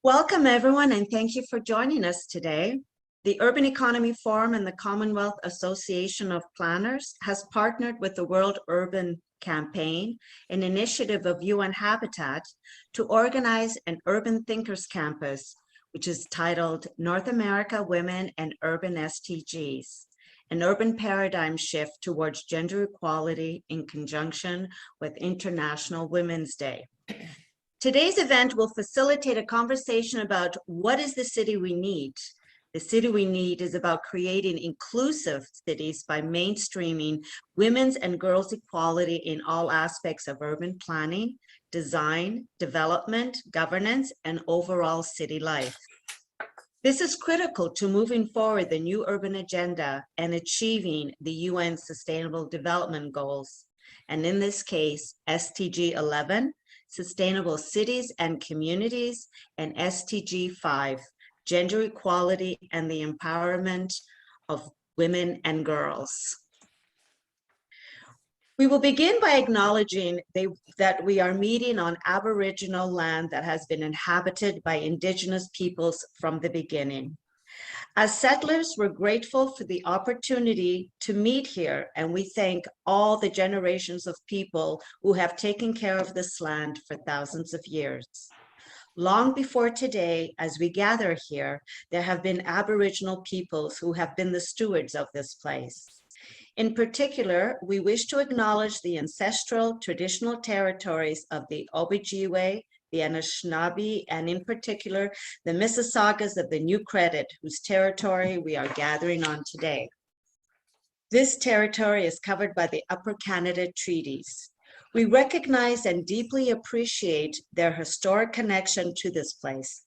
Welcome, everyone, and thank you for joining us today. The Urban Economy Forum and the Commonwealth Association of Planners has partnered with the World Urban Campaign, an initiative of UN Habitat, to organize an Urban Thinkers Campus, which is titled North America Women and Urban SDGs, an urban paradigm shift towards gender equality in conjunction with International Women's Day. Today's event will facilitate a conversation about what is the city we need. The city we need is about creating inclusive cities by mainstreaming women's and girls' equality in all aspects of urban planning, design, development, governance, and overall city life. This is critical to moving forward the new urban agenda and achieving the UN Sustainable Development Goals, and in this case, SDG 11, Sustainable Cities and Communities, and SDG 5, Gender Equality and the Empowerment of Women and Girls. We will begin by acknowledging that we are meeting on Aboriginal land that has been inhabited by Indigenous peoples from the beginning. As settlers, we're grateful for the opportunity to meet here, and we thank all the generations of people who have taken care of this land for thousands of years. Long before today, as we gather here, there have been Aboriginal peoples who have been the stewards of this place. In particular, we wish to acknowledge the ancestral traditional territories of the Ojibwe, the Anishinaabe, and in particular, the Mississaugas of the New Credit, whose territory we are gathering on today. This territory is covered by the Upper Canada Treaties. We recognize and deeply appreciate their historic connection to this place.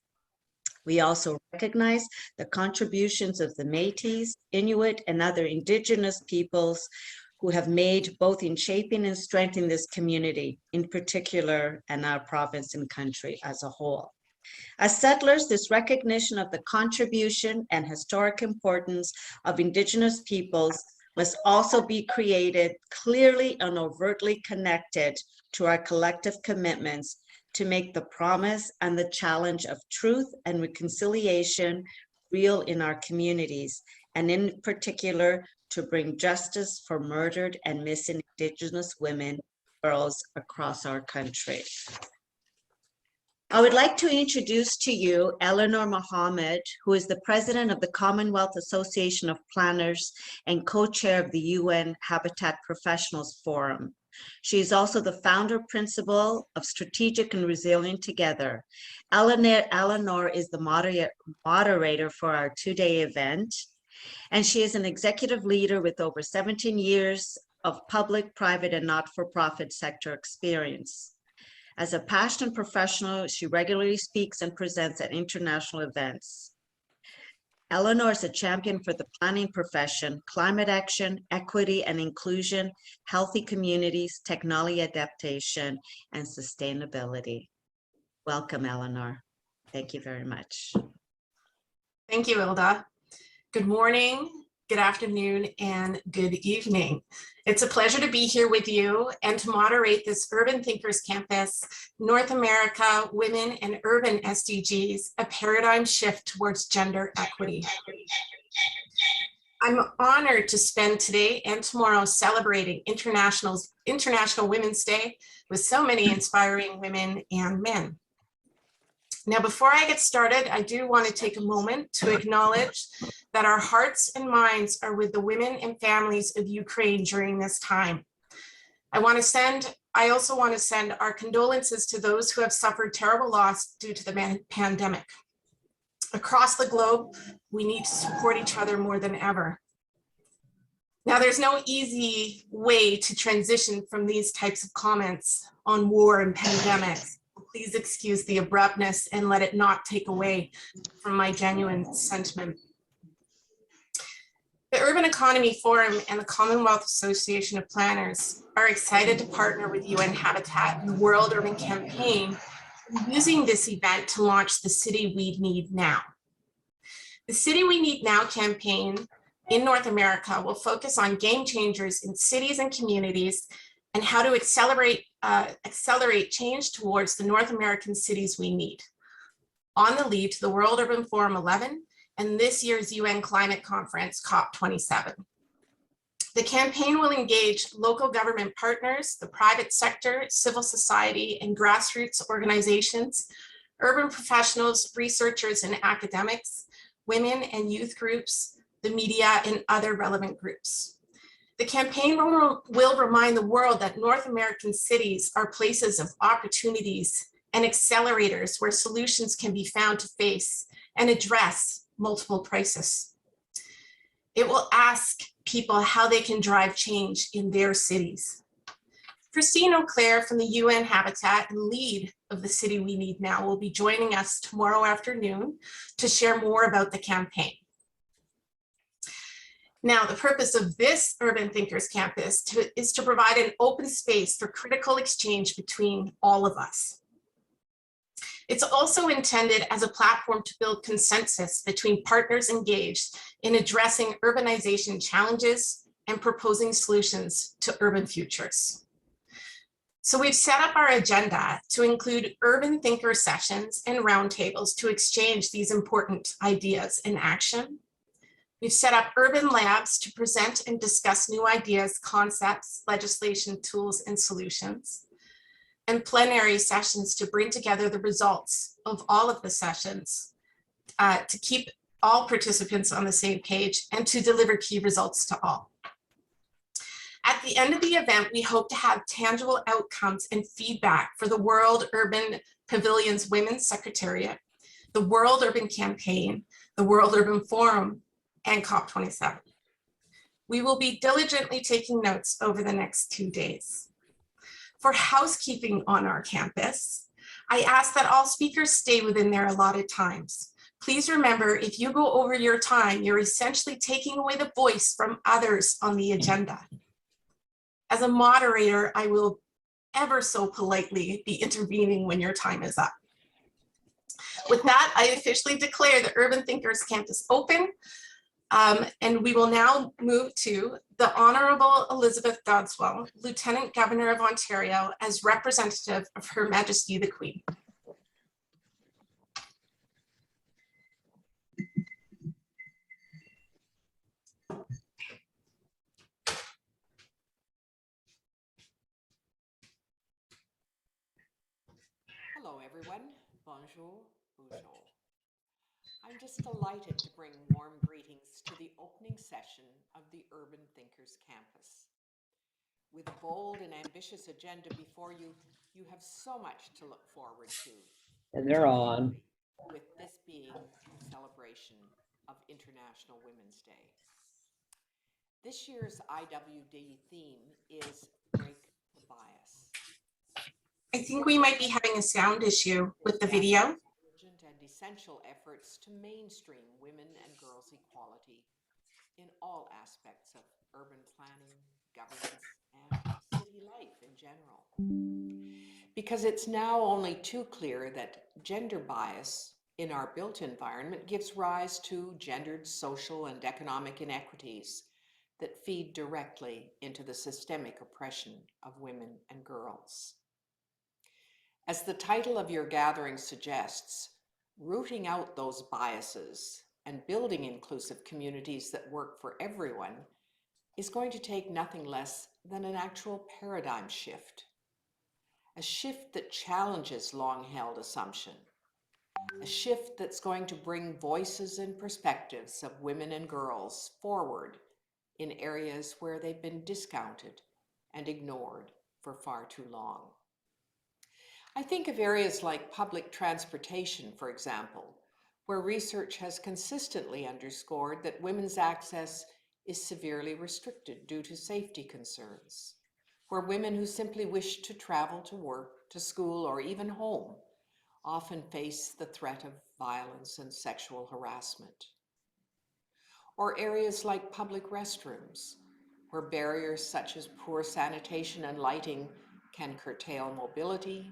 We also recognize the contributions of the Métis, Inuit, and other Indigenous peoples who have made both in shaping and strengthening this community, in particular, and our province and country as a whole. As settlers, this recognition of the contribution and historic importance of Indigenous peoples must also be created clearly and overtly connected to our collective commitments to make the promise and the challenge of truth and reconciliation real in our communities, and in particular, to bring justice for murdered and missing Indigenous women, girls across our country. I would like to introduce to you Eleanor Mohammed, who is the president of the Commonwealth Association of Planners and co-chair of the UN Habitat Professionals Forum. She is also the founder principal of Strategic and Resilient Together. Eleanor is the moderator for our two-day event, and she is an executive leader with over 17 years of public, private, and not-for-profit sector experience. As a passionate professional, she regularly speaks and presents at international events. Eleanor is a champion for the planning profession, climate action, equity and inclusion, healthy communities, technology adaptation, and sustainability. Welcome, Eleanor. Thank you very much. Thank you, Ilda. Good morning, good afternoon, and good evening. It's a pleasure to be here with you and to moderate this Urban Thinkers Campus, North America Women and Urban SDGs, a paradigm shift towards gender equity. I'm honored to spend today and tomorrow celebrating International Women's Day with so many inspiring women and men. Now, before I get started, I do want to take a moment to acknowledge that our hearts and minds are with the women and families of Ukraine during this time. I also want to send our condolences to those who have suffered terrible loss due to the pandemic. Across the globe, we need to support each other more than ever. Now, there's no easy way to transition from these types of comments on war and pandemics. Please excuse the abruptness and let it not take away from my genuine sentiment. The Urban Economy Forum and the Commonwealth Association of Planners are excited to partner with UN Habitat and the World Urban Campaign, using this event to launch the City We Need Now. The City We Need Now campaign in North America will focus on game changers in cities and communities and how to accelerate change towards the North American cities we need. on the lead to the World Urban Forum 11 and this year's UN Climate Conference, COP27. The campaign will engage local government partners, the private sector, civil society, and grassroots organizations, urban professionals, researchers, and academics, women and youth groups, the media, and other relevant groups. The campaign will remind the world that North American cities are places of opportunities and accelerators where solutions can be found to face and address multiple crises. It will ask people how they can drive change in their cities. Christine Auclair from the UN Habitat and lead of the City We Need Now will be joining us tomorrow afternoon to share more about the campaign. Now, the purpose of this Urban Thinkers Campus is to provide an open space for critical exchange between all of us. It's also intended as a platform to build consensus between partners engaged in addressing urbanization challenges and proposing solutions to urban futures. So we've set up our agenda to include urban thinker sessions and roundtables to exchange these important ideas in action. We've set up urban labs to present and discuss new ideas, concepts, legislation, tools, and solutions, and plenary sessions to bring together the results of all of the sessions to keep all participants on the same page and to deliver key results to all. At the end of the event, we hope to have tangible outcomes and feedback for the World Urban Pavilion's Women's Secretariat, the World Urban Campaign, the World Urban Forum, and COP27. We will be diligently taking notes over the next 2 days. For housekeeping on our campus, I ask that all speakers stay within their allotted times. Please remember, if you go over your time, you're essentially taking away the voice from others on the agenda. As a moderator, I will ever so politely be intervening when your time is up. With that, I officially declare the Urban Thinkers Campus open. And we will now move to the Honorable Elizabeth Doddswell, Lieutenant Governor of Ontario, as representative of Her Majesty the Queen. Hello everyone, bonjour, bonjour. I'm just delighted to bring warm greetings to the opening session of the Urban Thinkers Campus. With a bold and ambitious agenda before you, you have so much to look forward to. And they're on. With this being a celebration of International Women's Day. This year's IWD theme is Break the Bias. I think we might be having a sound issue with the video. Urgent and essential efforts to mainstream women and girls' equality in all aspects of urban planning, governance, and city life in general. Because it's now only too clear that gender bias in our built environment gives rise to gendered social and economic inequities that feed directly into the systemic oppression of women and girls. As the title of your gathering suggests, rooting out those biases and building inclusive communities that work for everyone is going to take nothing less than an actual paradigm shift. A shift that challenges long-held assumption. A shift that's going to bring voices and perspectives of women and girls forward in areas where they've been discounted and ignored for far too long. I think of areas like public transportation, for example, where research has consistently underscored that women's access is severely restricted due to safety concerns, where women who simply wish to travel to work, to school, or even home often face the threat of violence and sexual harassment. Or areas like public restrooms, where barriers such as poor sanitation and lighting can curtail mobility,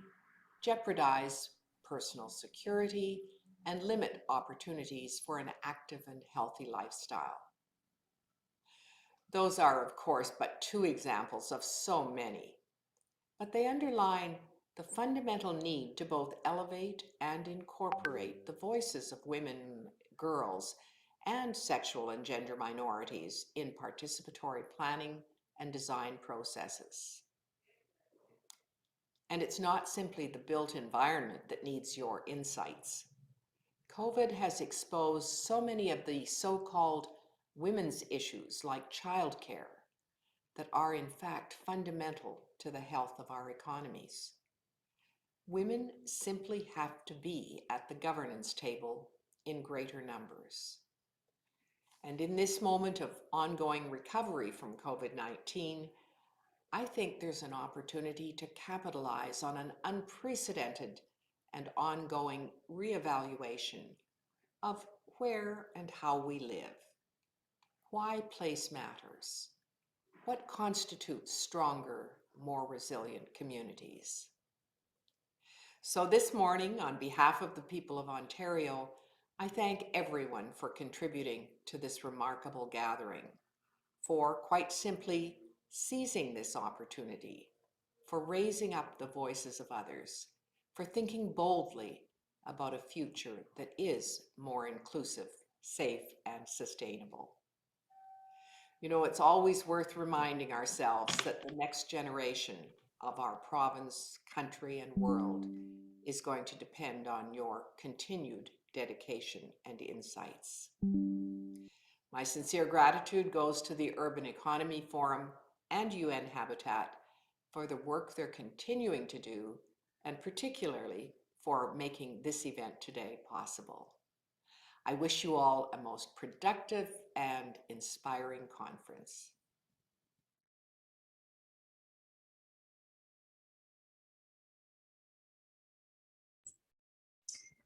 jeopardize personal security, and limit opportunities for an active and healthy lifestyle. Those are, of course, but two examples of so many, but they underline the fundamental need to both elevate and incorporate the voices of women, girls, and sexual and gender minorities in participatory planning and design processes. And it's not simply the built environment that needs your insights. COVID has exposed so many of the so-called women's issues like childcare that are in fact fundamental to the health of our economies. Women simply have to be at the governance table in greater numbers. And in this moment of ongoing recovery from COVID-19, I think there's an opportunity to capitalize on an unprecedented and ongoing reevaluation of where and how we live, why place matters, what constitutes stronger, more resilient communities. So this morning, on behalf of the people of Ontario, I thank everyone for contributing to this remarkable gathering, for quite simply seizing this opportunity, for raising up the voices of others, for thinking boldly about a future that is more inclusive, safe, and sustainable. You know, it's always worth reminding ourselves that the next generation of our province, country, and world is going to depend on your continued dedication and insights. My sincere gratitude goes to the Urban Economy Forum and UN Habitat for the work they're continuing to do, and particularly for making this event today possible. I wish you all a most productive and inspiring conference.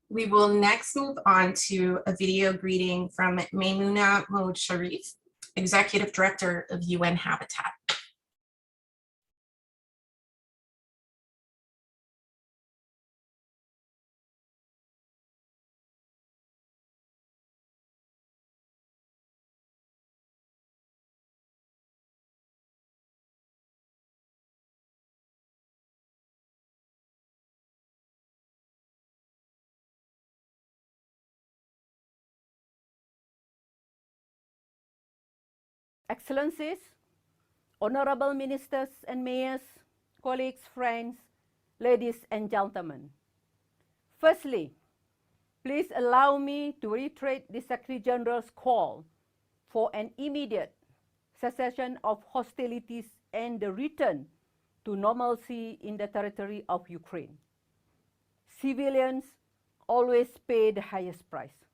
We will next move on to a video greeting from Maimouna Mohd Sharif, Executive Director of UN Habitat. Excellencies, honorable ministers and mayors, colleagues, friends, ladies and gentlemen. Firstly, please allow me to reiterate the Secretary General's call for an immediate cessation of hostilities and the return to normalcy in the territory of Ukraine. Civilians always pay the highest price.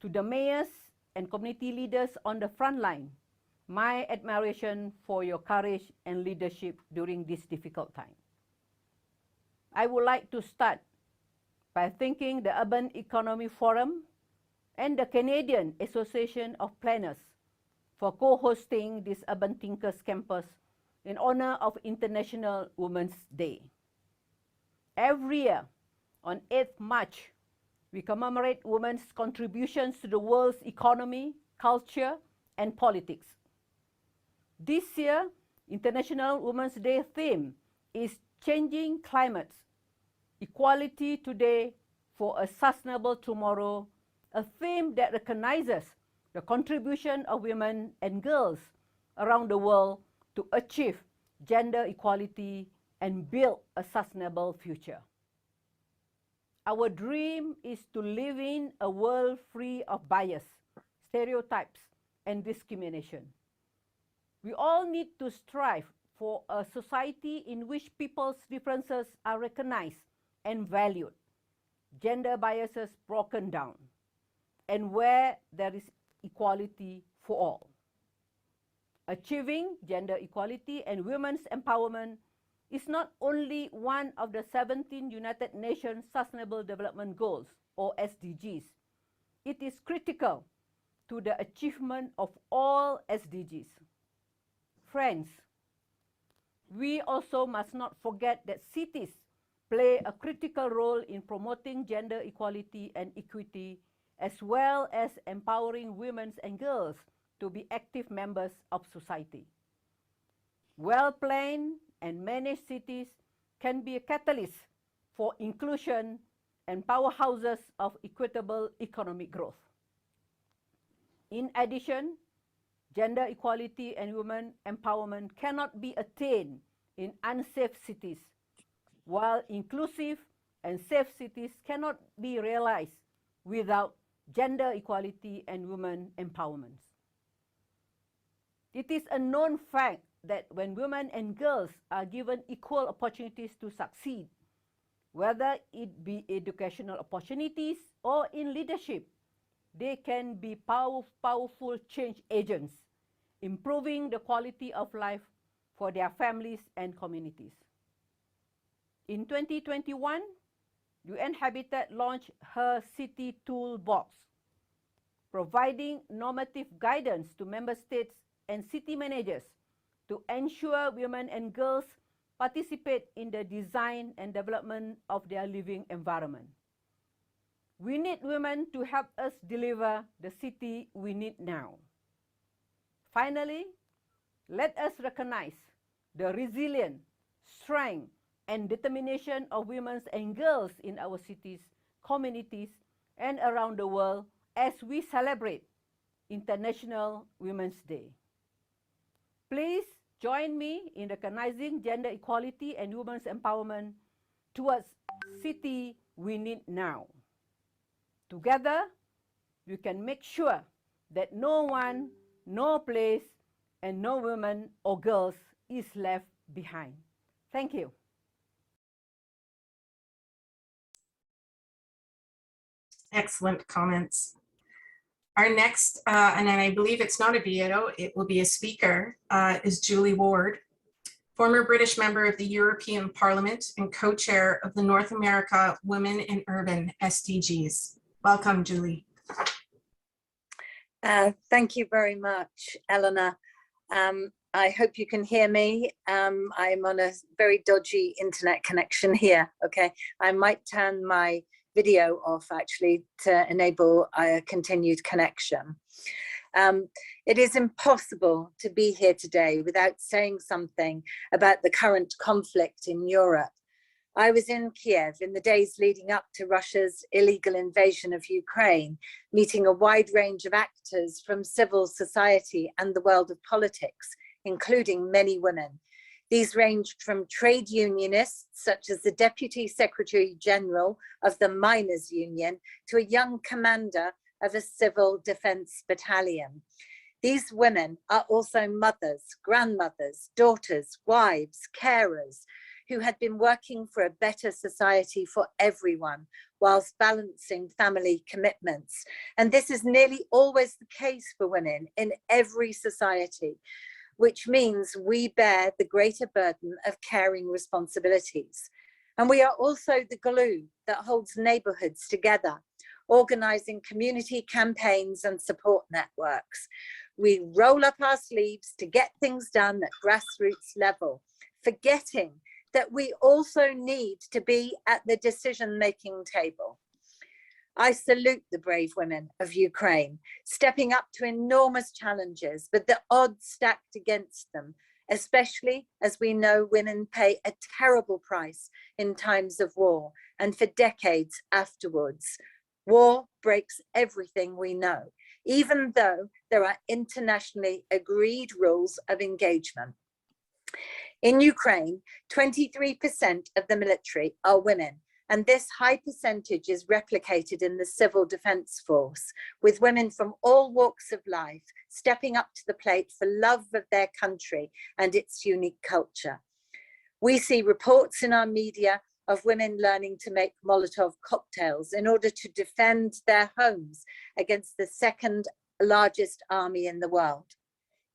To the mayors and community leaders on the front line, my admiration for your courage and leadership during this difficult time. I would like to start by thanking the Urban Economy Forum and the Canadian Association of Planners for co-hosting this Urban Thinkers Campus in honor of International Women's Day. Every year, on 8th March, we commemorate women's contributions to the world's economy, culture, and politics. This year, International Women's Day theme is Changing Climates, Equality Today for a Sustainable Tomorrow, a theme that recognizes the contribution of women and girls around the world to achieve gender equality and build a sustainable future. Our dream is to live in a world free of bias, stereotypes, and discrimination. We all need to strive for a society in which people's differences are recognized and valued, gender biases broken down, and where there is equality for all. Achieving gender equality and women's empowerment is not only one of the 17 United Nations Sustainable Development Goals, or SDGs. It is critical to the achievement of all SDGs. Friends, we also must not forget that cities play a critical role in promoting gender equality and equity, as well as empowering women and girls to be active members of society. Well-planned and managed cities can be a catalyst for inclusion and powerhouses of equitable economic growth. In addition, gender equality and women empowerment cannot be attained in unsafe cities, while inclusive and safe cities cannot be realized without gender equality and women empowerment. It is a known fact that when women and girls are given equal opportunities to succeed, whether it be educational opportunities or in leadership, they can be powerful change agents, improving the quality of life for their families and communities. In 2021, UN Habitat launched her City Toolbox, providing normative guidance to member states and city managers to ensure women and girls participate in the design and development of their living environment. We need women to help us deliver the city we need now. Finally, let us recognize the resilience, strength, and determination of women and girls in our cities, communities, and around the world as we celebrate International Women's Day. Please join me in recognizing gender equality and women's empowerment towards city we need now. Together, we can make sure that no one, no place, and no woman or girls is left behind. Thank you. Excellent comments. Our next, and I believe it's not a video, it will be a speaker, is Julie Ward, former British member of the European Parliament and co-chair of the North America Women in Urban SDGs. Welcome, Julie. Thank you very much, Eleanor. I hope you can hear me. I'm on a very dodgy internet connection here, okay? I might turn my video off actually to enable a continued connection. It is impossible to be here today without saying something about the current conflict in Europe. I was in Kiev in the days leading up to Russia's illegal invasion of Ukraine, meeting a wide range of actors from civil society and the world of politics, including many women. These ranged from trade unionists, such as the Deputy Secretary General of the Miners' Union, to a young commander of a civil defense battalion. These women are also mothers, grandmothers, daughters, wives, carers, who had been working for a better society for everyone whilst balancing family commitments. And this is nearly always the case for women in every society, which means we bear the greater burden of caring responsibilities. And we are also the glue that holds neighborhoods together, organizing community campaigns and support networks. We roll up our sleeves to get things done at grassroots level, forgetting that we also need to be at the decision-making table. I salute the brave women of Ukraine, stepping up to enormous challenges, but the odds stacked against them, especially as we know women pay a terrible price in times of war and for decades afterwards. War breaks everything we know, even though there are internationally agreed rules of engagement. In Ukraine, 23% of the military are women, and this high percentage is replicated in the civil defense force, with women from all walks of life stepping up to the plate for love of their country and its unique culture. We see reports in our media of women learning to make Molotov cocktails in order to defend their homes against the second largest army in the world.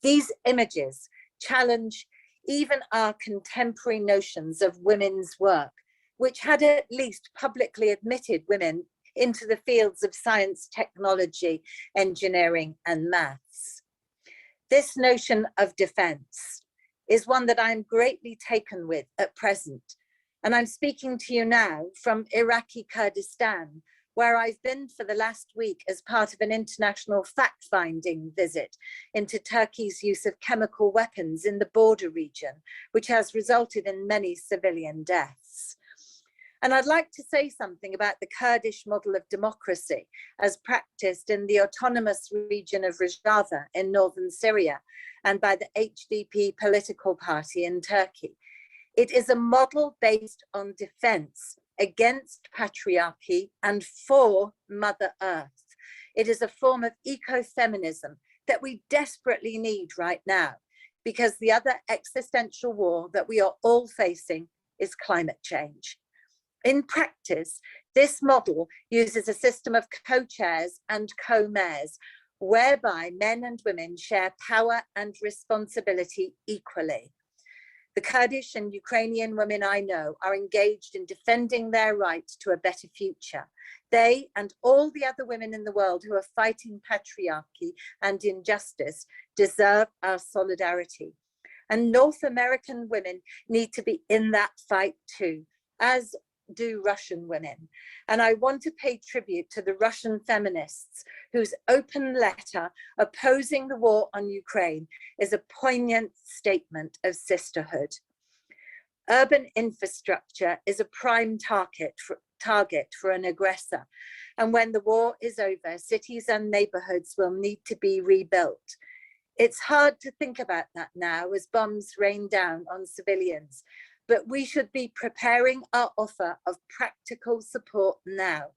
These images challenge even our contemporary notions of women's work, which had at least publicly admitted women into the fields of science, technology, engineering, and maths. This notion of defense is one that I'm greatly taken with at present. And I'm speaking to you now from Iraqi Kurdistan, where I've been for the last week as part of an international fact-finding visit into Turkey's use of chemical weapons in the border region, which has resulted in many civilian deaths. And I'd like to say something about the Kurdish model of democracy as practiced in the autonomous region of Rojava in northern Syria and by the HDP political party in Turkey. It is a model based on defense against patriarchy and for Mother Earth. It is a form of ecofeminism that we desperately need right now, because the other existential war that we are all facing is climate change. In practice, this model uses a system of co-chairs and co-mayors, whereby men and women share power and responsibility equally. The Kurdish and Ukrainian women I know are engaged in defending their right to a better future. They and all the other women in the world who are fighting patriarchy and injustice deserve our solidarity. And North American women need to be in that fight too, as do Russian women. And I want to pay tribute to the Russian feminists whose open letter opposing the war on Ukraine is a poignant statement of sisterhood. Urban infrastructure is a prime target for an aggressor. And when the war is over, cities and neighborhoods will need to be rebuilt. It's hard to think about that now as bombs rain down on civilians, but we should be preparing our offer of practical support now.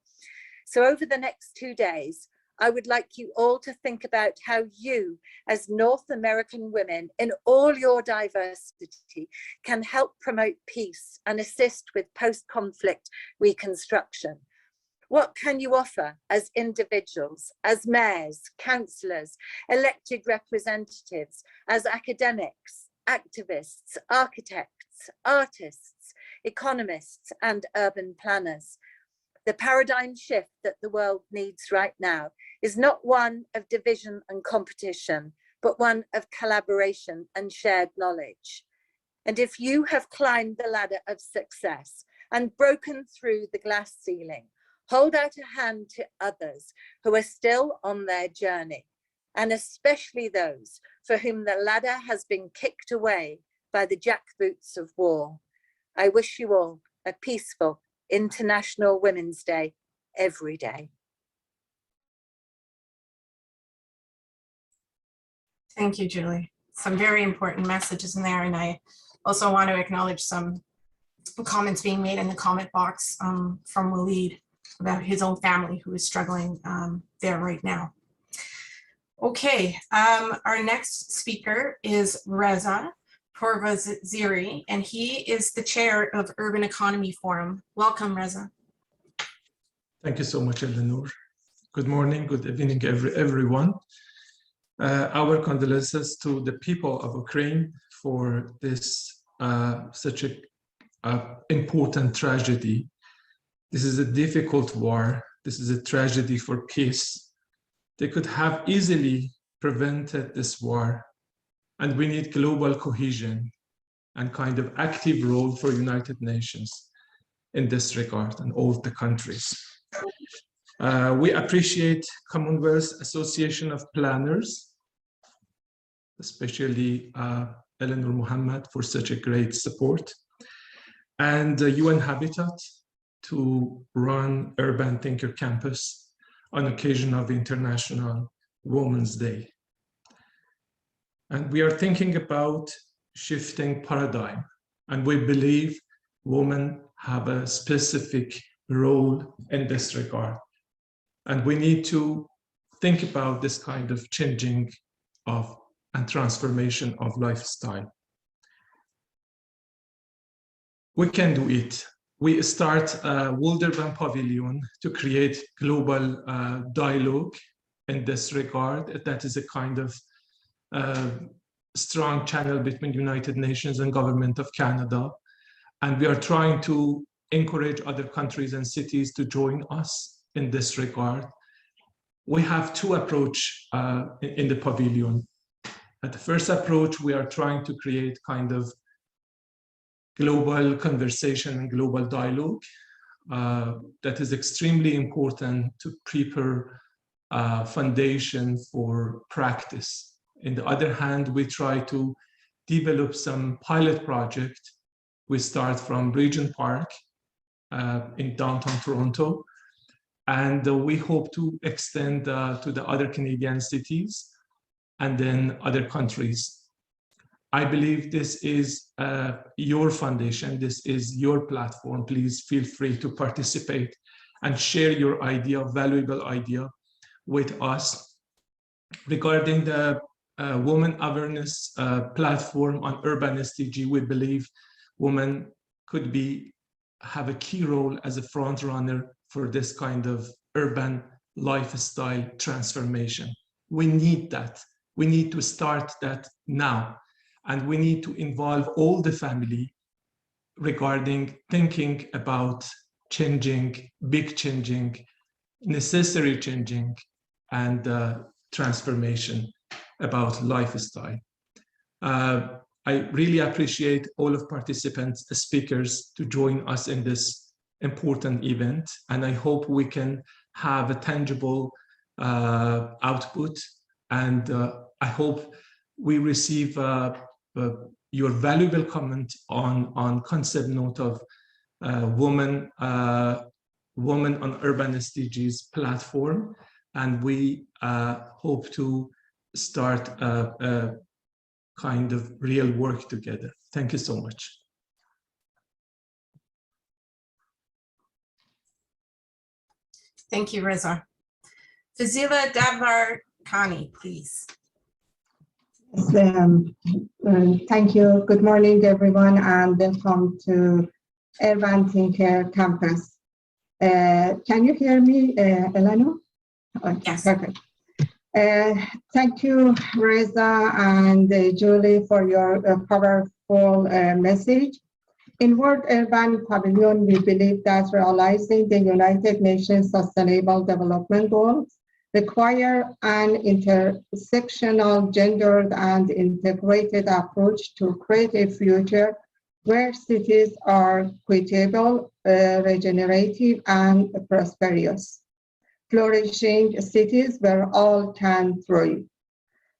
So over the next 2 days, I would like you all to think about how you, as North American women in all your diversity, can help promote peace and assist with post-conflict reconstruction. What can you offer as individuals, as mayors, councillors, elected representatives, as academics, activists, architects, artists, economists, and urban planners? The paradigm shift that the world needs right now is not one of division and competition, but one of collaboration and shared knowledge. And if you have climbed the ladder of success and broken through the glass ceiling, hold out a hand to others who are still on their journey, and especially those for whom the ladder has been kicked away by the jackboots of war. I wish you all a peaceful International Women's Day every day. Thank you, Julie. Some very important messages in there. And I also want to acknowledge some comments being made in the comment box from Waleed about his own family who is struggling there right now. Okay, our next speaker is Reza Porvaziri, and he is the chair of Urban Economy Forum. Welcome, Reza. Thank you so much, Eleanor. Good morning, good evening, everyone. Our condolences to the people of Ukraine for this such a important tragedy. This is a difficult war. This is a tragedy for peace. They could have easily prevented this war. And we need global cohesion and kind of active role for United Nations in this regard and all the countries. We appreciate Commonwealth Association of Planners, especially Eleanor Muhammad for such a great support, and UN Habitat to run Urban Thinker Campus on occasion of International Women's Day. And we are thinking about shifting paradigm, and we believe women have a specific role in this regard. And we need to think about this kind of changing of and transformation of lifestyle. We can do it. We start a World Urban Pavilion to create global dialogue in this regard. That is a kind of strong channel between United Nations and Government of Canada. And we are trying to encourage other countries and cities to join us in this regard. We have two approaches in the pavilion. At the first approach, we are trying to create kind of global conversation and global dialogue that is extremely important to prepare foundation for practice. On the other hand, we try to develop some pilot project. We start from Regent Park in downtown Toronto, and we hope to extend to the other Canadian cities and then other countries. I believe this is your foundation, this is your platform. Please feel free to participate and share your idea, valuable idea with us. Regarding the Women Awareness platform on urban SDG, we believe women could have a key role as a front runner for this kind of urban lifestyle transformation. We need that. We need to start that now. And we need to involve all the family regarding thinking about changing, big changing, necessary changing, and transformation about lifestyle. I really appreciate all of participants, the speakers, to join us in this important event. And I hope we can have a tangible output. And I hope we receive your valuable comment on concept note of women on urban SDGs platform, and we hope to start a kind of real work together. Thank you so much. Thank you, Reza. Fazila Davar Khani, please. Thank you. Good morning, everyone, and welcome to Urban Thinker Campus. Can you hear me, Elena? Okay, yes. Perfect. Thank you, Reza and Julie, for your powerful message. In World Urban Pavilion, we believe that realizing the United Nations Sustainable Development Goals require an intersectional, gendered, and integrated approach to create a future where cities are equitable, regenerative, and prosperous, flourishing cities where all can thrive.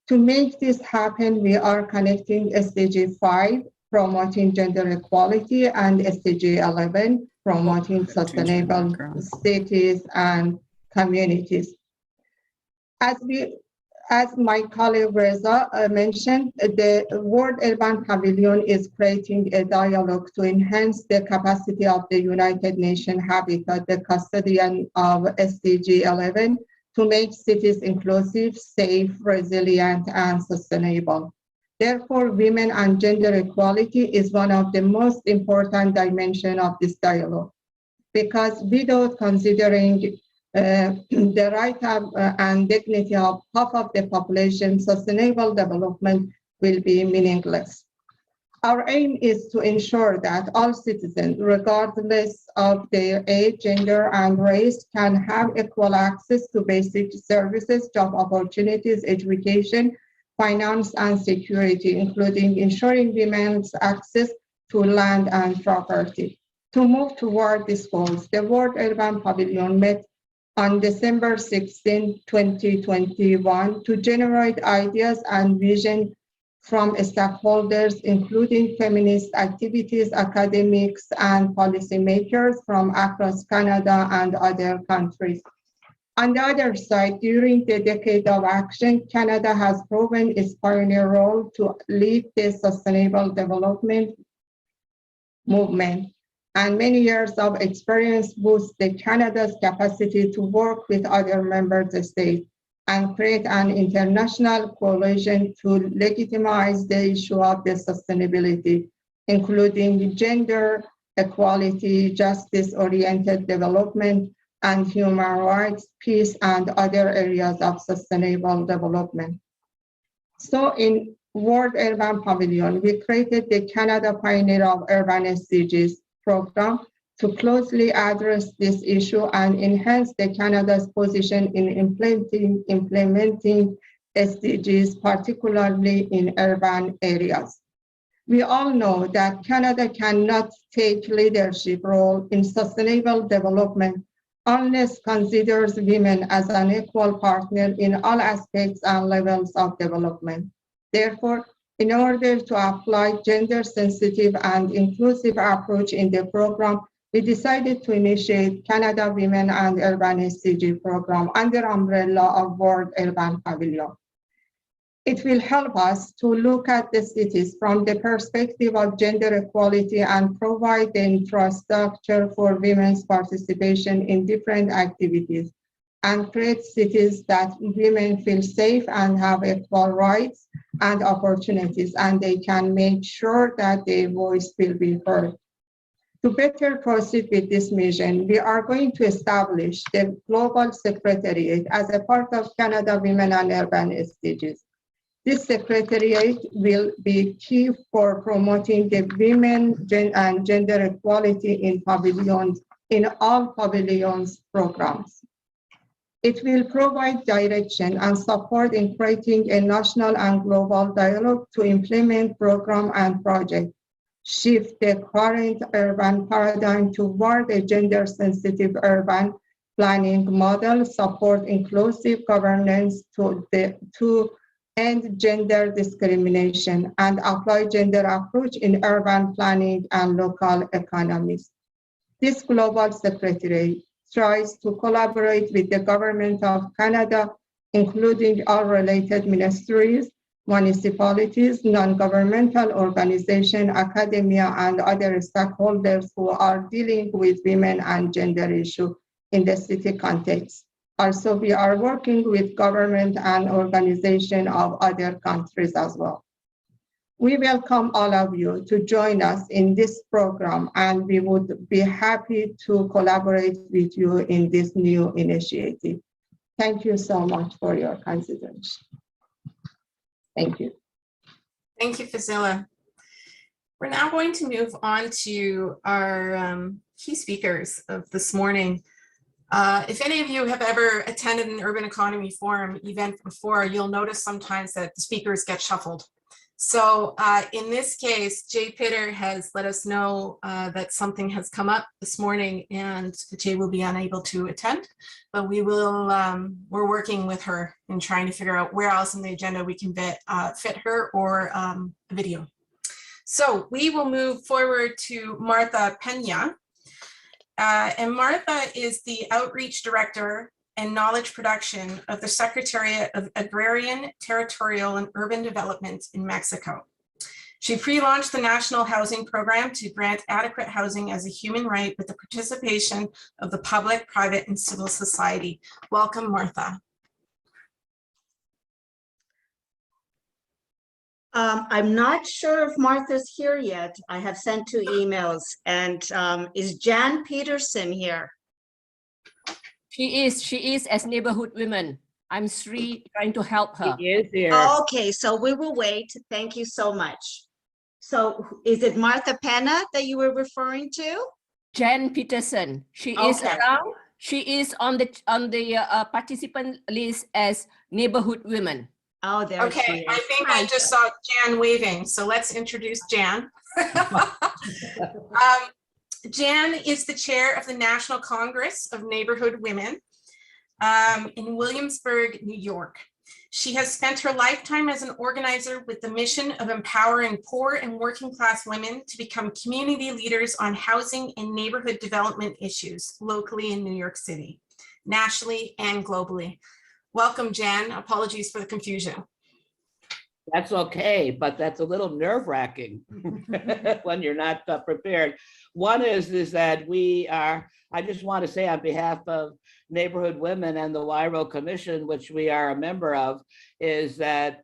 To make this happen, we are connecting SDG 5, promoting gender equality, and SDG 11, promoting sustainable cities and communities. As my colleague Reza mentioned, the World Urban Pavilion is creating a dialogue to enhance the capacity of the United Nations Habitat, the custodian of SDG 11, to make cities inclusive, safe, resilient, and sustainable. Therefore, women and gender equality is one of the most important dimensions of this dialogue, because without considering the right and dignity of half of the population, sustainable development will be meaningless. Our aim is to ensure that all citizens, regardless of their age, gender, and race, can have equal access to basic services, job opportunities, education, finance, and security, including ensuring women's access to land and property. To move toward these goals, the World Urban Pavilion met on December 16, 2021, to generate ideas and vision from stakeholders, including feminist activities, academics, and policymakers from across Canada and other countries. On the other side, during the decade of action, Canada has proven its pioneer role to lead the sustainable development movement, and many years of experience boost Canada's capacity to work with other member states and create an international coalition to legitimize the issue of the sustainability, including gender equality, justice-oriented development, and human rights, peace, and other areas of sustainable development. So in World Urban Pavilion, we created the Canada Pioneer of Urban SDGs program to closely address this issue and enhance Canada's position in implementing SDGs, particularly in urban areas. We all know that Canada cannot take leadership role in sustainable development unless considers women as an equal partner in all aspects and levels of development. Therefore, in order to apply gender-sensitive and inclusive approach in the program, we decided to initiate Canada Women and Urban SDG program under umbrella of World Urban Pavilion. It will help us to look at the cities from the perspective of gender equality and provide the infrastructure for women's participation in different activities and create cities that women feel safe and have equal rights and opportunities, and they can make sure that their voice will be heard. To better proceed with this mission, we are going to establish the Global Secretariat as a part of Canada Women and Urban SDGs. This secretariat will be key for promoting the women and gender equality in pavilions, in all pavilions programs. It will provide direction and support in creating a national and global dialogue to implement program and projects, shift the current urban paradigm toward a gender-sensitive urban planning model, support inclusive governance to end gender discrimination, and apply gender approach in urban planning and local economies. This global secretariat tries to collaborate with the Government of Canada, including all related ministries, municipalities, non-governmental organizations, academia, and other stakeholders who are dealing with women and gender issues in the city context. Also, we are working with government and organizations of other countries as well. We welcome all of you to join us in this program, and we would be happy to collaborate with you in this new initiative. Thank you so much for your consideration. Thank you. Thank you, Fazila. We're now going to move on to our key speakers of this morning. If any of you have ever attended an urban economy forum event before, you'll notice sometimes that the speakers get shuffled. So in this case, Jay Pitter has let us know that something has come up this morning and Jay will be unable to attend, but we will, we're working with her in trying to figure out where else in the agenda we can fit her or a video. So we will move forward to Martha Pena. And Martha is the Outreach Director and Knowledge Production of the Secretariat of Agrarian, Territorial, and Urban Development in Mexico. She pre-launched the National Housing Program to grant adequate housing as a human right with the participation of the public, private, and civil society. Welcome, Martha. I'm not sure if Martha's here yet. I have sent 2 emails. And is Jan Peterson here? She is as neighborhood women. I'm Sri trying to help her. He is here. Okay, so we will wait. Thank you so much. So is it Martha Pena that you were referring to? Jan Peterson. She is around. She is on the participant list as neighborhood women. Oh, there she Okay, is. I think Hi. I just saw Jan waving, so let's introduce Jan. Jan is the chair of the National Congress of Neighborhood Women in Williamsburg, New York. She has spent her lifetime as an organizer with the mission of empowering poor and working class women to become community leaders on housing and neighborhood development issues locally in New York City, nationally and globally. Welcome, Jan. Apologies for the confusion. That's okay, but that's a little nerve-wracking when you're not prepared. One is that we are, I just want to say on behalf of Neighborhood Women and the WIRO Commission, which we are a member of, is that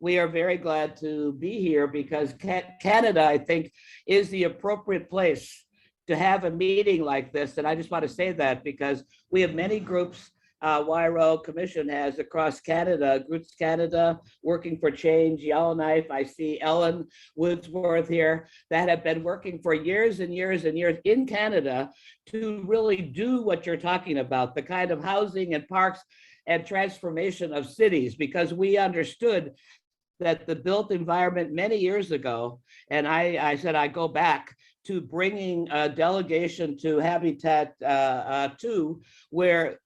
we are very glad to be here because Canada, I think, is the appropriate place to have a meeting like this. And I just want to say that because we have many groups WIRO Commission has across Canada, Roots Canada, Working for Change, Yellowknife. I see Ellen Woodsworth here that have been working for years and years and years in Canada to really do what you're talking about, the kind of housing and parks and transformation of cities, because we understood that the built environment many years ago, and I said I go back to bringing a delegation to Habitat 2, where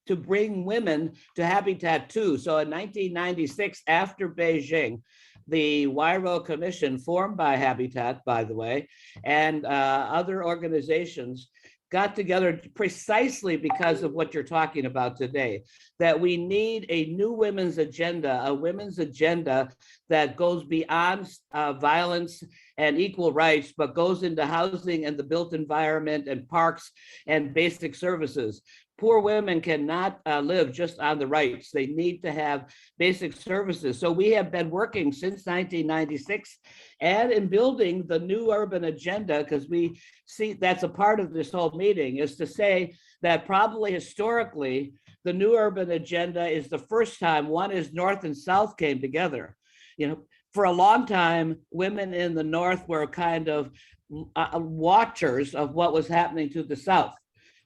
to bring women to Habitat 2. So in 1996, after Beijing, the Wairo Commission, formed by Habitat, by the way, and other organizations, got together precisely because of what you're talking about today, that we need a new women's agenda, a women's agenda that goes beyond violence and equal rights, but goes into housing and the built environment and parks and basic services. Poor women cannot live just on the rights. They need to have basic services. So we have been working since 1996 and in building the new urban agenda, because we see that's a part of this whole meeting, is to say that probably historically, the new urban agenda is the first time one is North and South came together. You know, for a long time, women in the North were kind of watchers of what was happening to the South.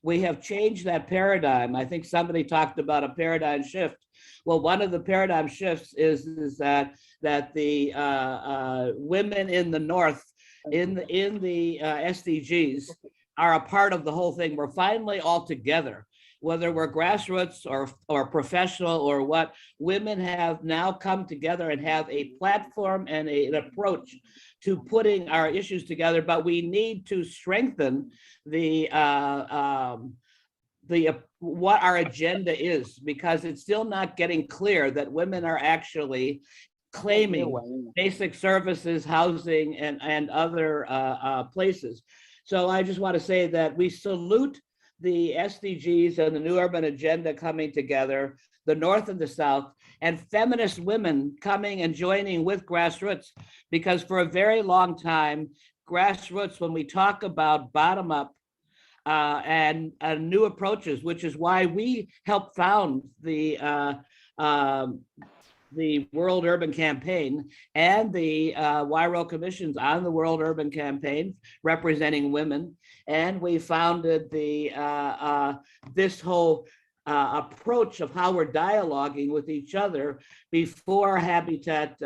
We have changed that paradigm. I think somebody talked about a paradigm shift. Well, one of the paradigm shifts is that the women in the North, in the SDGs, are a part of the whole thing. We're finally all together, whether we're grassroots or professional or what. Women have now come together and have a platform and an approach to putting our issues together, but we need to strengthen the what our agenda is, because it's still not getting clear that women are actually claiming basic services, housing, and other places. So I just want to say that we salute the SDGs and the new urban agenda coming together, the North and the South, and feminist women coming and joining with grassroots, because for a very long time, grassroots, when we talk about bottom up and new approaches, which is why we helped found the World Urban Campaign and the Wairo Commissions on the World Urban Campaign representing women. And we founded the this whole approach of how we're dialoguing with each other before Habitat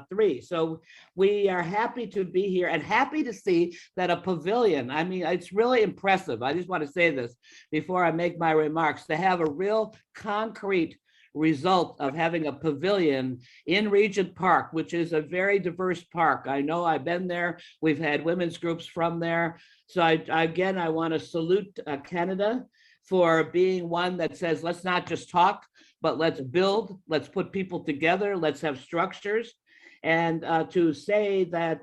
3. So we are happy to be here and happy to see that a pavilion, I mean, it's really impressive. I just want to say this before I make my remarks, to have a real concrete result of having a pavilion in Regent Park, which is a very diverse park. I know I've been there. We've had women's groups from there. So again, I want to salute Canada for being one that says, let's not just talk, but let's build, let's put people together, let's have structures. And to say that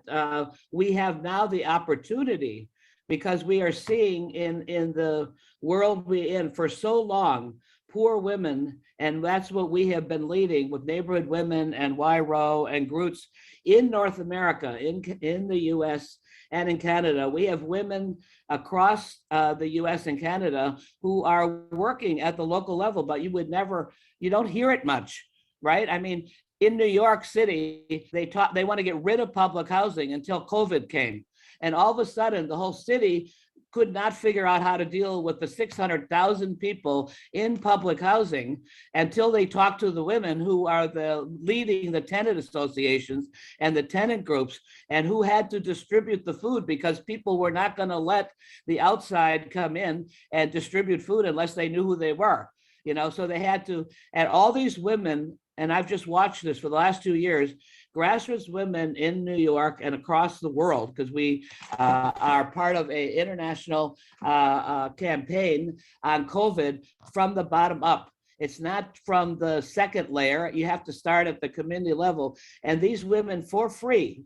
we have now the opportunity, because we are seeing in the world we're in for so long, poor women, and that's what we have been leading with Neighborhood Women and Wairo and Groots in North America, in the US and in Canada. We have women across the US and Canada who are working at the local level, but you don't hear it much, right? I mean, in New York City, they want to get rid of public housing until COVID came. And all of a sudden, the whole city could not figure out how to deal with the 600,000 people in public housing until they talked to the women who are leading the tenant associations and the tenant groups, and who had to distribute the food because people were not going to let the outside come in and distribute food unless they knew who they were. You know, so they had to, and all these women, and I've just watched this for the last 2 years, grassroots women in New York and across the world, because we are part of an international campaign on COVID from the bottom up. It's not from the second layer. You have to start at the community level. And these women for free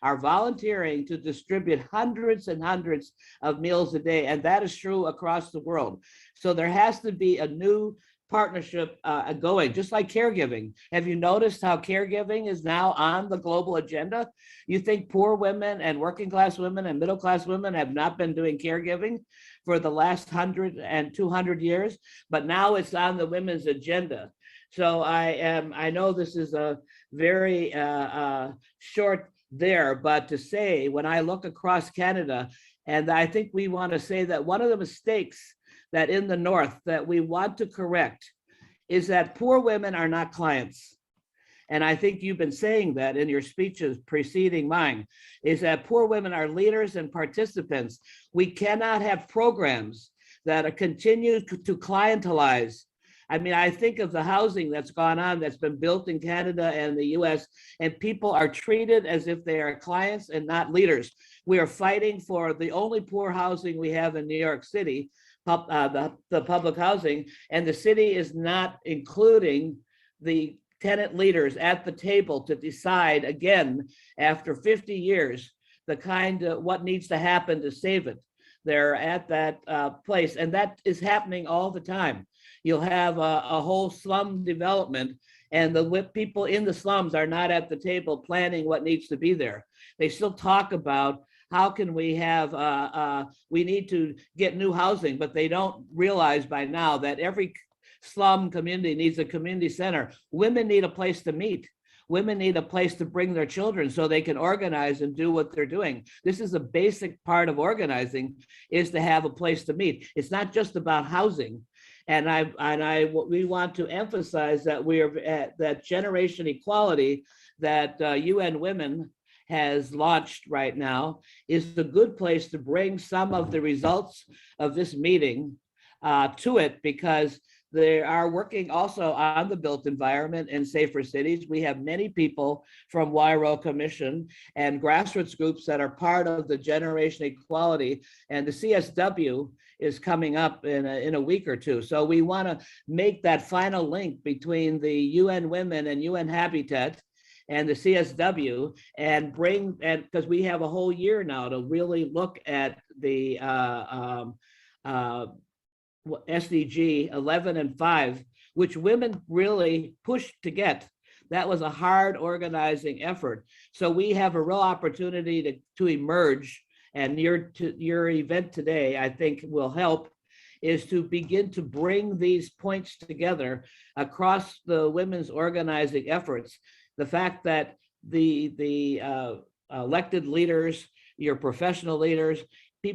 are volunteering to distribute hundreds and hundreds of meals a day. And that is true across the world. So there has to be a new partnership going, just like caregiving. Have you noticed how caregiving is now on the global agenda? You think poor women and working class women and middle class women have not been doing caregiving for the last 100 and 200 years, but now it's on the women's agenda. So I know this is a very short there, but to say, when I look across Canada, and I think we want to say that one of the mistakes that in the North that we want to correct is that poor women are not clients. and I think you've been saying that in your speeches preceding mine, is that poor women are leaders and participants. We cannot have programs that are continue to clientelize. I mean, I think of the housing that's gone on, that's been built in Canada and the US, and people are treated as if they are clients and not leaders. We are fighting for the only poor housing we have in New York City, the public housing, and the city is not including the tenant leaders at the table to decide again, after 50 years, the kind of what needs to happen to save it. They're at that place, and that is happening all the time. You'll have a whole slum development, and the people in the slums are not at the table planning what needs to be there. They still talk about how can we have, we need to get new housing, but they don't realize by now that every slum community needs a community center. Women need a place to meet. Women need a place to bring their children so they can organize and do what they're doing. This is a basic part of organizing, is to have a place to meet. It's not just about housing. And we want to emphasize that we are at that generation equality that UN Women has launched right now is a good place to bring some of the results of this meeting to it, because they are working also on the built environment and safer cities. We have many people from YRO Commission and grassroots groups that are part of the generation equality, and the CSW is coming up in a week or two. So we want to make that final link between the UN Women and UN Habitat and the CSW, and bring, and because we have a whole year now to really look at the SDG 11 and 5, which women really pushed to get. That was a hard organizing effort. So we have a real opportunity to emerge, and your event today, I think, will help, is to begin to bring these points together across the women's organizing efforts. The fact that the elected leaders, your professional leaders,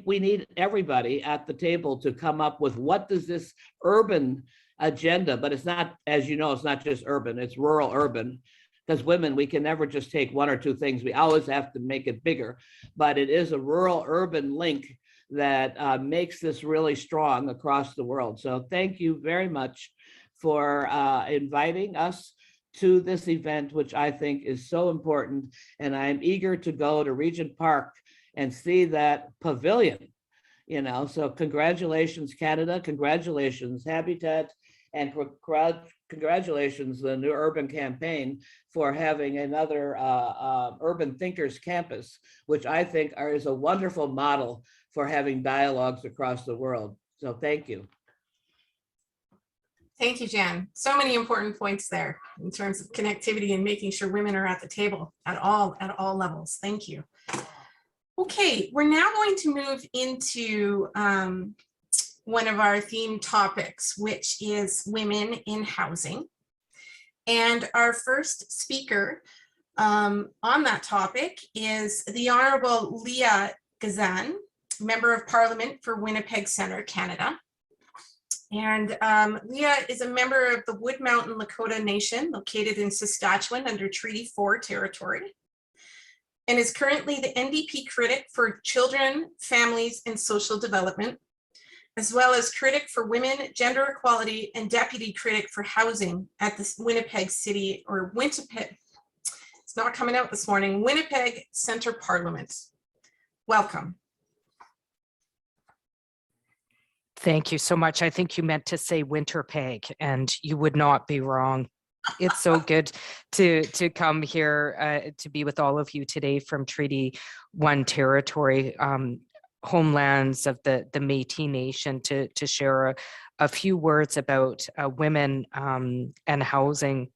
we need everybody at the table to come up with what does this urban agenda, but it's not, as you know, it's not just urban, it's rural urban, because women, we can never just take one or two things. We always have to make it bigger, but it is a rural urban link that makes this really strong across the world. So thank you very much for inviting us to this event, which I think is so important. And I'm eager to go to Regent Park and see that pavilion, you know. So congratulations, Canada, congratulations, Habitat, and congratulations, the New Urban Campaign, for having another Urban Thinkers Campus, which I think is a wonderful model for having dialogues across the world. So thank you. Thank you, Jan. So many important points there in terms of connectivity and making sure women are at the table at all levels. Thank you. Okay, we're now going to move into one of our theme topics, which is women in housing. And our first speaker on that topic is the Honorable Leah Gazan, Member of Parliament for Winnipeg Centre, Canada. And Leah is a member of the Wood Mountain Lakota Nation, located in Saskatchewan under Treaty 4 territory, and is currently the NDP critic for children, families, and social development, as well as critic for women, gender equality, and deputy critic for housing at the Winnipeg City, or Winnipeg, it's not coming out this morning, Winnipeg Centre Parliament. Welcome. Thank you so much. I think you meant to say Winterpeg, and you would not be wrong. It's so good to come here to be with all of you today from Treaty 1 territory, homelands of the Métis Nation, to share a few words about women and housing.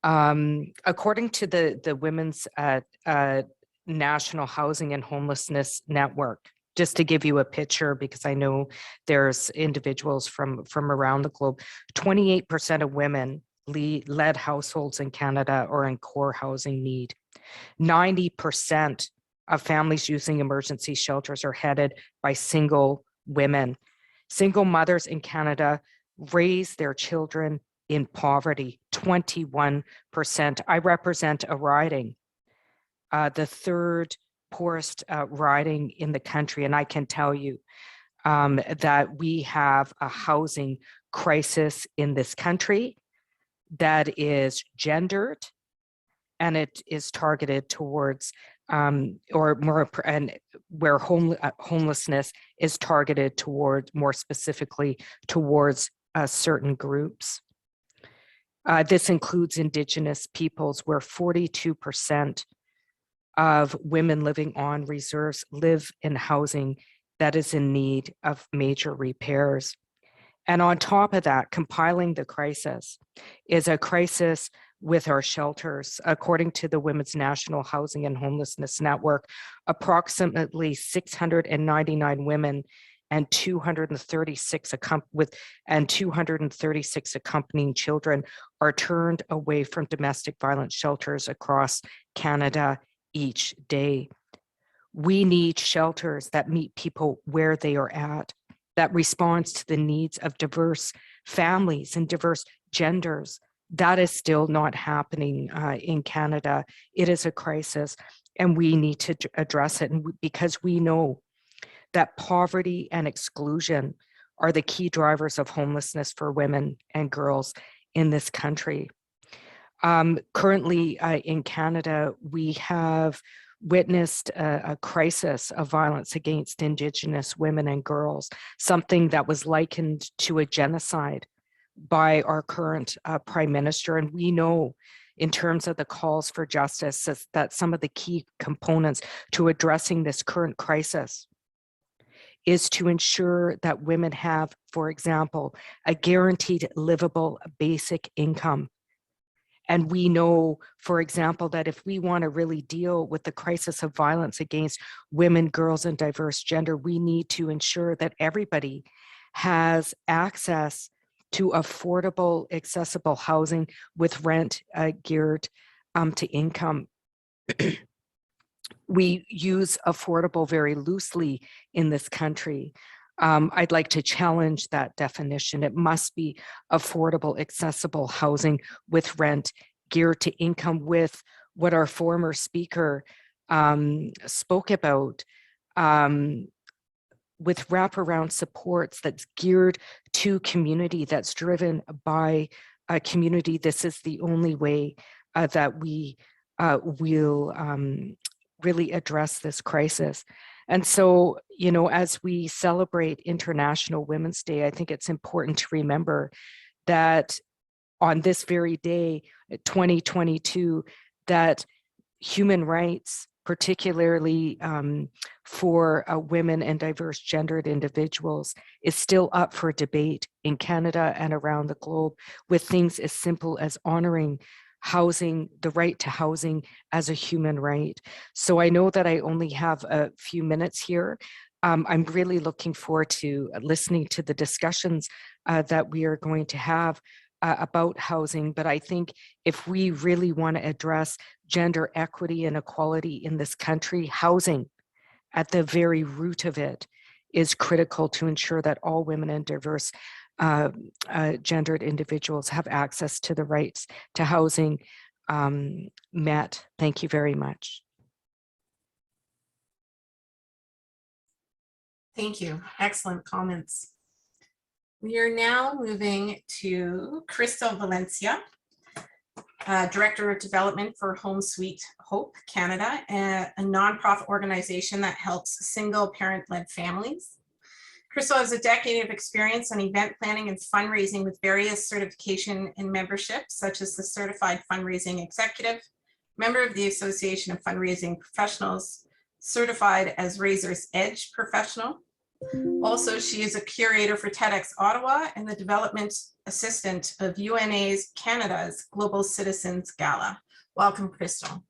According to the Women's National Housing and Homelessness Network, just to give you a picture, because I know there's individuals from around the globe, 28% of women led households in Canada are in core housing need. 90% of families using emergency shelters are headed by single women. Single mothers in Canada raise their children in poverty, 21%. I represent a riding, the third poorest riding in the country. And I can tell you that we have a housing crisis in this country that is gendered, and it is targeted towards or more, and where homelessness is targeted toward, more specifically towards certain groups. This includes Indigenous peoples, where 42% of women living on reserves live in housing that is in need of major repairs. And on top of that, compiling the crisis is a crisis with our shelters. According to the Women's National Housing and Homelessness Network, approximately 699 women and 236 accompanying children are turned away from domestic violence shelters across Canada each day. We need shelters that meet people where they are at, that responds to the needs of diverse families and diverse genders. That is still not happening in Canada. It is a crisis, and we need to address it. And because we know that poverty and exclusion are the key drivers of homelessness for women and girls in this country. Currently in Canada, we have witnessed a crisis of violence against Indigenous women and girls, something that was likened to a genocide by our current Prime Minister. And we know, in terms of the calls for justice, that some of the key components to addressing this current crisis is to ensure that women have, for example, a guaranteed livable basic income. And we know, for example, that if we want to really deal with the crisis of violence against women, girls, and diverse gender, we need to ensure that everybody has access to affordable, accessible housing with rent geared to income. We use affordable very loosely in this country. I'd like to challenge that definition. It must be affordable, accessible housing with rent geared to income, with what our former speaker spoke about, with wraparound supports that's geared to community, that's driven by a community. This is the only way that we will really address this crisis. And so, you know, as we celebrate International Women's Day, I think it's important to remember that on this very day, 2022, that human rights, particularly for women and diverse gendered individuals, is still up for debate in Canada and around the globe, with things as simple as honoring housing, the right to housing as a human right. So I know that I only have a few minutes here. I'm really looking forward to listening to the discussions that we are going to have about housing. But I think if we really want to address gender equity and equality in this country, housing at the very root of it is critical to ensure that all women and diverse gendered individuals have access to the rights to housing met. Thank you very much. Thank you. Excellent comments. We are now moving to Crystal Valencia, Director of Development for Home Sweet Hope Canada, a nonprofit organization that helps single parent-led families. Crystal has a decade of experience on event planning and fundraising with various certification and memberships, such as the Certified Fundraising Executive, member of the Association of Fundraising Professionals, certified as Razor's Edge Professional. Also, she is a curator for TEDx Ottawa and the development assistant of UNA's Canada's Global Citizens Gala. Welcome, Crystal.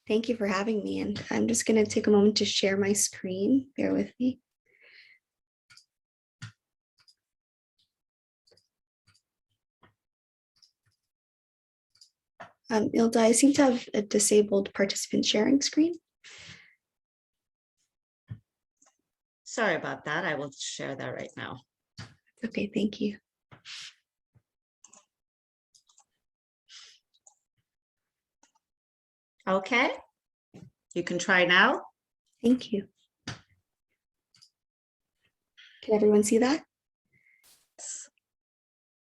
Thank you for having me. And I'm just going to take a moment to share my screen. Bear with me. Ilda, I seem to have a disabled participant sharing screen. Sorry about that. I will share that right now. Okay, thank you. Okay, you can try now. Thank you. Can everyone see that?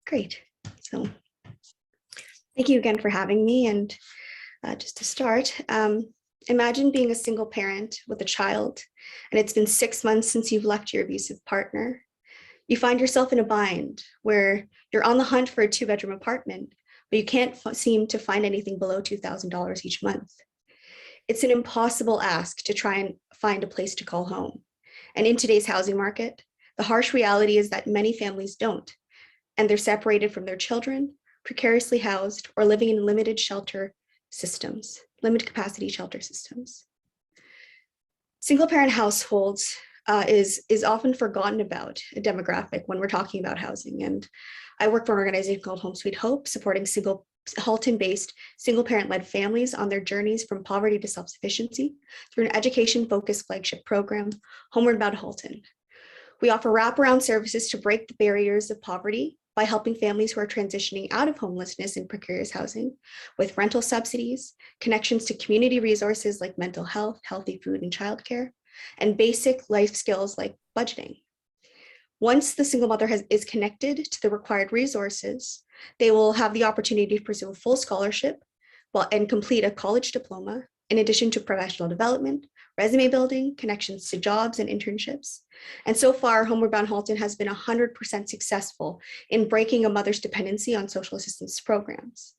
Great. So thank you again for having me. And just to start, imagine being a single parent with a child, and it's been 6 months since you've left your abusive partner. You find yourself in a bind where you're on the hunt for a 2-bedroom apartment, but you can't seem to find anything below $2,000 each month. It's an impossible ask to try and find a place to call home. And in today's housing market, the harsh reality is that many families don't, and they're separated from their children, precariously housed, or living in limited shelter systems, limited capacity shelter systems. Single parent households is often forgotten about a demographic when we're talking about housing. And I work for an organization called Home Sweet Hope, supporting Halton-based single parent-led families on their journeys from poverty to self-sufficiency through an education-focused flagship program, Homeward Bound Halton. We offer wraparound services to break the barriers of poverty by helping families who are transitioning out of homelessness and precarious housing with rental subsidies, connections to community resources like mental health, healthy food, and childcare, and basic life skills like budgeting. Once the single mother is connected to the required resources, they will have the opportunity to pursue a full scholarship and complete a college diploma, in addition to professional development, resume building, connections to jobs and internships. And so far, Homeward Bound Halton has been 100% successful in breaking a mother's dependency on social assistance programs.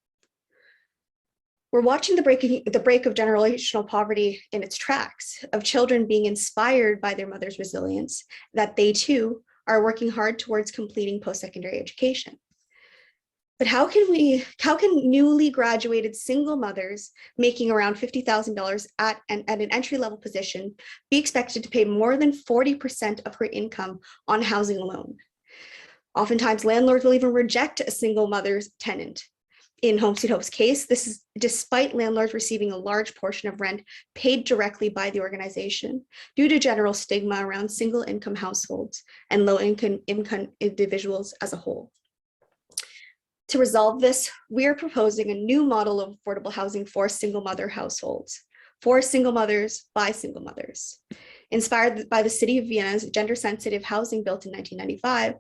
We're watching the break of generational poverty in its tracks, of children being inspired by their mother's resilience, that they too are working hard towards completing post-secondary education. But how can newly graduated single mothers making around $50,000 at an entry-level position be expected to pay more than 40% of her income on housing alone? Oftentimes, landlords will even reject a single mother's tenant. In Home Sweet Hope's case, this is despite landlords receiving a large portion of rent paid directly by the organization due to general stigma around single income households and low income individuals as a whole. To resolve this, we are proposing a new model of affordable housing for single mother households, for single mothers by single mothers. Inspired by the City of Vienna's gender-sensitive housing built in 1995,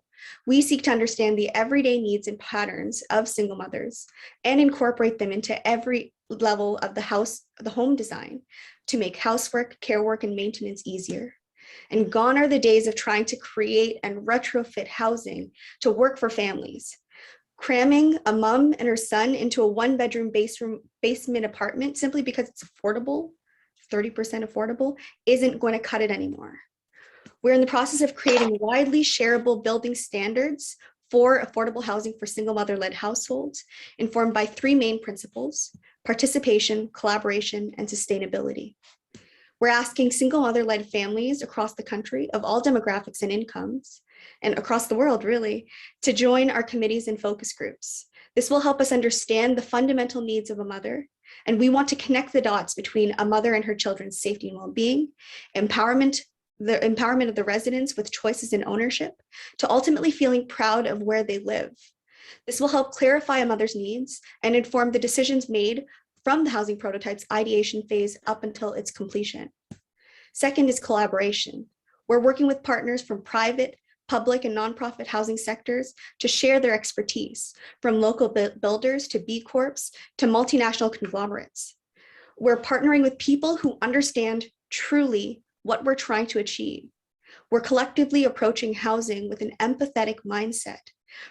we seek to understand the everyday needs and patterns of single mothers and incorporate them into every level of the home design to make housework, care work, and maintenance easier. And gone are the days of trying to create and retrofit housing to work for families. Cramming a mom and her son into a 1-bedroom basement apartment simply because it's affordable, 30% affordable, isn't going to cut it anymore. We're in the process of creating widely shareable building standards for affordable housing for single mother-led households, informed by 3 main principles: participation, collaboration, and sustainability. We're asking single mother-led families across the country of all demographics and incomes, and across the world really, to join our committees and focus groups. This will help us understand the fundamental needs of a mother, and we want to connect the dots between a mother and her children's safety and well-being, empowerment of the residents with choices and ownership, to ultimately feeling proud of where they live. This will help clarify a mother's needs and inform the decisions made from the housing prototype's ideation phase up until its completion. Second is collaboration. We're working with partners from private, public, and nonprofit housing sectors to share their expertise, from local builders to B Corps to multinational conglomerates. We're partnering with people who understand truly what we're trying to achieve. We're collectively approaching housing with an empathetic mindset,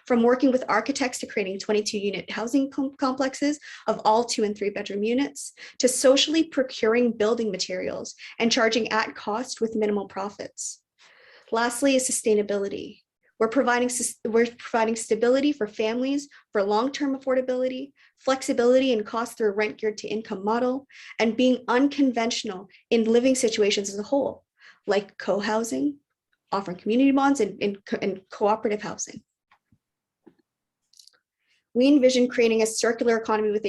from working with architects to creating 22-unit housing complexes of all 2- and 3-bedroom units, to socially procuring building materials and charging at cost with minimal profits. Lastly is sustainability. We're providing stability for families for long-term affordability, flexibility and cost through a rent geared to income model, and being unconventional in living situations as a whole, like co-housing, offering community bonds, and cooperative housing. We envision creating a circular economy with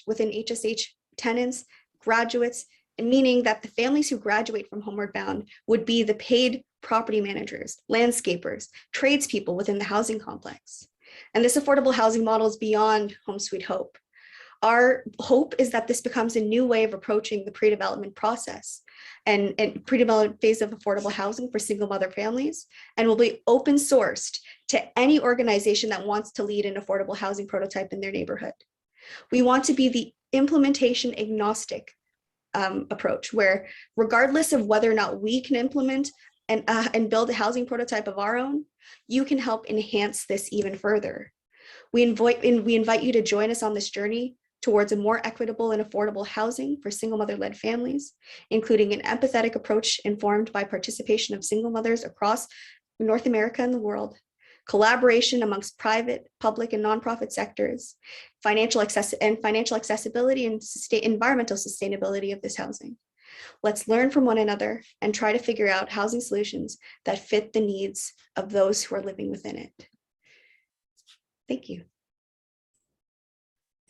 within HSH tenants, graduates, and meaning that the families who graduate from Homeward Bound would be the paid property managers, landscapers, tradespeople within the housing complex. And this affordable housing model is beyond Home Sweet Hope. Our hope is that this becomes a new way of approaching the pre-development process and pre-development phase of affordable housing for single mother families, and will be open sourced to any organization that wants to lead an affordable housing prototype in their neighborhood. We want to be the implementation agnostic approach, where regardless of whether or not we can implement and build a housing prototype of our own, you can help enhance this even further. We invite you to join us on this journey towards a more equitable and affordable housing for single mother-led families, including an empathetic approach informed by participation of single mothers across North America and the world, collaboration amongst private, public, and nonprofit sectors, financial accessibility and environmental sustainability of this housing. Let's learn from one another and try to figure out housing solutions that fit the needs of those who are living within it. Thank you.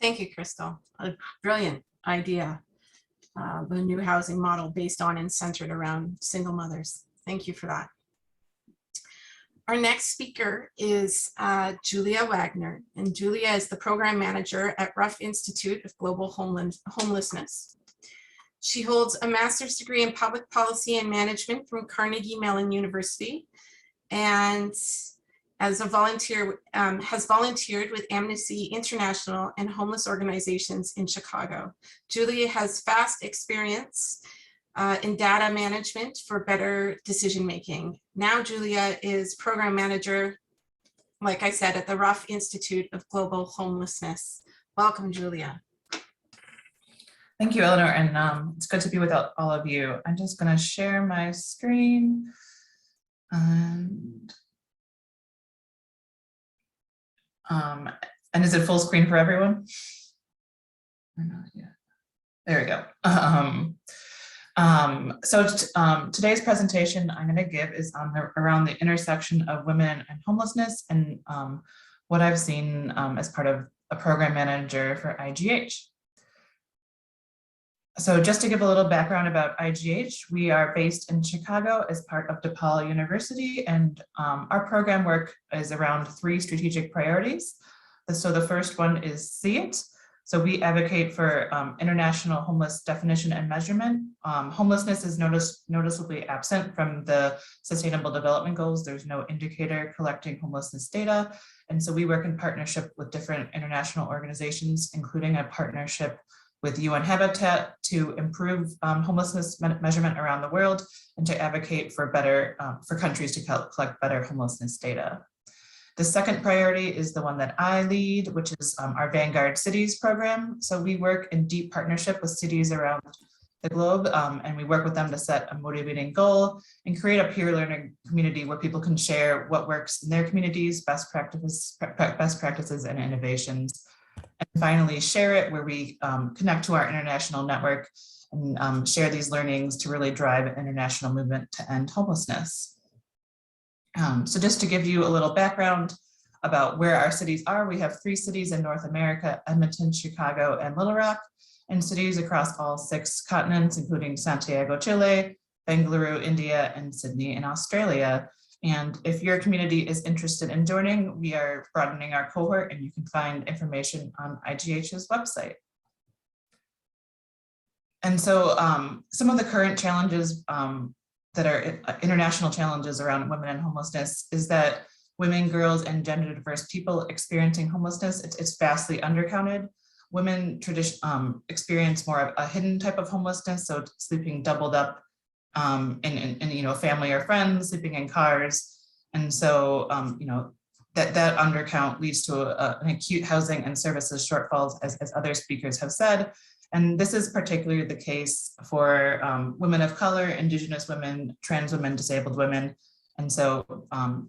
Thank you, Crystal. A brilliant idea. The new housing model based on and centered around single mothers. Thank you for that. Our next speaker is Julia Wagner, and Julia is the program manager at Ruff Institute of Global Homelessness. She holds a master's degree in public policy and management from Carnegie Mellon University, and as a volunteer, has volunteered with Amnesty International and homeless organizations in Chicago. Julia has vast experience in data management for better decision-making. Now Julia is program manager, like I said, at the Ruff Institute of Global Homelessness. Welcome, Julia. Thank you, Eleanor, and it's good to be with all of you. I'm just going to share my screen. And is it full screen for everyone? Yeah. There we go. Today's presentation I'm going to give is on around the intersection of women and homelessness, and what I've seen as part of a program manager for IGH. So just to give a little background about IGH, we are based in Chicago as part of DePaul University, and our program work is around 3 strategic priorities. So the first one is See It. So we advocate for international homeless definition and measurement. Homelessness is noticeably absent from the Sustainable Development Goals. There's no indicator collecting homelessness data. And so we work in partnership with different international organizations, including a partnership with UN Habitat to improve homelessness measurement around the world and to advocate for better, for countries to collect better homelessness data. The second priority is the one that I lead, which is our Vanguard Cities program. So we work in deep partnership with cities around the globe, and we work with them to set a motivating goal and create a peer learning community where people can share what works in their communities, best practices and innovations. And finally, share it, where we connect to our international network and share these learnings to really drive an international movement to end homelessness. So just to give you a little background about where our cities are, we have 3 cities in North America: Edmonton, Chicago, and Little Rock, and cities across all 6 continents, including Santiago, Chile, Bengaluru, India, and Sydney in Australia. And if your community is interested in joining, we are broadening our cohort, and you can find information on IGH's website. And so some of the current challenges that are international challenges around women and homelessness is that women, girls, and gender diverse people experiencing homelessness, it's vastly undercounted. Women experience more of a hidden type of homelessness, so sleeping doubled up in family or friends, sleeping in cars. And so that undercount leads to an acute housing and services shortfalls, as other speakers have said. And this is particularly the case for women of color, Indigenous women, trans women, disabled women. And so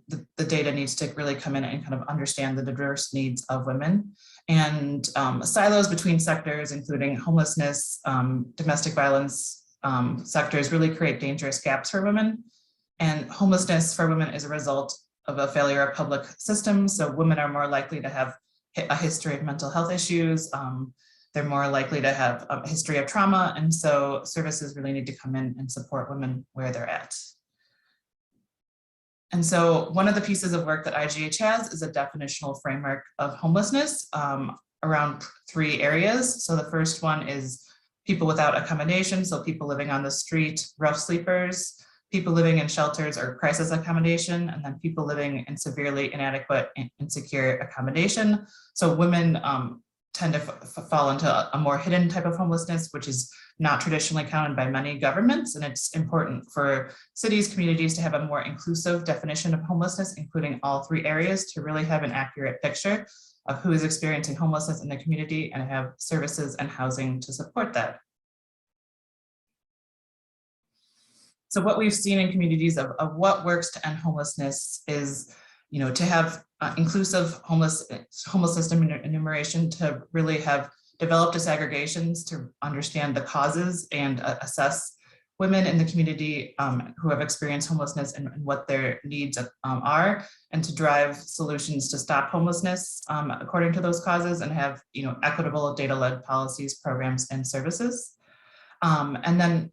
the data needs to really come in and kind of understand the diverse needs of women. And silos between sectors, including homelessness, domestic violence sectors, really create dangerous gaps for women. And homelessness for women is a result of a failure of public systems. So women are more likely to have a history of mental health issues. They're more likely to have a history of trauma. And so services really need to come in and support women where they're at. And so one of the pieces of work that IGH has is a definitional framework of homelessness. around 3 areas. So the first one is people without accommodation, so people living on the street, rough sleepers, people living in shelters or crisis accommodation, and then people living in severely inadequate and insecure accommodation. So women tend to fall into a more hidden type of homelessness, which is not traditionally counted by many governments. And it's important for cities, communities to have a more inclusive definition of homelessness, including all 3 areas, to really have an accurate picture of who is experiencing homelessness in the community and have services and housing to support that. So what we've seen in communities of what works to end homelessness is, to have inclusive homelessness enumeration, to really have developed disaggregations to understand the causes and assess women in the community who have experienced homelessness and what their needs are, and to drive solutions to stop homelessness according to those causes, and have equitable data-led policies, programs, and services. And then,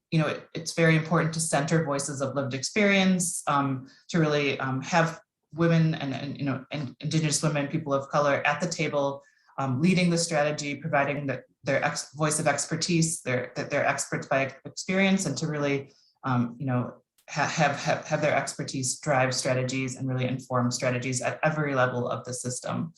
it's very important to center voices of lived experience, to really have women and Indigenous women, people of color at the table, leading the strategy, providing their voice of expertise, that they're experts by experience, and to really, have their expertise drive strategies and really inform strategies at every level of the system.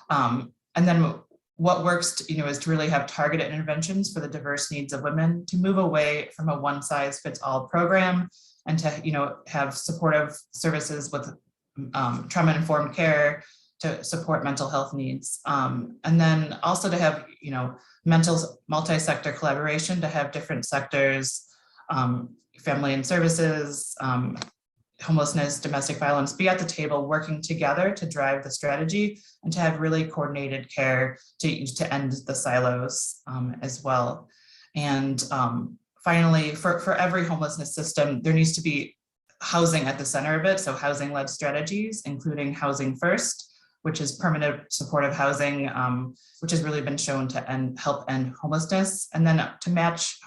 And then what works, is to really have targeted interventions for the diverse needs of women, to move away from a one-size-fits-all program, and to, have supportive services with trauma-informed care to support mental health needs. And then also to have, multi-sector collaboration, to have different sectors, family and services, homelessness, domestic violence, be at the table working together to drive the strategy, and to have really coordinated care to end the silos as well. And finally, for every homelessness system, there needs to be housing at the center of it. So housing-led strategies, including housing first, which is permanent supportive housing, which has really been shown to help end homelessness, and then to match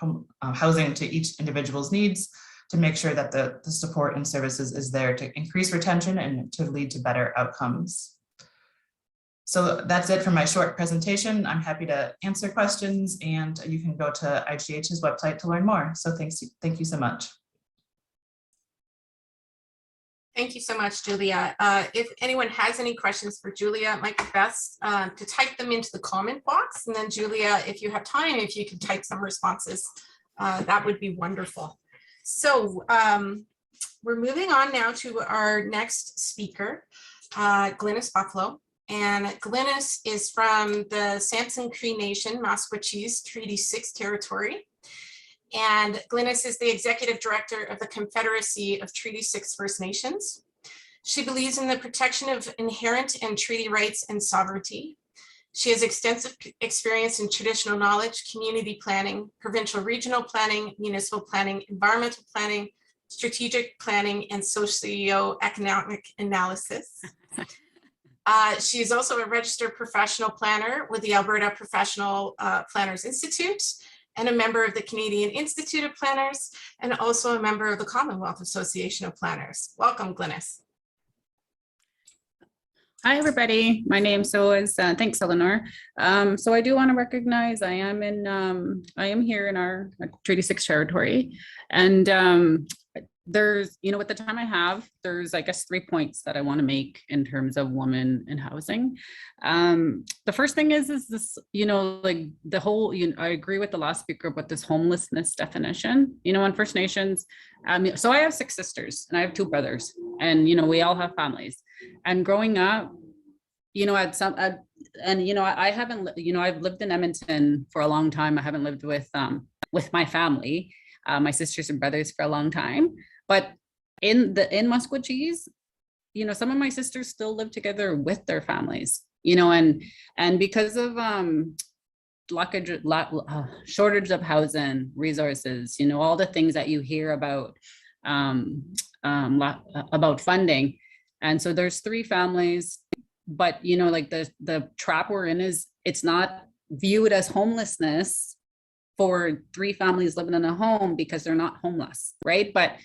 housing to each individual's needs, to make sure that the support and services is there to increase retention and to lead to better outcomes. So that's it for my short presentation. I'm happy to answer questions, and you can go to IGH's website to learn more. So thank you so much. Thank you so much, Julia. If anyone has any questions for Julia, it might be best to type them into the comment box. And then Julia, if you have time, if you could type some responses, that would be wonderful. So we're moving on now to our next speaker, Glynis Buffalo. And Glynis is from the Sampson Cree Nation, Maskwacis Treaty 6 territory. And Glynis is the executive director of the Confederacy of Treaty 6 First Nations. She believes in the protection of inherent and treaty rights and sovereignty. She has extensive experience in traditional knowledge, community planning, provincial regional planning, municipal planning, environmental planning, strategic planning, and socioeconomic analysis. She is also a registered professional planner with the Alberta Professional Planners Institute, and a member of the Canadian Institute of Planners, and also a member of the Commonwealth Association of Planners. Welcome, Glynis. Hi, everybody. My name thanks, Eleanor. So I do want to recognize I am here in our Treaty 6 territory, and there's, with the time I have, there's, I guess, 3 points that I want to make in terms of women in housing. The first thing is this, like the whole, I agree with the last speaker about this homelessness definition, on First Nations. So I have 6 sisters and I have 2 brothers, and, we all have families. And growing up, I haven't, I've lived in Edmonton for a long time. I haven't lived with my family, my sisters and brothers, for a long time. But in Maskwacis, some of my sisters still live together with their families, and because of shortage of housing resources, all the things that you hear about funding. And so there's 3 families, but like the trap we're in is it's not viewed as homelessness for 3 families living in a home because they're not homeless, right? But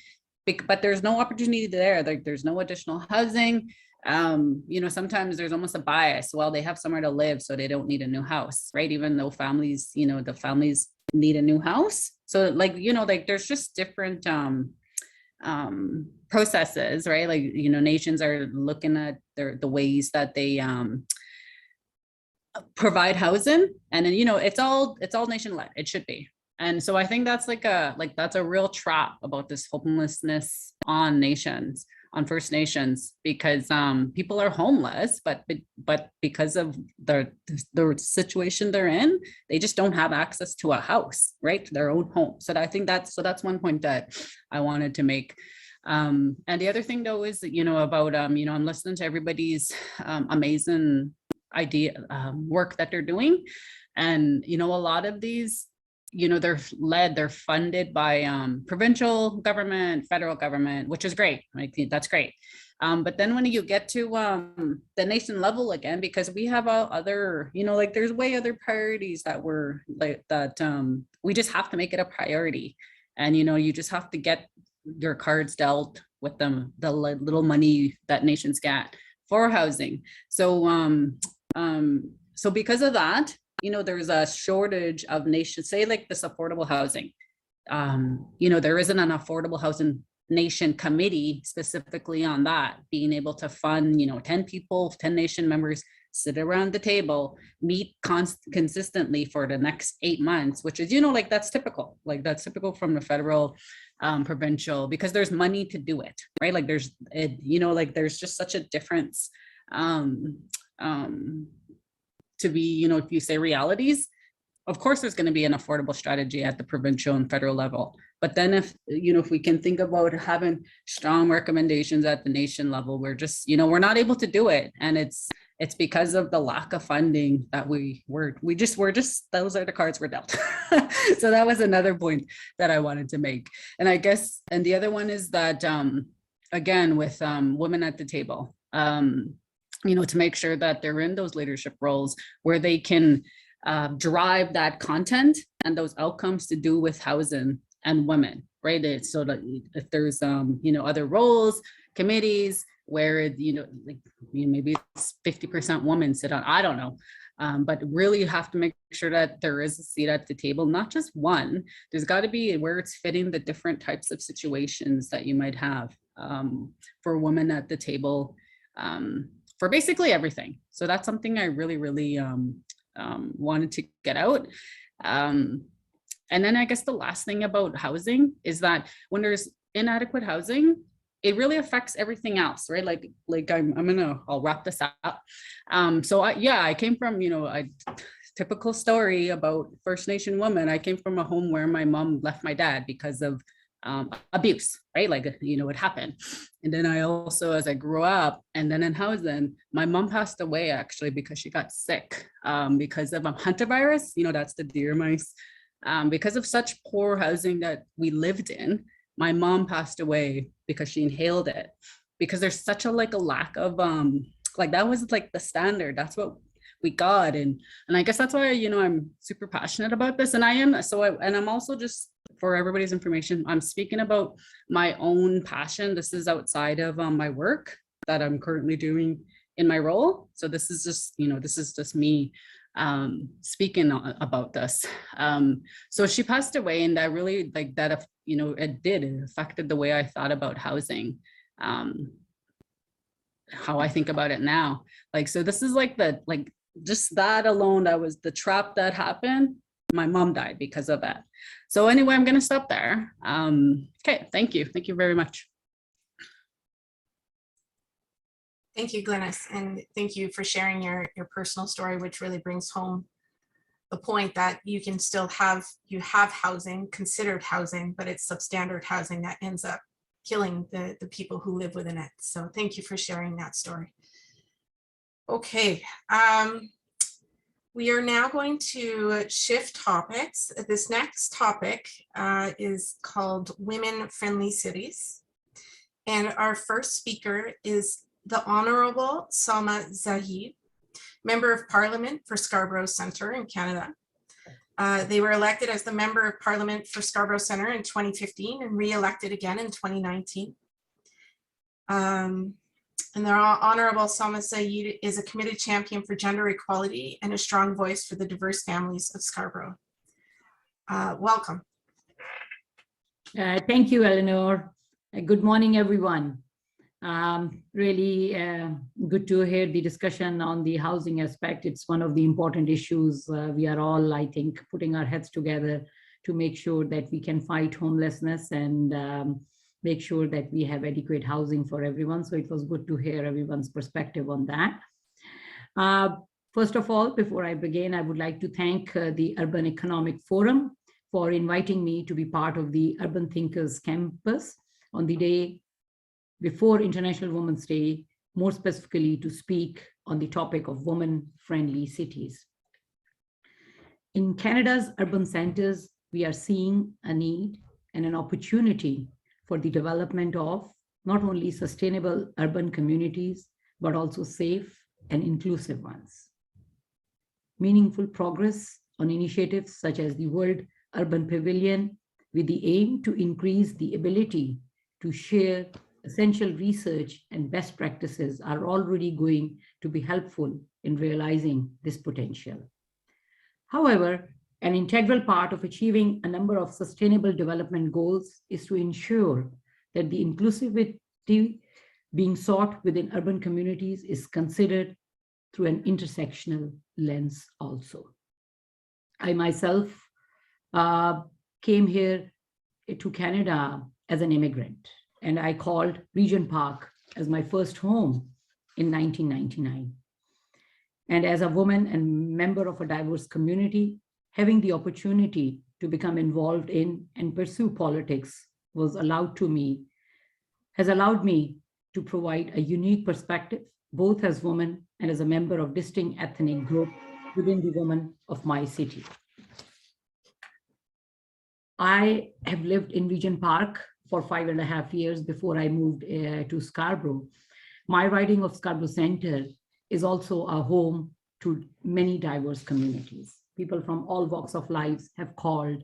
there's no opportunity there. Like there's no additional housing. you know, sometimes there's almost a bias. Well, they have somewhere to live, so they don't need a new house, right? Even though families, you know, the families need a new house. So like, you know, like there's just different processes, right? Like, you know, nations are looking at the ways that they provide housing, and then, you know, it's all nation led. It should be. And so I think that's that's a real trap about this homelessness on nations, on First Nations, because people are homeless, but because of the situation they're in, they just don't have access to a house, right? Their own home. So I think that's one point that I wanted to make. And the other thing though is, you know, about you know, I'm listening to everybody's amazing idea work that they're doing, and you know, a lot of these, you know, they're funded by provincial government, federal government, which is great. I think that's great. But then when you get to the nation level again, because we have other, you know, like there's way other priorities that we're like that we just have to make it a priority. And, you know, you just have to get your cards dealt with them, the little money that nations get for housing. So, so because of that, you know, there's a shortage of nations, say like this affordable housing. You know, there isn't an affordable housing nation committee specifically on that, being able to fund, you know, 10 people, 10 nation members, sit around the table, meet consistently for the next 8 months, which is, you know, like that's typical from the federal, provincial, because there's money to do it, right? Like there's, you know, like there's just such a difference. To be, you know, if you say realities, of course, there's going to be an affordable strategy at the provincial and federal level. But then if, you know, if we can think about having strong recommendations at the nation level, we're just, you know, we're not able to do it. And it's because of the lack of funding that we're just, those are the cards we're dealt. So that was another point that I wanted to make. And I guess, and the other one is that, again, with women at the table, you know, to make sure that they're in those leadership roles where they can drive that content and those outcomes to do with housing and women, right? So that if there's, you know, other roles, committees where, you know, like, you know, maybe it's 50% women sit on, I don't know. But really you have to make sure that there is a seat at the table, not just one. There's got to be where it's fitting the different types of situations that you might have for women at the table. For basically everything. So that's something I really, really wanted to get out. And then I guess the last thing about housing is that when there's inadequate housing, it really affects everything else, right? Like I'll wrap this up. So I came from, you know, a typical story about First Nation woman. I came from a home where my mom left my dad because of abuse, right? Like, you know, it happened. And then I also, as I grew up, and then in housing, my mom passed away actually because she got sick because of hantavirus, you know, that's the deer mice. Because of such poor housing that we lived in, my mom passed away because she inhaled it, because there's such a lack of like that was like the standard. That's what we got. And I guess that's why, you know, I'm super passionate about this. And I am, and I'm also just, for everybody's information, I'm speaking about my own passion. This is outside of my work that I'm currently doing in my role. So this is just, you know, this is just me speaking about this. So she passed away, and that really, like that, you know, it affected the way I thought about housing, how I think about it now. Like, so this is like just that alone, that was the trap that happened. My mom died because of that. So anyway, I'm going to stop there. Okay, thank you. Thank you very much. Thank you, Glynis, and thank you for sharing your personal story, which really brings home the point that you can still have housing, considered housing, but it's substandard housing that ends up killing the people who live within it. So thank you for sharing that story. Okay, we are now going to shift topics. This next topic is called Women-Friendly Cities. And our first speaker is the Honorable Salma Zahid, Member of Parliament for Scarborough Centre in Canada. They were elected as the Member of Parliament for Scarborough Centre in 2015 and re-elected again in 2019. And their Honorable Salma Saeed is a committed champion for gender equality and a strong voice for the diverse families of Scarborough. Welcome. Thank you, Eleanor. Good morning, everyone. Really good to hear the discussion on the housing aspect. It's one of the important issues. We are all, I think, putting our heads together to make sure that we can fight homelessness and make sure that we have adequate housing for everyone. So it was good to hear everyone's perspective on that. First of all, before I begin, I would like to thank the Urban Economic Forum for inviting me to be part of the Urban Thinkers Campus on the day before International Women's Day, more specifically to speak on the topic of women-friendly cities. In Canada's urban centers, we are seeing a need and an opportunity for the development of not only sustainable urban communities, but also safe and inclusive ones. Meaningful progress on initiatives such as the World Urban Pavilion, with the aim to increase the ability to share essential research and best practices, are already going to be helpful in realizing this potential. However, an integral part of achieving a number of sustainable development goals is to ensure that the inclusivity being sought within urban communities is considered through an intersectional lens also. I myself came here to Canada as an immigrant, and I called Regent Park as my first home in 1999. And as a woman and member of a diverse community, having the opportunity to become involved in and pursue politics has allowed me to provide a unique perspective, both as woman and as a member of distinct ethnic group within the women of my city. I have lived in Regent Park for 5.5 years before I moved to Scarborough. My riding of Scarborough Centre is also a home to many diverse communities. People from all walks of life have called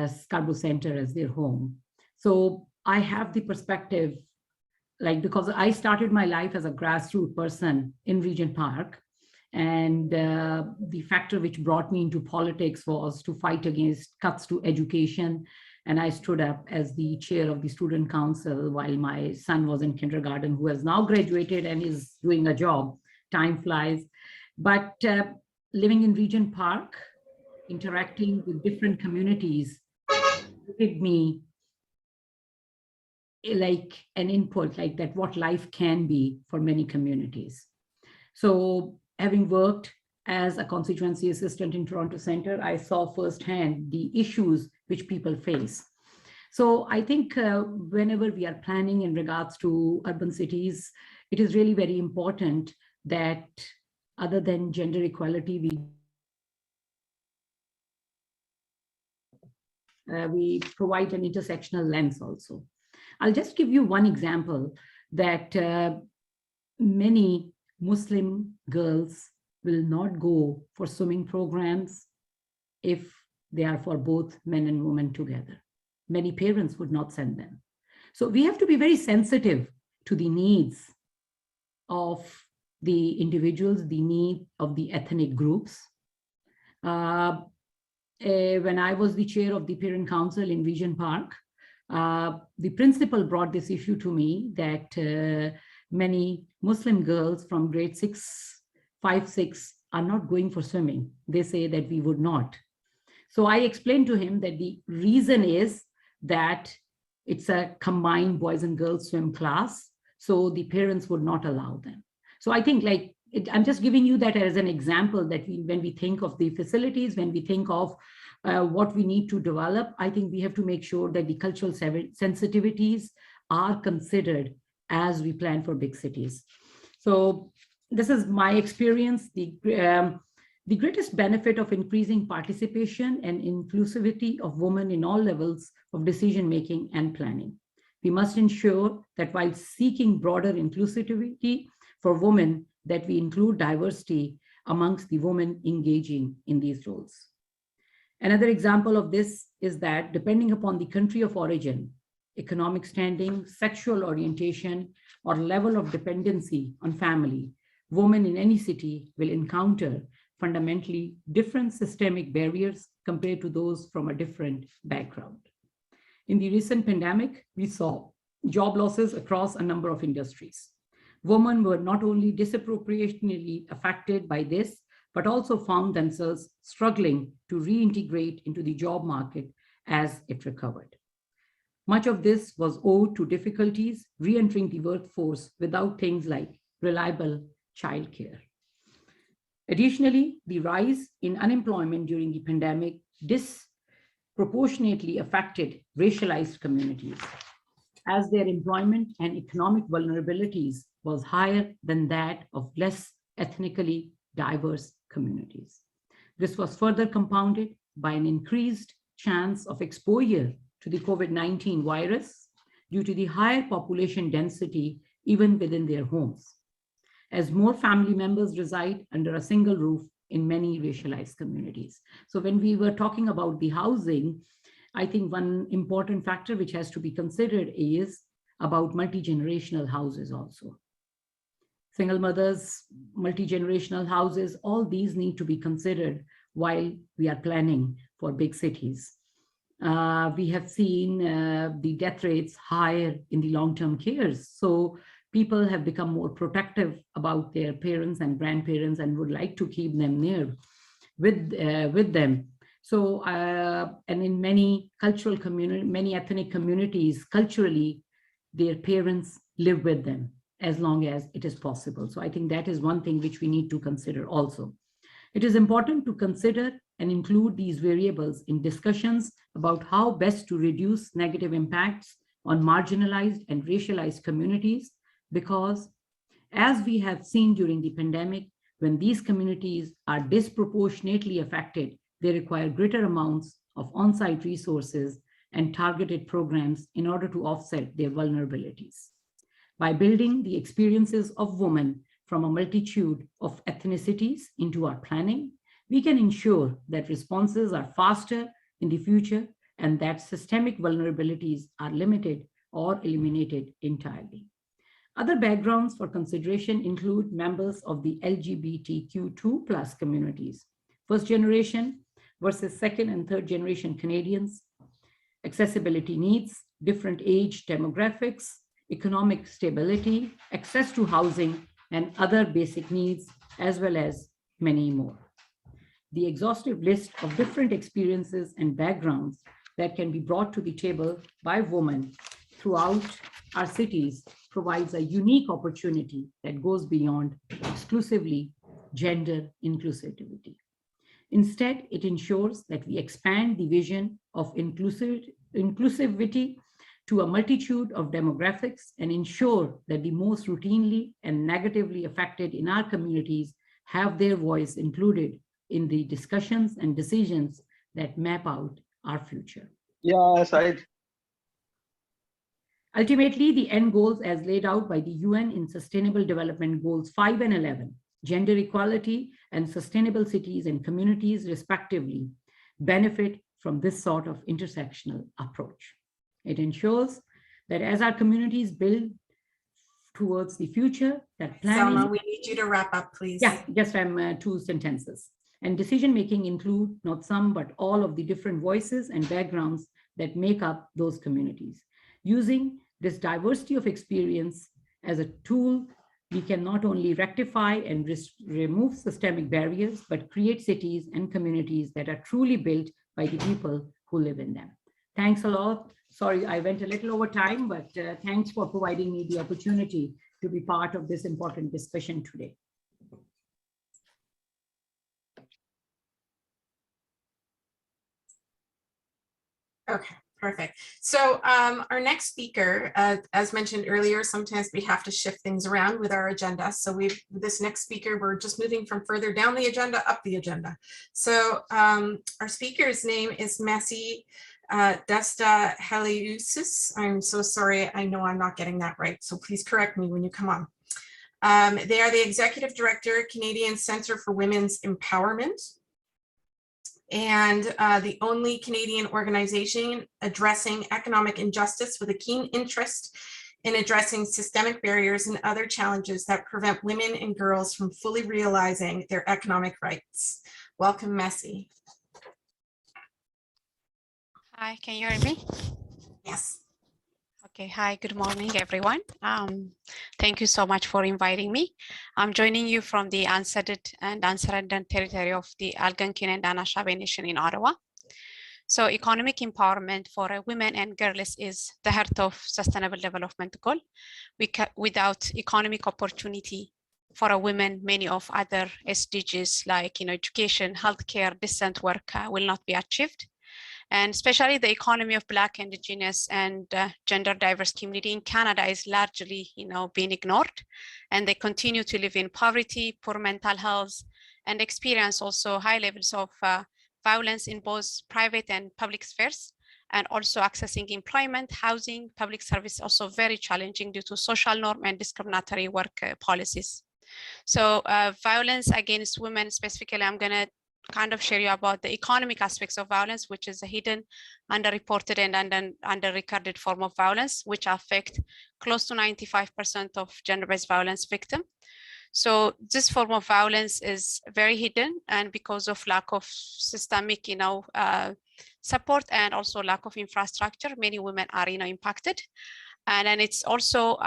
Scarborough Centre as their home. So I have the perspective, because I started my life as a grassroots person in Regent Park, and the factor which brought me into politics was to fight against cuts to education. And I stood up as the chair of the student council while my son was in kindergarten, who has now graduated and is doing a job. Time flies. But living in Regent Park, interacting with different communities, gave me like an input like that, what life can be for many communities. So having worked as a constituency assistant in Toronto Centre, I saw firsthand the issues which people face. So I think whenever we are planning in regards to urban cities, it is really very important that other than gender equality, we provide an intersectional lens also. I'll just give you one example that many Muslim girls will not go for swimming programs if they are for both men and women together. Many parents would not send them. So we have to be very sensitive to the needs of the individuals, the need of the ethnic groups. When I was the chair of the Parent Council in Regent Park, the principal brought this issue to me that many Muslim girls from grade 5, 6 are not going for swimming. They say that we would not. So I explained to him that the reason is that it's a combined boys and girls swim class, so the parents would not allow them. So I think I'm just giving you that as an example that when we think of the facilities, when we think of what we need to develop, I think we have to make sure that the cultural sensitivities are considered as we plan for big cities. So this is my experience. The greatest benefit of increasing participation and inclusivity of women in all levels of decision-making and planning. We must ensure that while seeking broader inclusivity for women, that we include diversity amongst the women engaging in these roles. Another example of this is that depending upon the country of origin, economic standing, sexual orientation, or level of dependency on family, women in any city will encounter fundamentally different systemic barriers compared to those from a different background. In the recent pandemic, we saw job losses across a number of industries. Women were not only disproportionately affected by this, but also found themselves struggling to reintegrate into the job market as it recovered. Much of this was owed to difficulties re-entering the workforce without things like reliable childcare. Additionally, the rise in unemployment during the pandemic disproportionately affected racialized communities, as their employment and economic vulnerabilities was higher than that of less ethnically diverse communities. This was further compounded by an increased chance of exposure to the COVID-19 virus due to the higher population density even within their homes, as more family members reside under a single roof in many racialized communities. So when we were talking about the housing, I think one important factor which has to be considered is about multi-generational houses also. Single mothers, multi-generational houses, all these need to be considered while we are planning for big cities. We have seen the death rates higher in the long-term cares. So people have become more protective about their parents and grandparents and would like to keep them near with them. So, and in many cultural communities, many ethnic communities, culturally, their parents live with them as long as it is possible. So I think that is one thing which we need to consider also. It is important to consider and include these variables in discussions about how best to reduce negative impacts on marginalized and racialized communities, because as we have seen during the pandemic, when these communities are disproportionately affected, they require greater amounts of on-site resources and targeted programs in order to offset their vulnerabilities. By building the experiences of women from a multitude of ethnicities into our planning, we can ensure that responses are faster in the future and that systemic vulnerabilities are limited or eliminated entirely. Other backgrounds for consideration include members of the LGBTQ2+ communities, first generation versus second and third generation Canadians, accessibility needs, different age demographics, economic stability, access to housing, and other basic needs, as well as many more. The exhaustive list of different experiences and backgrounds that can be brought to the table by women throughout our cities provides a unique opportunity that goes beyond exclusively gender inclusivity. Instead, it ensures that we expand the vision of inclusivity to a multitude of demographics and ensure that the most routinely and negatively affected in our communities have their voice included in the discussions and decisions that map out our future. Yes, Ultimately, the end goals as laid out by the UN in Sustainable Development Goals 5 and 11, gender equality and sustainable cities and communities respectively, benefit from this sort of intersectional approach. It ensures that as our communities build towards the future, that planning— Selma, we need you to wrap up, please. Yeah, just 2 sentences. And decision-making include not some, but all of the different voices and backgrounds that make up those communities. Using this diversity of experience as a tool, we can not only rectify and remove systemic barriers, but create cities and communities that are truly built by the people who live in them. Thanks a lot. Sorry, I went a little over time, but thanks for providing me the opportunity to be part of this important discussion today. Okay, perfect. So our next speaker, as mentioned earlier, sometimes we have to shift things around with our agenda. So this next speaker, we're just moving from further down the agenda, up the agenda. So our speaker's name is Messi Desta Heliusis. I'm so sorry, I know I'm not getting that right, so please correct me when you come on. They are the Executive Director, Canadian Centre for Women's Empowerment. and the only Canadian organization addressing economic injustice with a keen interest in addressing systemic barriers and other challenges that prevent women and girls from fully realizing their economic rights. Welcome, Messi. Hi, can you hear me? Yes. Okay, hi, good morning, everyone. Thank you so much for inviting me. I'm joining you from the unceded and unsurrendered territory of the Algonquin and Anishinaabe Nation in Ottawa. So economic empowerment for women and girls is the heart of sustainable development goal. Without economic opportunity for a women, many of other SDGs like education, healthcare, decent work will not be achieved. And especially the economy of Black, Indigenous, and gender diverse community in Canada is largely, being ignored, and they continue to live in poverty, poor mental health, and experience also high levels of violence in both private and public spheres, and also accessing employment, housing, public service also very challenging due to social norm and discriminatory work policies. So violence against women specifically, I'm going to kind of share you about the economic aspects of violence, which is a hidden, underreported, and under-recorded form of violence, which affect close to 95% of gender-based violence victims. So this form of violence is very hidden, and because of lack of systemic, support and also lack of infrastructure, many women are, impacted. And then it's also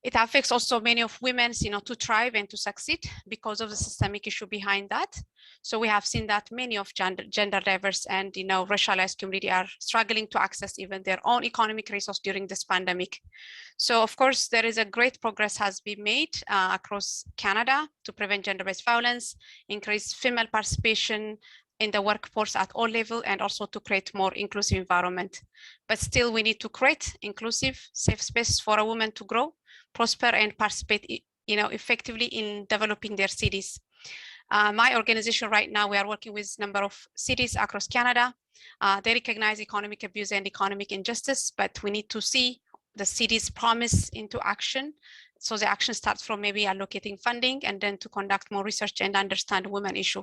it affects also many of women, to thrive and to succeed because of the systemic issue behind that. So we have seen that many of gender diverse and racialized community are struggling to access even their own economic resource during this pandemic. So of course, there is a great progress has been made across Canada to prevent gender-based violence, increase female participation in the workforce at all levels, and also to create more inclusive environment. But still, we need to create inclusive, safe space for a woman to grow, prosper, and participate, effectively in developing their cities. My organization right now, we are working with a number of cities across Canada. They recognize economic abuse and economic injustice, but we need to see the cities promise into action. So the action starts from maybe allocating funding and then to conduct more research and understand women issue.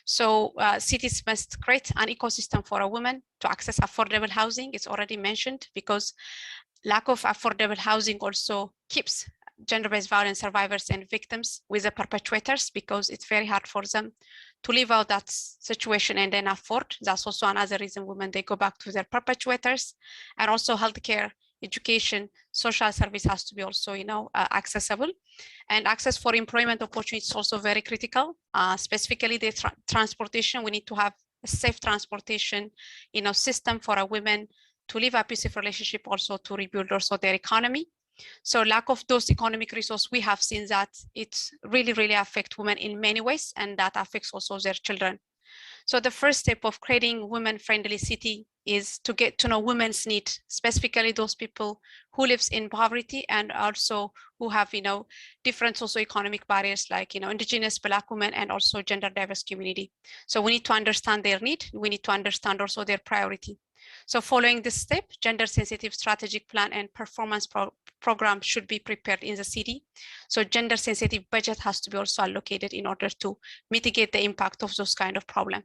So cities must create an ecosystem for a woman to access affordable housing. It's already mentioned, because lack of affordable housing also keeps gender-based violence survivors and victims with the perpetrators, because it's very hard for them to live out that situation and then afford. That's also another reason women, they go back to their perpetrators. And also healthcare, education, social service has to be also, accessible. And access for employment opportunities is also very critical. Specifically the transportation, we need to have a safe transportation, system for a women to live a peaceful relationship, also to rebuild also their economy. So lack of those economic resources, we have seen that it really, really affects women in many ways, and that affects also their children. So the first step of creating women-friendly city is to get to know women's needs, specifically those people who lives in poverty and also who have, different socioeconomic barriers like, Indigenous, Black women, and also gender diverse community. So we need to understand their need. We need to understand also their priority. So following this step, gender sensitive strategic plan and performance program should be prepared in the city. So gender sensitive budget has to be also allocated in order to mitigate the impact of those kind of problems.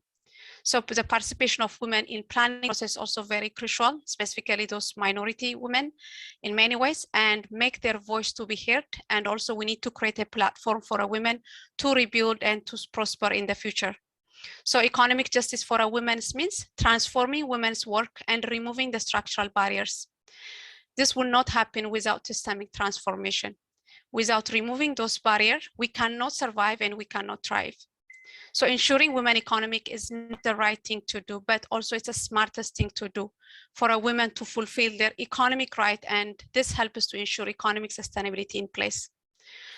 So the participation of women in planning process is also very crucial, specifically those minority women in many ways, and make their voice to be heard. And also we need to create a platform for a women to rebuild and to prosper in the future. So economic justice for a women means transforming women's work and removing the structural barriers. This will not happen without systemic transformation. Without removing those barriers, we cannot survive and we cannot thrive. So ensuring women economic is not the right thing to do, but also it's the smartest thing to do for a woman to fulfill their economic right. And this helps to ensure economic sustainability in place.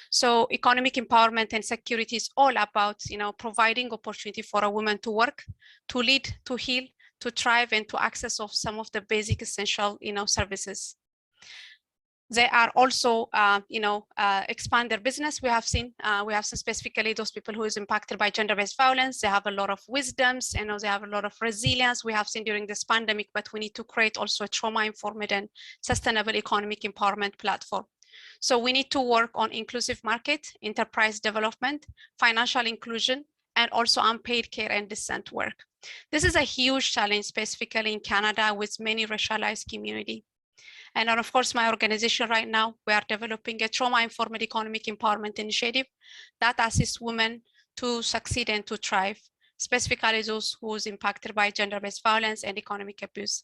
So economic empowerment and security is all about, providing opportunity for a woman to work, to lead, to heal, to thrive, and to access of some of the basic essential, services. They are also, expand their business. We have seen specifically those people who is impacted by gender-based violence. They have a lot of wisdoms, they have a lot of resilience. We have seen during this pandemic, but we need to create also a trauma-informed and sustainable economic empowerment platform. So we need to work on inclusive market, enterprise development, financial inclusion, and also unpaid care and decent work. This is a huge challenge, specifically in Canada with many racialized community. And then, of course, my organization right now, we are developing a trauma-informed economic empowerment initiative that assists women to succeed and to thrive, specifically those who is impacted by gender-based violence and economic abuse.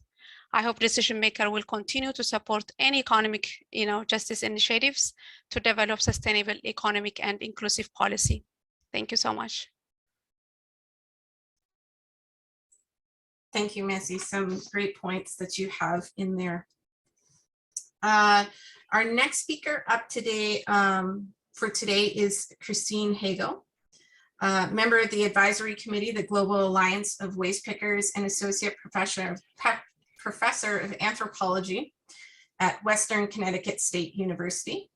I hope decision maker will continue to support any economic, justice initiatives to develop sustainable economic and inclusive policy. Thank you so much. Thank you, Messi. Some great points that you have in there. Our next speaker up today for today is Christine Hagel, member of the advisory committee, the Global Alliance of Waste Pickers, and associate professor of anthropology at Western Connecticut State University.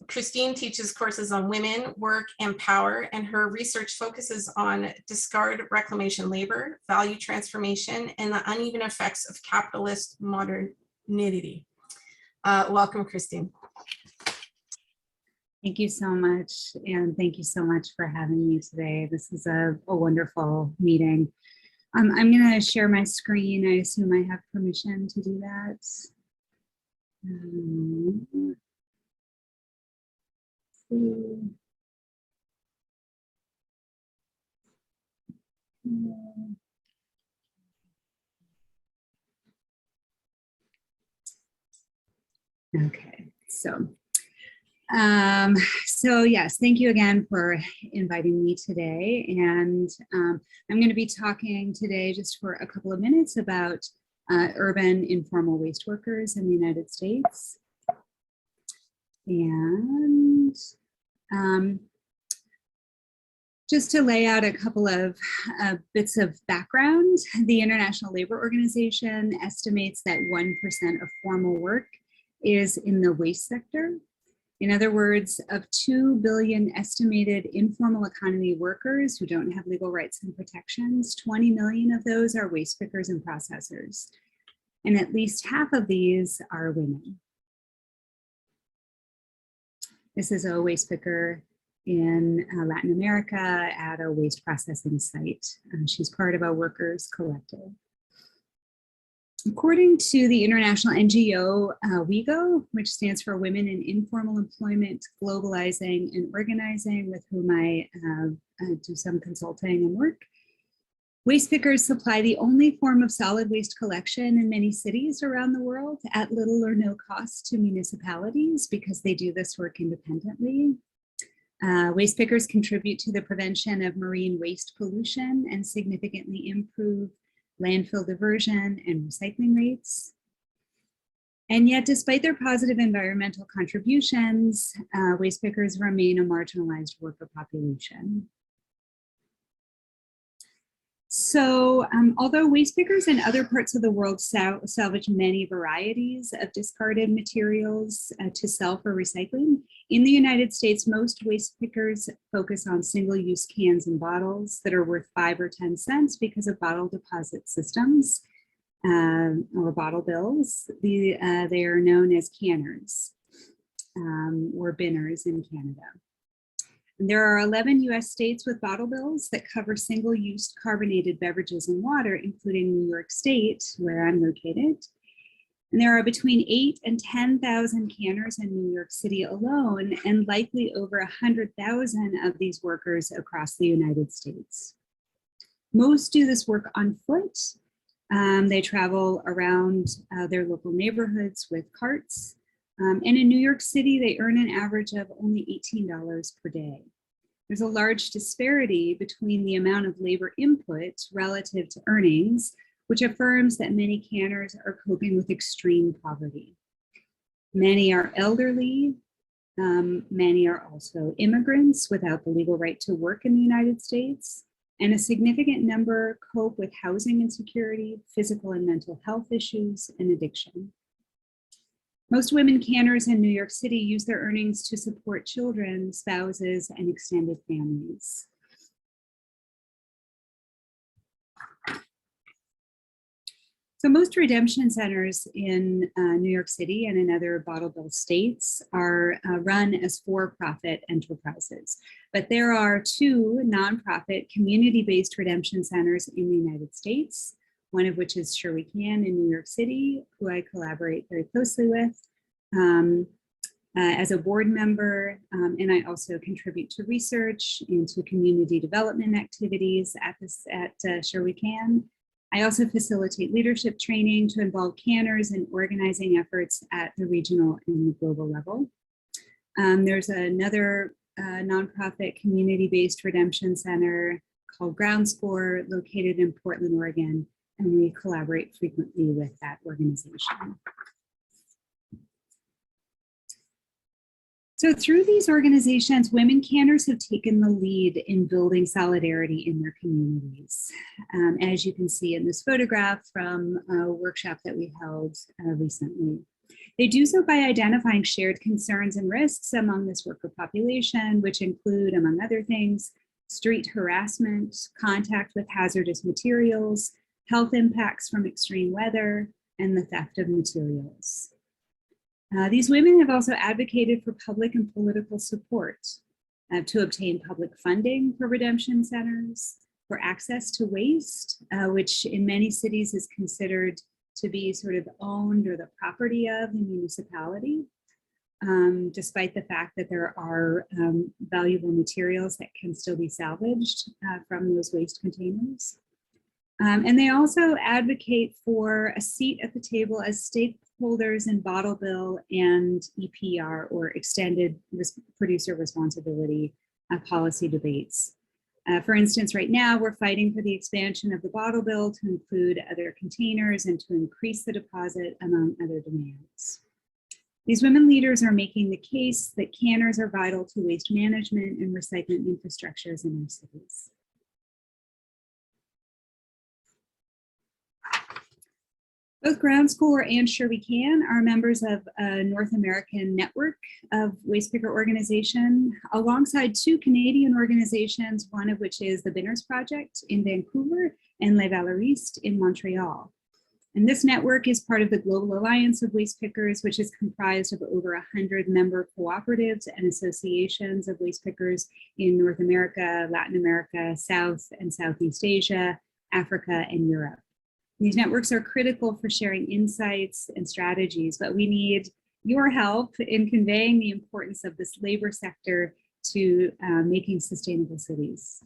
Christine teaches courses on women, work, and power, and her research focuses on discard reclamation labor, value transformation, and the uneven effects of capitalist modernity. Welcome, Christine. Thank you so much, and thank you so much for having me today. This is a wonderful meeting. I'm going to share my screen. I assume I have permission to do that. Okay, so yes, thank you again for inviting me today. And I'm going to be talking today just for a couple of minutes about urban informal waste workers in the United States. And just to lay out a couple of bits of background, the International Labor Organization estimates that 1% of formal work is in the waste sector. In other words, of 2 billion estimated informal economy workers who don't have legal rights and protections, 20 million of those are waste pickers and processors. And at least half of these are women. This is a waste picker in Latin America at a waste processing site. She's part of a workers' collective. According to the international NGO WIGO, which stands for Women in Informal Employment, Globalizing and Organizing, with whom I do some consulting and work, waste pickers supply the only form of solid waste collection in many cities around the world at little or no cost to municipalities because they do this work independently. Waste pickers contribute to the prevention of marine waste pollution and significantly improve landfill diversion and recycling rates. And yet, despite their positive environmental contributions, waste pickers remain a marginalized worker population. So although waste pickers in other parts of the world salvage many varieties of discarded materials to sell for recycling, in the United States, most waste pickers focus on single-use cans and bottles that are worth 5 or 10 cents because of bottle deposit systems or bottle bills. They are known as canners or binners in Canada. There are 11 US states with bottle bills that cover single-use carbonated beverages and water, including New York State, where I'm located. And there are between 8,000 and 10,000 canners in New York City alone, and likely over 100,000 of these workers across the United States. Most do this work on foot. They travel around their local neighborhoods with carts. And in New York City, they earn an average of only $18 per day. There's a large disparity between the amount of labor input relative to earnings, which affirms that many canners are coping with extreme poverty. Many are elderly. Many are also immigrants without the legal right to work in the United States. And a significant number cope with housing insecurity, physical and mental health issues, and addiction. Most women canners in New York City use their earnings to support children, spouses, and extended families. So most redemption centers in New York City and in other bottle bill states are run as for-profit enterprises. But there are 2 nonprofit community-based redemption centers in the United States, one of which is Sure We Can in New York City, who I collaborate very closely with as a board member. And I also contribute to research into community development activities at Sure We Can. I also facilitate leadership training to involve canners in organizing efforts at the regional and the global level. There's another nonprofit community-based redemption center called Ground Score located in Portland, Oregon, and we collaborate frequently with that organization. So through these organizations, women canners have taken the lead in building solidarity in their communities. As you can see in this photograph from a workshop that we held recently. They do so by identifying shared concerns and risks among this worker population, which include, among other things, street harassment, contact with hazardous materials, health impacts from extreme weather, and the theft of materials. These women have also advocated for public and political support to obtain public funding for redemption centers, for access to waste, which in many cities is considered to be sort of owned or the property of the municipality, despite the fact that there are valuable materials that can still be salvaged from those waste containers. And they also advocate for a seat at the table as stakeholders in bottle bill and EPR, or extended producer responsibility policy debates. For instance, right now we're fighting for the expansion of the bottle bill to include other containers and to increase the deposit, among other demands. These women leaders are making the case that canners are vital to waste management and recycling infrastructures in our cities. Both Ground Score and Sure We Can are members of a North American network of waste picker organization, alongside 2 Canadian organizations, one of which is the Binners Project in Vancouver and Les Valoristes in Montreal. And this network is part of the Global Alliance of Waste Pickers, which is comprised of over 100 member cooperatives and associations of waste pickers in North America, Latin America, South and Southeast Asia, Africa, and Europe. These networks are critical for sharing insights and strategies, but we need your help in conveying the importance of this labor sector to making sustainable cities.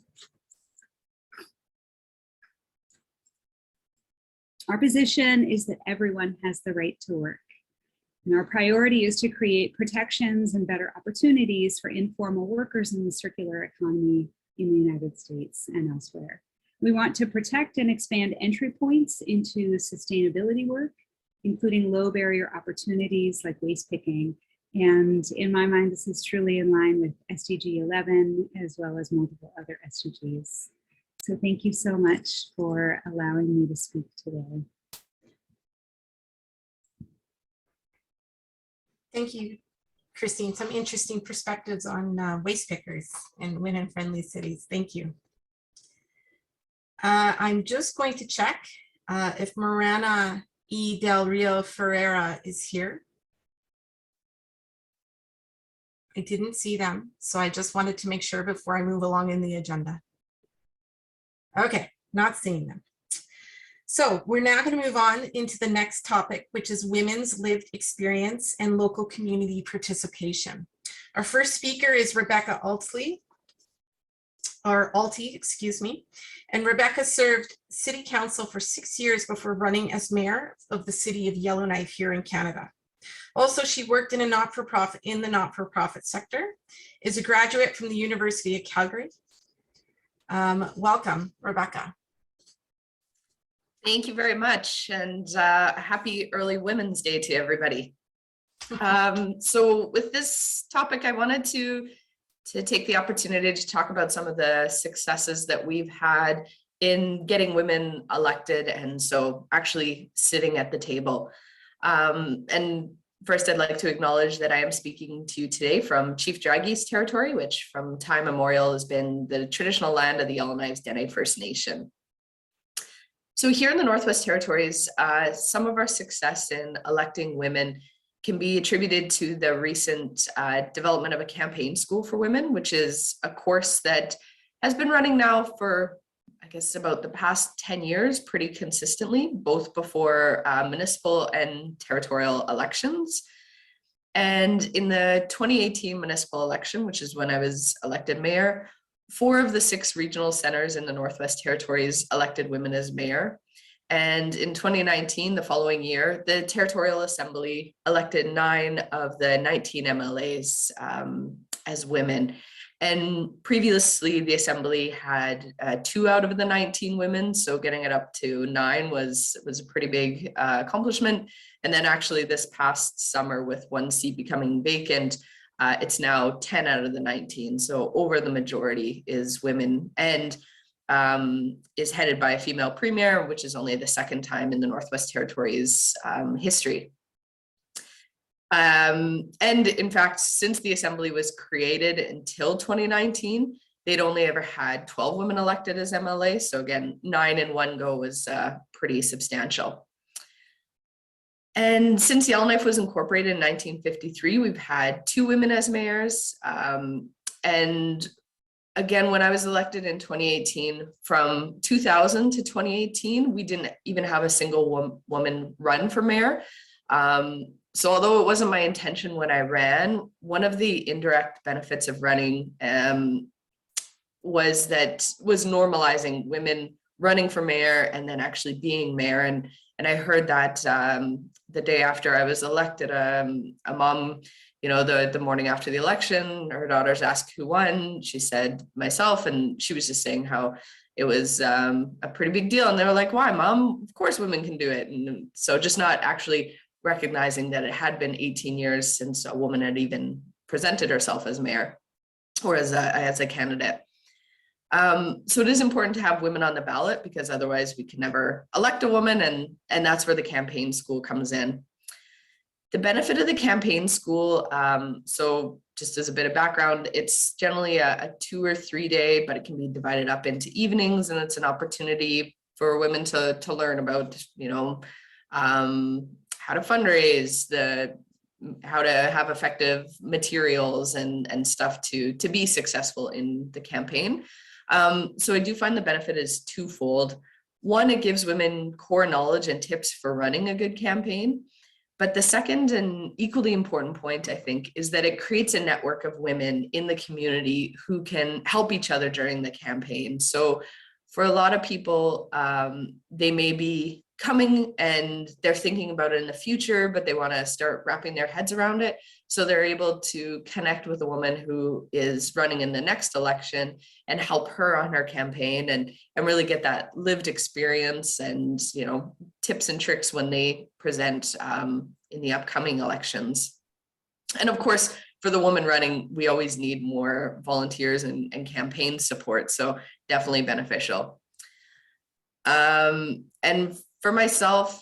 Our position is that everyone has the right to work. And our priority is to create protections and better opportunities for informal workers in the circular economy in the United States and elsewhere. We want to protect and expand entry points into sustainability work, including low barrier opportunities like waste picking. And in my mind, this is truly in line with SDG 11, as well as multiple other SDGs. So thank you so much for allowing me to speak today. Thank you, Christine. Some interesting perspectives on waste pickers and women-friendly cities. Thank you. I'm just going to check if Mirana E. Del Rio Ferreira is here. I didn't see them, so I just wanted to make sure before I move along in the agenda. Okay, not seeing them. So we're now going to move on into the next topic, which is women's lived experience and local community participation. Our first speaker is Rebecca Alty, excuse me. And Rebecca served city council for 6 years before running as mayor of the city of Yellowknife here in Canada. Also, she worked in the not-for-profit sector, is a graduate from the University of Calgary. Welcome, Rebecca. Thank you very much, and happy early Women's Day to everybody. So with this topic, I wanted to take the opportunity to talk about some of the successes that we've had in getting women elected, and so actually sitting at the table. And first, I'd like to acknowledge that I am speaking to you today from Chief Dragi's territory, which from time immemorial has been the traditional land of the Yellowknives Dene First Nation. So here in the Northwest Territories, some of our success in electing women can be attributed to the recent development of a campaign school for women, which is a course that has been running now for, I guess, about the past 10 years pretty consistently, both before municipal and territorial elections. And in the 2018 municipal election, which is when I was elected mayor, 4 of the 6 regional centers in the Northwest Territories elected women as mayor. And in 2019, the following year, the Territorial Assembly elected 9 of the 19 MLAs as women. And previously, the Assembly had 2 out of the 19 women, so getting it up to 9 was a pretty big accomplishment. And then actually this past summer, with 1 seat becoming vacant, it's now 10 out of the 19. So over the majority is women, and is headed by a female premier, which is only the 2nd time in the Northwest Territories history. And in fact, since the Assembly was created until 2019, they'd only ever had 12 women elected as MLA. So again, 9 in one go was pretty substantial. And since Yellowknife was incorporated in 1953, we've had 2 women as mayors. And again, when I was elected in 2018, from 2000 to 2018, we didn't even have a single woman run for mayor. So although it wasn't my intention when I ran, one of the indirect benefits of running was normalizing women running for mayor and then actually being mayor. And I heard that the day after I was elected, a mom, you know, the morning after the election, her daughters asked who won. She said myself, and she was just saying how it was a pretty big deal. And they were like, why, Mom? Of course women can do it. And so just not actually recognizing that it had been 18 years since a woman had even presented herself as mayor or as a candidate. So it is important to have women on the ballot, because otherwise we can never elect a woman, and that's where the campaign school comes in. The benefit of the campaign school, so just as a bit of background, it's generally a 2 or 3 day, but it can be divided up into evenings, and it's an opportunity for women to learn about, you know, how to fundraise, how to have effective materials and stuff to be successful in the campaign. So I do find the benefit is twofold. One, it gives women core knowledge and tips for running a good campaign. But the second and equally important point, I think, is that it creates a network of women in the community who can help each other during the campaign. So for a lot of people, they may be coming and they're thinking about it in the future, but they want to start wrapping their heads around it. So they're able to connect with a woman who is running in the next election and help her on her campaign and really get that lived experience and, you know, tips and tricks when they present in the upcoming elections. And of course, for the woman running, we always need more volunteers and campaign support. So definitely beneficial. And for myself,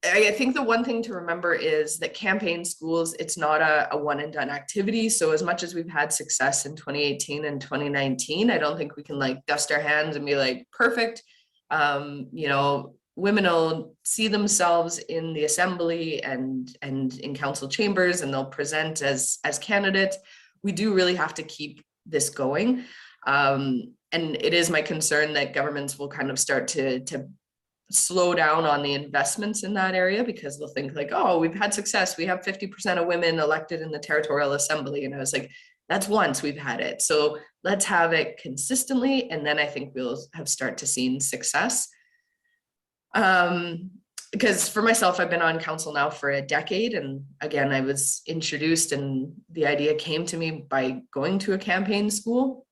I think the one thing to remember is that campaign schools, it's not a one and done activity. So as much as we've had success in 2018 and 2019, I don't think we can like dust our hands and be like, perfect. You know, women will see themselves in the assembly and in council chambers, and they'll present as candidates. We do really have to keep this going. And it is my concern that governments will kind of start to slow down on the investments in that area, because they'll think like, oh, we've had success. We have 50% of women elected in the territorial assembly. And I was like, that's once we've had it. So let's have it consistently. And then I think we'll have start to see success. Because for myself, I've been on council now for a decade. And again, I was introduced and the idea came to me by going to a campaign school.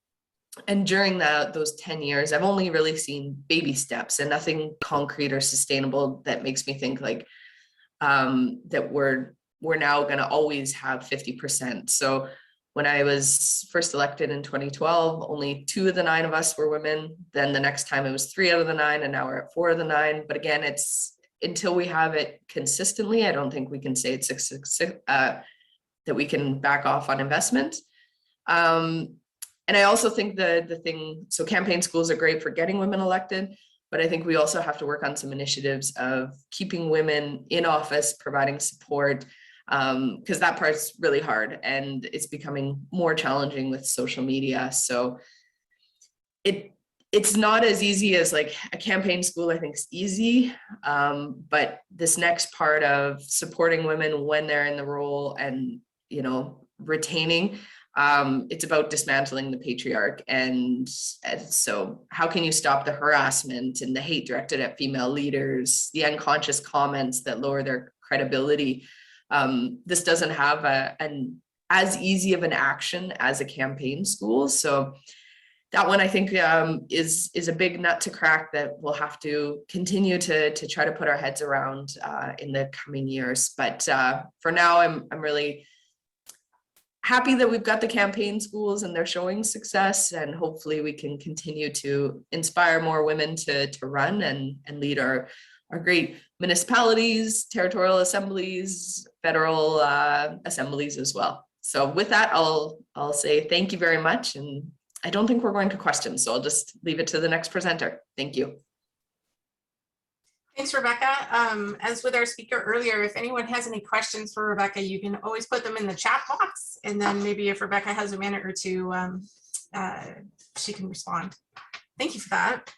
And during those 10 years, I've only really seen baby steps and nothing concrete or sustainable that makes me think like that we're now going to always have 50%. So when I was first elected in 2012, only 2 of the 9 of us were women. Then the next time it was 3 out of the 9, and now we're at 4 of the 9. But again, it's until we have it consistently, I don't think we can say it's that we can back off on investment. And I also think the thing, so campaign schools are great for getting women elected, But I think we also have to work on some initiatives of keeping women in office, providing support, because that part's really hard and it's becoming more challenging with social media. So it's not as easy as like a campaign school, I think is easy. But this next part of supporting women when they're in the role and, you know, retaining, it's about dismantling the patriarch. And so how can you stop the harassment and the hate directed at female leaders, the unconscious comments that lower their credibility? This doesn't have an as easy of an action as a campaign school. So that one I think is a big nut to crack that we'll have to continue to try to put our heads around in the coming years. But for now, I'm really happy that we've got the campaign schools and they're showing success, and hopefully we can continue to inspire more women to run and lead our great municipalities, territorial assemblies, federal assemblies as well. So with that, I'll say thank you very much. And I don't think we're going to questions, so I'll just leave it to the next presenter. Thank you. Thanks, Rebecca. As with our speaker earlier, if anyone has any questions for Rebecca, you can always put them in the chat box. And then maybe if Rebecca has a minute or two, she can respond. Thank you for that.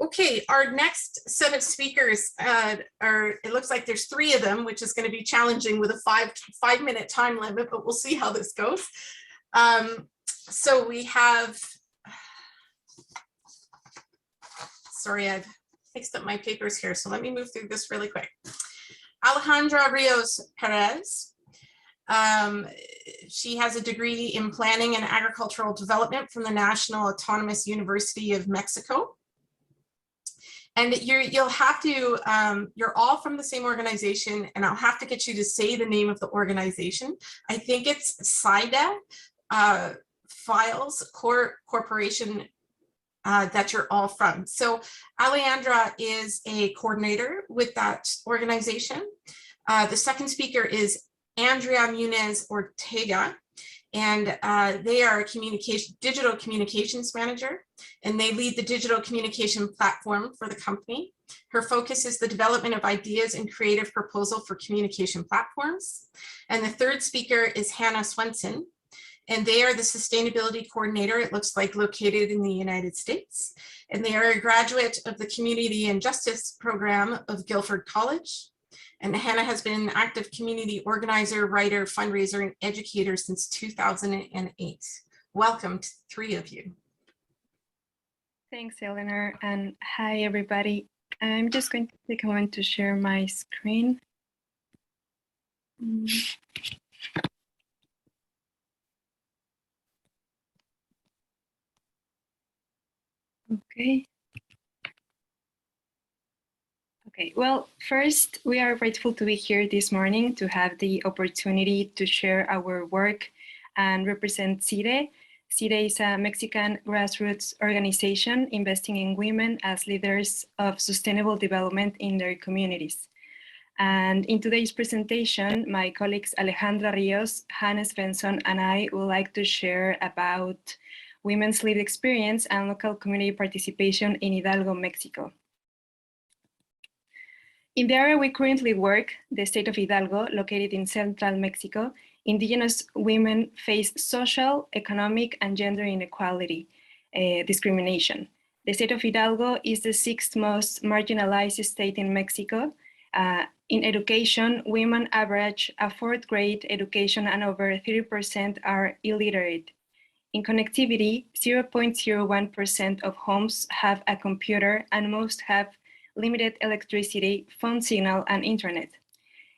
Okay, our next set of speakers it looks like there's 3 of them, which is going to be challenging with a five-minute time limit, but we'll see how this goes. So we have, sorry, I've fixed up my papers here, so let me move through this really quick. Alejandra Rios Perez. She has a degree in planning and agricultural development from the National Autonomous University of Mexico. And you'll have to, you're all from the same organization, and I'll have to get you to say the name of the organization. I think it's SIDA Files Corporation that you're all from. So Alejandra is a coordinator with that organization. The second speaker is Andrea Munez Ortega, and they are a digital communications manager, and they lead the digital communication platform for the company. Her focus is the development of ideas and creative proposal for communication platforms. And the third speaker is Hannah Swenson, and they are the sustainability coordinator, it looks like located in the United States. And they are a graduate of the Community and Justice program of Guilford College. And Hannah has been an active community organizer, writer, fundraiser, and educator since 2008. Welcome to the 3 of you. Thanks, Eleanor, and hi, everybody. I'm just going to take a moment to share my screen. Okay. Okay, well, first, we are grateful to be here this morning to have the opportunity to share our work and represent CIDE. CIDE is a Mexican grassroots organization investing in women as leaders of sustainable development in their communities. And in today's presentation, my colleagues Alejandra Rios, Hannah Svensson, and I would like to share about women's lived experience and local community participation in Hidalgo, Mexico. In the area we currently work, the state of Hidalgo, located in central Mexico, Indigenous women face social, economic, and gender inequality discrimination. The state of Hidalgo is the 6th most marginalized state in Mexico. In education, women average a 4th grade education and over 30% are illiterate. In connectivity, 0.01% of homes have a computer and most have limited electricity, phone signal, and internet.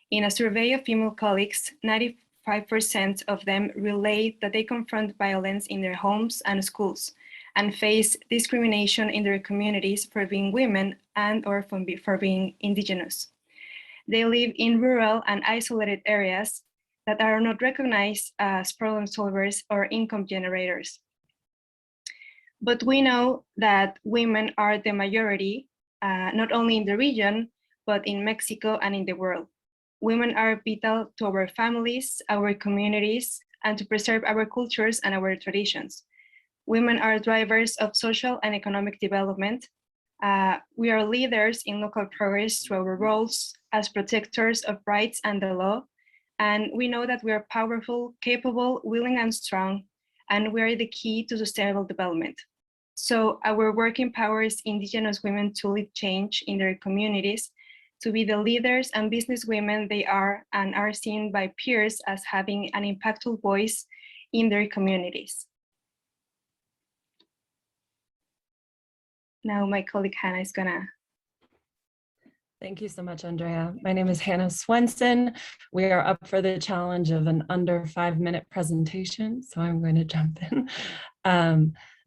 In a survey of female colleagues, 95% of them relate that they confront violence in their homes and schools and face discrimination in their communities for being women and or for being indigenous. They live in rural and isolated areas that are not recognized as problem solvers or income generators. But we know that women are the majority, not only in the region, but in Mexico and in the world. Women are vital to our families, our communities, and to preserve our cultures and our traditions. Women are drivers of social and economic development. We are leaders in local progress through our roles as protectors of rights and the law. And we know that we are powerful, capable, willing, and strong, and we are the key to sustainable development. So our work empowers Indigenous women to lead change in their communities, to be the leaders and businesswomen they are, and are seen by peers as having an impactful voice in their communities. Now my colleague Hannah is gonna. Thank you so much, Andrea. My name is Hannah Swenson. We are up for the challenge of an under 5-minute presentation, so I'm going to jump in.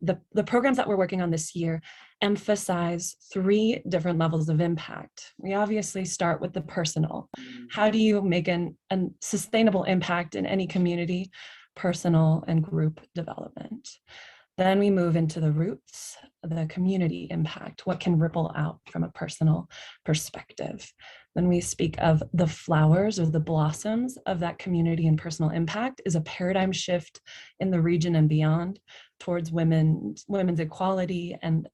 The programs that we're working on this year emphasize 3 different levels of impact. We obviously start with the personal. How do you make a sustainable impact in any community, personal and group development? Then we move into the roots, the community impact, what can ripple out from a personal perspective. Then we speak of the flowers or the blossoms of that community and personal impact is a paradigm shift in the region and beyond towards women's equality and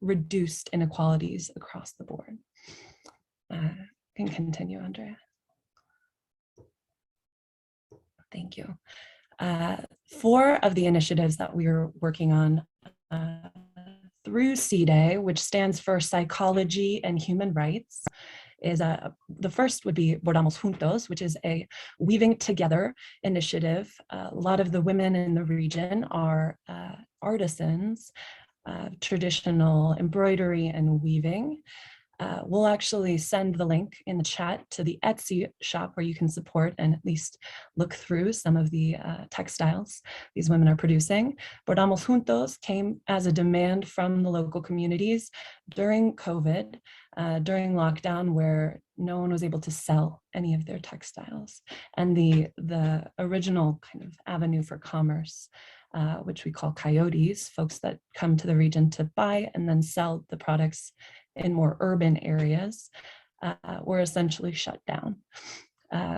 reduced inequalities across the board. Can continue, Andrea. Thank you. 4 of the initiatives that we are working on through CDE, which stands for Psychology and Human Rights, is the first would be Bordamos Juntos, which is a weaving together initiative. A lot of the women in the region are artisans, traditional embroidery and weaving. We'll actually send the link in the chat to the Etsy shop where you can support and at least look through some of the textiles these women are producing. Bordamos Juntos came as a demand from the local communities during COVID, during lockdown, where no one was able to sell any of their textiles. And the original kind of avenue for commerce, which we call coyotes, folks that come to the region to buy and then sell the products in more urban areas, were essentially shut down.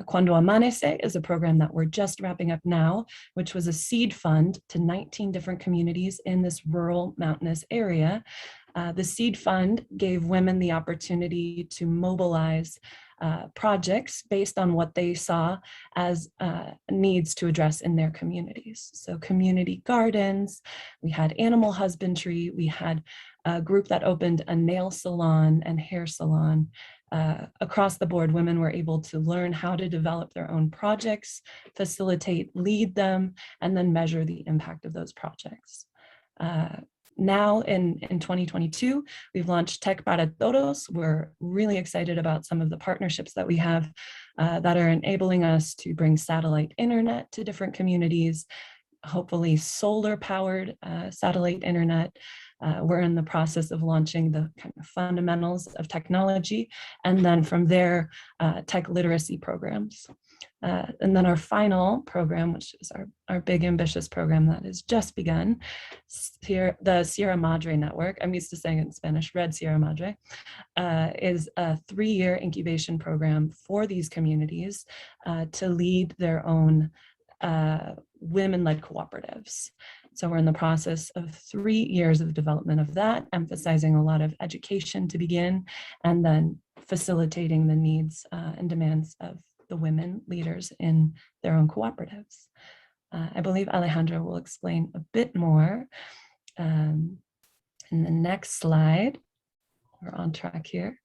Cuando Amanece is a program that we're just wrapping up now, which was a seed fund to 19 different communities in this rural mountainous area. The seed fund gave women the opportunity to mobilize projects based on what they saw as needs to address in their communities. So community gardens, we had animal husbandry, we had a group that opened a nail salon and hair salon. Across the board, women were able to learn how to develop their own projects, facilitate, lead them, and then measure the impact of those projects. Now in 2022, we've launched Tech para Todos. We're really excited about some of the partnerships that we have that are enabling us to bring satellite internet to different communities, hopefully solar powered satellite internet. We're in the process of launching the kind of fundamentals of technology, and then from there, tech literacy programs. And then our final program, which is our big ambitious program that has just begun, the Sierra Madre Network, I'm used to saying it in Spanish, Red Sierra Madre, is a 3-year incubation program for these communities to lead their own women-led cooperatives. So we're in the process of 3 years of development of that, emphasizing a lot of education to begin, and then facilitating the needs and demands of the women leaders in their own cooperatives. I believe Alejandra will explain a bit more in the next slide. We're on track here.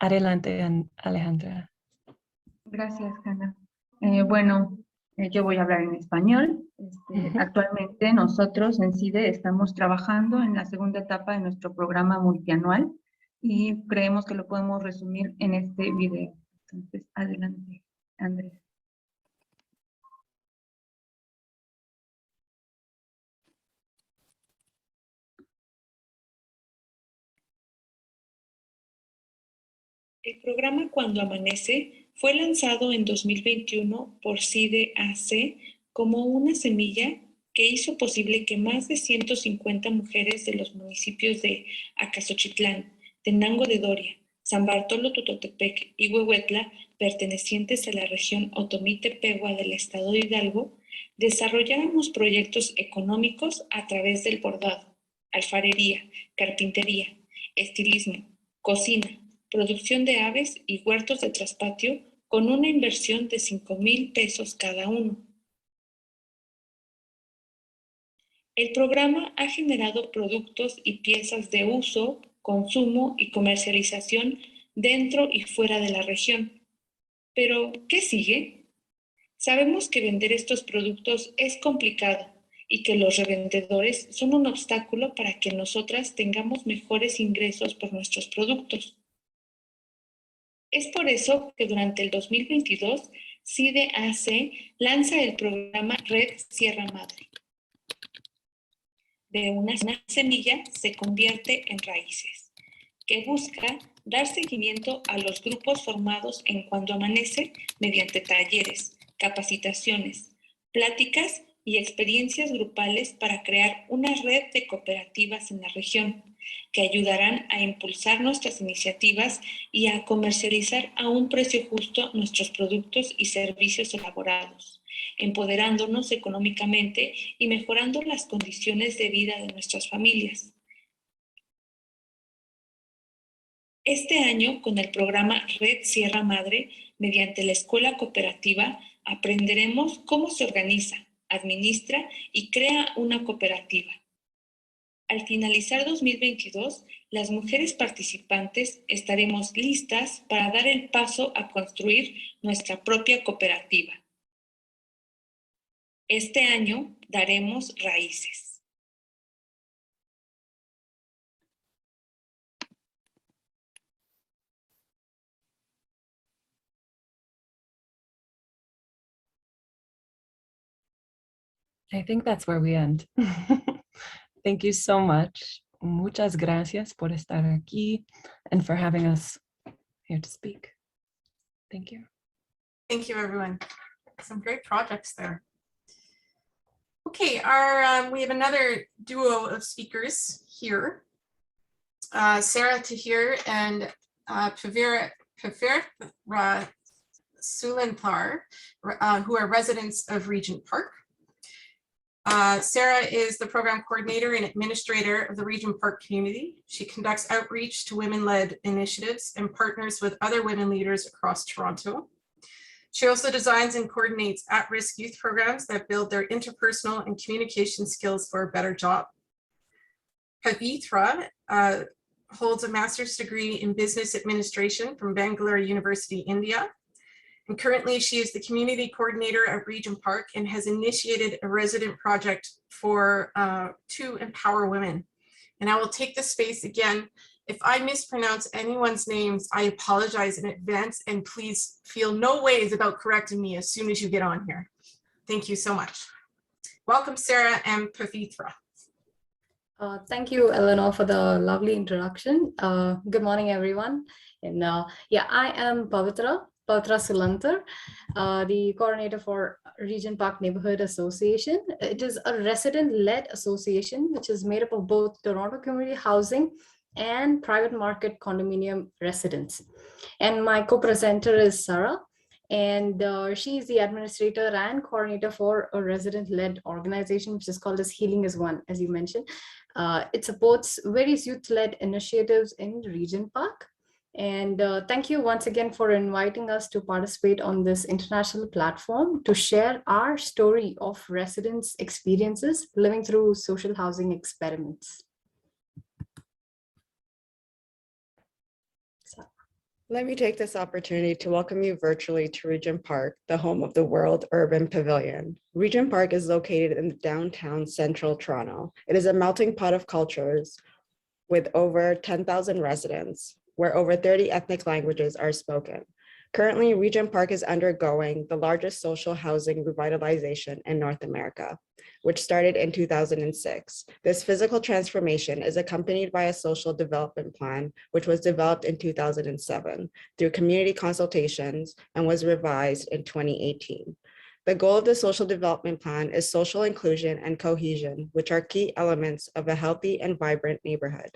Adelante, Alejandra. Gracias, Hannah. Bueno, yo voy a hablar en español. Actualmente nosotros en CIDE estamos trabajando en la segunda etapa de nuestro programa multianual y creemos que lo podemos resumir en este video. Entonces, adelante, Andrés. El programa Cuando Amanece fue lanzado en 2021 por CIDE AC como una semilla que hizo posible que más de 150 mujeres de los municipios de Acasochitlán, Tenango de Doria, San Bartolo Tutotepec y Huehuetla, pertenecientes a la región Otomí-Tepehua del estado de Hidalgo, desarrolláramos proyectos económicos a través del bordado, alfarería, carpintería, estilismo, cocina, producción de aves y huertos de traspatio con una inversión de 5,000 pesos cada uno. El programa ha generado productos y piezas de uso, consumo y comercialización dentro y fuera de la región. Pero, ¿qué sigue? Sabemos que vender estos productos es complicado y que los revendedores son un obstáculo para que nosotras tengamos mejores ingresos por nuestros productos. Es por eso que durante el 2022, SDGs lanza el programa Red Sierra Madre. De una semilla se convierte en raíces, que busca dar seguimiento a los grupos formados en Cuando Amanece mediante talleres, capacitaciones, pláticas y experiencias grupales para crear una red de cooperativas en la región que ayudarán a impulsar nuestras iniciativas y a comercializar a un precio justo nuestros productos y servicios elaborados, empoderándonos económicamente y mejorando las condiciones de vida de nuestras familias. Este año, con el programa Red Sierra Madre, mediante la escuela cooperativa, aprenderemos cómo se organiza, administra y crea una cooperativa. Al finalizar 2022, las mujeres participantes estaremos listas para dar el paso a construir nuestra propia cooperativa. Este año daremos raíces. I think that's where we end. Thank you so much. Muchas gracias por estar aquí and for having us here to speak. Thank you. Thank you, everyone. Some great projects there. Okay, we have another duo of speakers here. Sarah Tahir and Pavira Sulanthar, who are residents of Regent Park. Sarah is the program coordinator and administrator of the Regent Park community. She conducts outreach to women-led initiatives and partners with other women leaders across Toronto. She also designs and coordinates at-risk youth programs that build their interpersonal and communication skills for a better job. Pavitra holds a master's degree in business administration from Bangalore University, India. And currently she is the community coordinator at Regent Park and has initiated a resident project for to empower women. And I will take the space again. If I mispronounce anyone's names, I apologize in advance, and please feel no ways about correcting me as soon as you get on here. Thank you so much. Welcome, Sarah and Pavitra. Thank you, Eleanor, for the lovely introduction. Good morning, everyone. And yeah, I am Pavitra Sulanthar, the coordinator for Regent Park Neighborhood Association. It is a resident-led association which is made up of both Toronto community housing and private market condominium residents. And my co-presenter is Sarah, and she is the administrator and coordinator for a resident-led organization which is called as Healing is One, as you mentioned. It supports various youth-led initiatives in Regent Park. And thank you once again for inviting us to participate on this international platform to share our story of residents' experiences living through social housing experiments. Let me take this opportunity to welcome you virtually to Regent Park, the home of the World Urban Pavilion. Regent Park is located in downtown central Toronto. It is a melting pot of cultures with over 10,000 residents, where over 30 ethnic languages are spoken. Currently, Regent Park is undergoing the largest social housing revitalization in North America, which started in 2006. This physical transformation is accompanied by a social development plan, which was developed in 2007 through community consultations and was revised in 2018. The goal of the social development plan is social inclusion and cohesion, which are key elements of a healthy and vibrant neighborhood.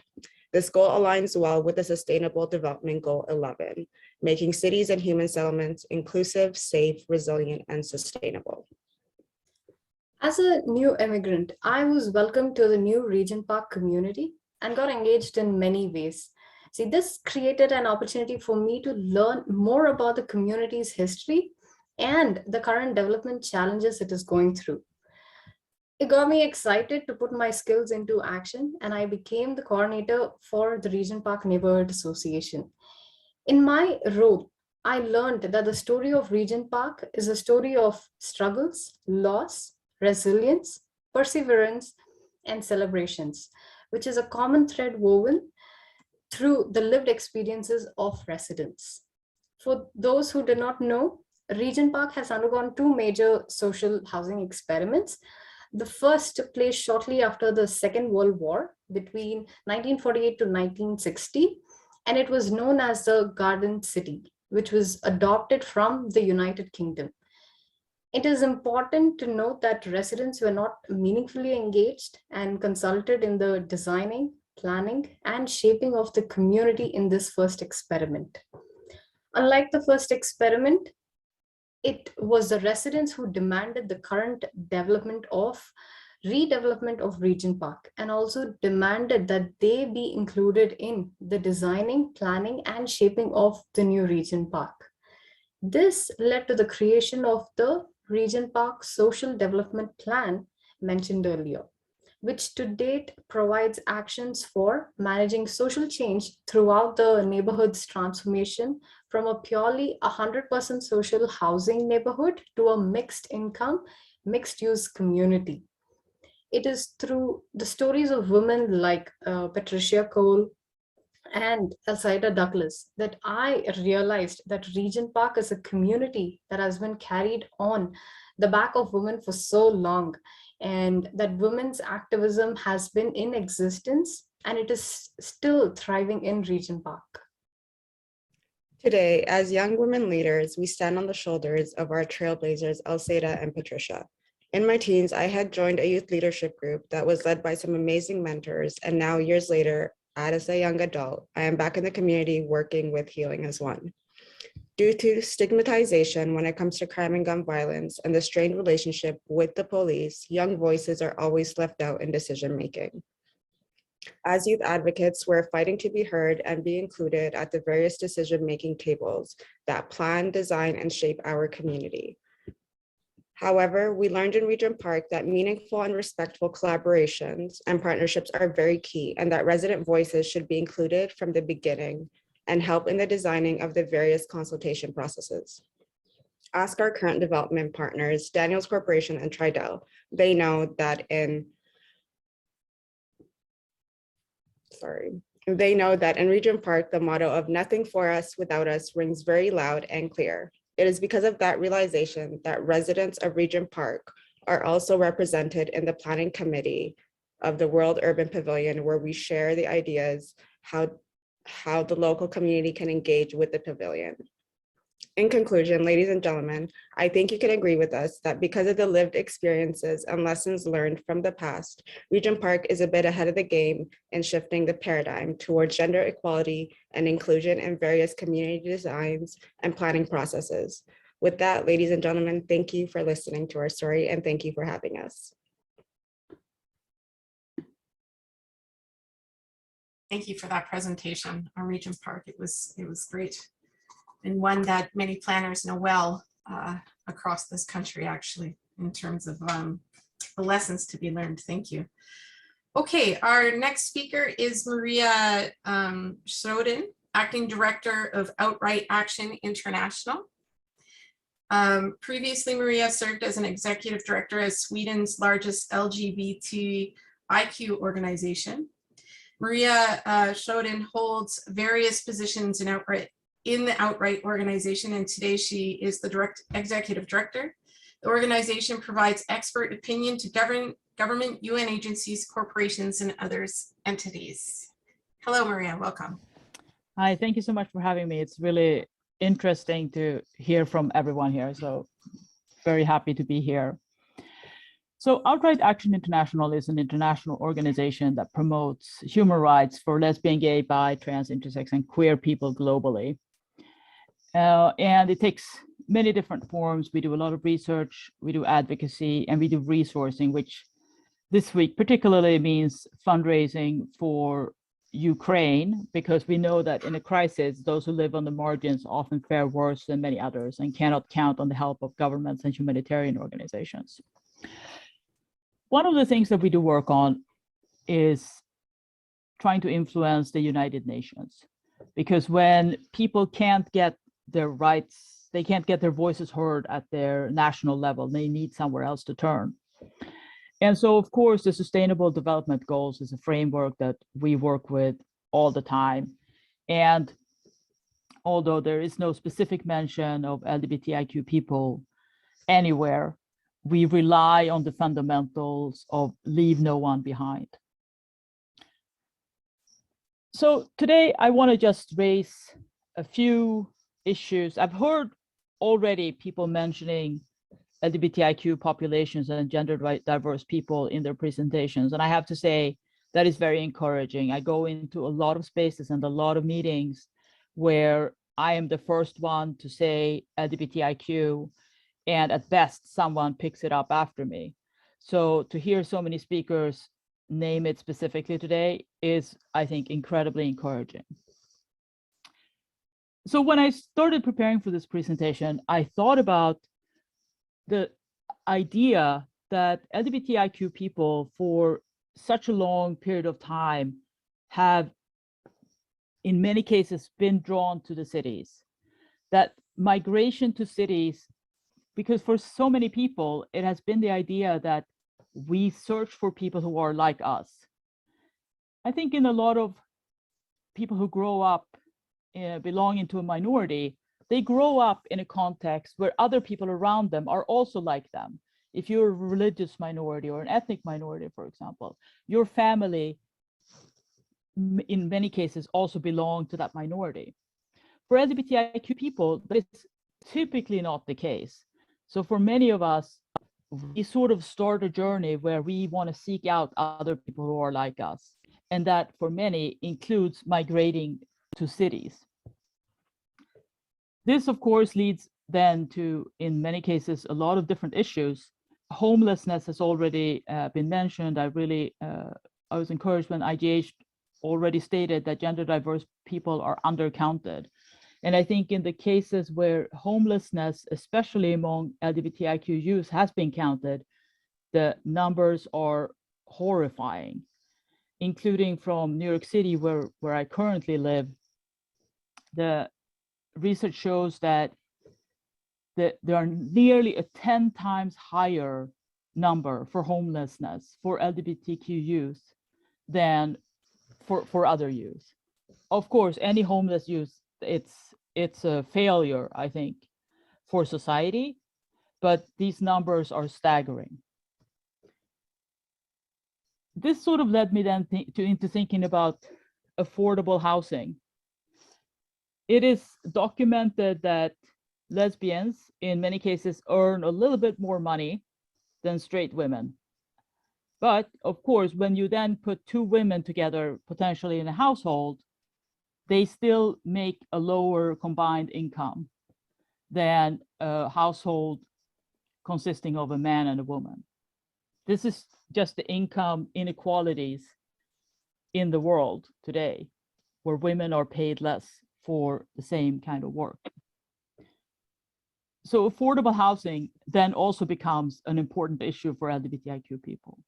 This goal aligns well with the Sustainable Development Goal 11, making cities and human settlements inclusive, safe, resilient, and sustainable. As a new immigrant, I was welcomed to the new Regent Park community and got engaged in many ways. See, this created an opportunity for me to learn more about the community's history and the current development challenges it is going through. It got me excited to put my skills into action, and I became the coordinator for the Regent Park Neighborhood Association. In my role, I learned that the story of Regent Park is a story of struggles, loss, resilience, perseverance, and celebrations, which is a common thread woven through the lived experiences of residents. For those who do not know, Regent Park has undergone two major social housing experiments. The first took place shortly after the Second World War between 1948 to 1960, and it was known as the Garden City, which was adopted from the United Kingdom. It is important to note that residents were not meaningfully engaged and consulted in the designing, planning, and shaping of the community in this first experiment. Unlike the first experiment, it was the residents who demanded the current redevelopment of Regent Park, and also demanded that they be included in the designing, planning, and shaping of the new Regent Park. This led to the creation of the Regent Park Social Development Plan mentioned earlier, which to date provides actions for managing social change throughout the neighborhood's transformation from a purely 100% social housing neighborhood to a mixed income, mixed use community. It is through the stories of women like Patricia Cole and Elsaida Douglas that I realized that Regent Park is a community that has been carried on the back of women for so long, and that women's activism has been in existence and it is still thriving in Regent Park. Today, as young women leaders, we stand on the shoulders of our trailblazers, Elsaida and Patricia. In my teens, I had joined a youth leadership group that was led by some amazing mentors, and now years later, as a young adult, I am back in the community working with Healing as One. Due to stigmatization when it comes to crime and gun violence and the strained relationship with the police, young voices are always left out in decision-making. As youth advocates, we're fighting to be heard and be included at the various decision-making tables that plan, design, and shape our community. However, we learned in Regent Park that meaningful and respectful collaborations and partnerships are very key, and that resident voices should be included from the beginning and help in the designing of the various consultation processes. Ask our current development partners, Daniels Corporation and Tridel. They know that in Regent Park, the motto of nothing for us without us rings very loud and clear. It is because of that realization that residents of Regent Park are also represented in the planning committee of the World Urban Pavilion, where we share the ideas how the local community can engage with the pavilion. In conclusion, ladies and gentlemen, I think you can agree with us that because of the lived experiences and lessons learned from the past, Regent Park is a bit ahead of the game in shifting the paradigm towards gender equality and inclusion in various community designs and planning processes. With that, ladies and gentlemen, thank you for listening to our story and thank you for having us. Thank you for that presentation on Regent Park. It was great, and one that many planners know well across this country, actually, in terms of the lessons to be learned. Thank you. Okay, our next speaker is Maria Schroden, Acting Director of Outright Action International. Previously, Maria served as an Executive Director at Sweden's largest LGBTIQ organization. Maria Schroden holds various positions in the Outright organization, and today she is the Executive Director. The organization provides expert opinion to government, UN agencies, corporations, and others entities. Hello, Maria, welcome. Hi, thank you so much for having me. It's really interesting to hear from everyone here, so very happy to be here. So Outright Action International is an international organization that promotes human rights for lesbian, gay, bi, trans, intersex, and queer people globally. And it takes many different forms. We do a lot of research, we do advocacy, and we do resourcing, which this week particularly means fundraising for Ukraine, because we know that in a crisis, those who live on the margins often fare worse than many others and cannot count on the help of governments and humanitarian organizations. One of the things that we do work on is trying to influence the United Nations, because when people can't get their rights, they can't get their voices heard at their national level, they need somewhere else to turn. And so, of course, the Sustainable Development Goals is a framework that we work with all the time. And although there is no specific mention of LGBTIQ people anywhere, we rely on the fundamentals of leave no one behind. So today I want to just raise a few issues. I've heard already people mentioning LGBTIQ populations and gender diverse people in their presentations. And I have to say that is very encouraging. I go into a lot of spaces and a lot of meetings where I am the first one to say LGBTIQ, and at best someone picks it up after me. So to hear so many speakers name it specifically today is, I think, incredibly encouraging. So when I started preparing for this presentation, I thought about the idea that LGBTIQ people for such a long period of time have, in many cases, been drawn to the cities, that migration to cities, because for so many people, it has been the idea that we search for people who are like us. I think in a lot of people who grow up belonging to a minority, they grow up in a context where other people around them are also like them. If you're a religious minority or an ethnic minority, for example, your family, in many cases, also belong to that minority. For LGBTIQ people, that is typically not the case. So for many of us, we sort of start a journey where we want to seek out other people who are like us. And that for many includes migrating to cities. This, of course, leads then to, in many cases, a lot of different issues. Homelessness has already been mentioned. I was encouraged when IGH already stated that gender diverse people are undercounted. And I think in the cases where homelessness, especially among LGBTIQ youth, has been counted, the numbers are horrifying, including from New York City, where I currently live. The research shows that there are nearly a 10 times higher number for homelessness for LGBTQ youth than for other youth. Of course, any homeless youth, it's a failure, I think, for society, but these numbers are staggering. This sort of led me then into thinking about affordable housing. It is documented that lesbians, in many cases, earn a little bit more money than straight women. But of course, when you then put two women together, potentially in a household, they still make a lower combined income than a household consisting of a man and a woman. This is just the income inequalities in the world today, where women are paid less for the same kind of work. So affordable housing then also becomes an important issue for LGBTIQ people.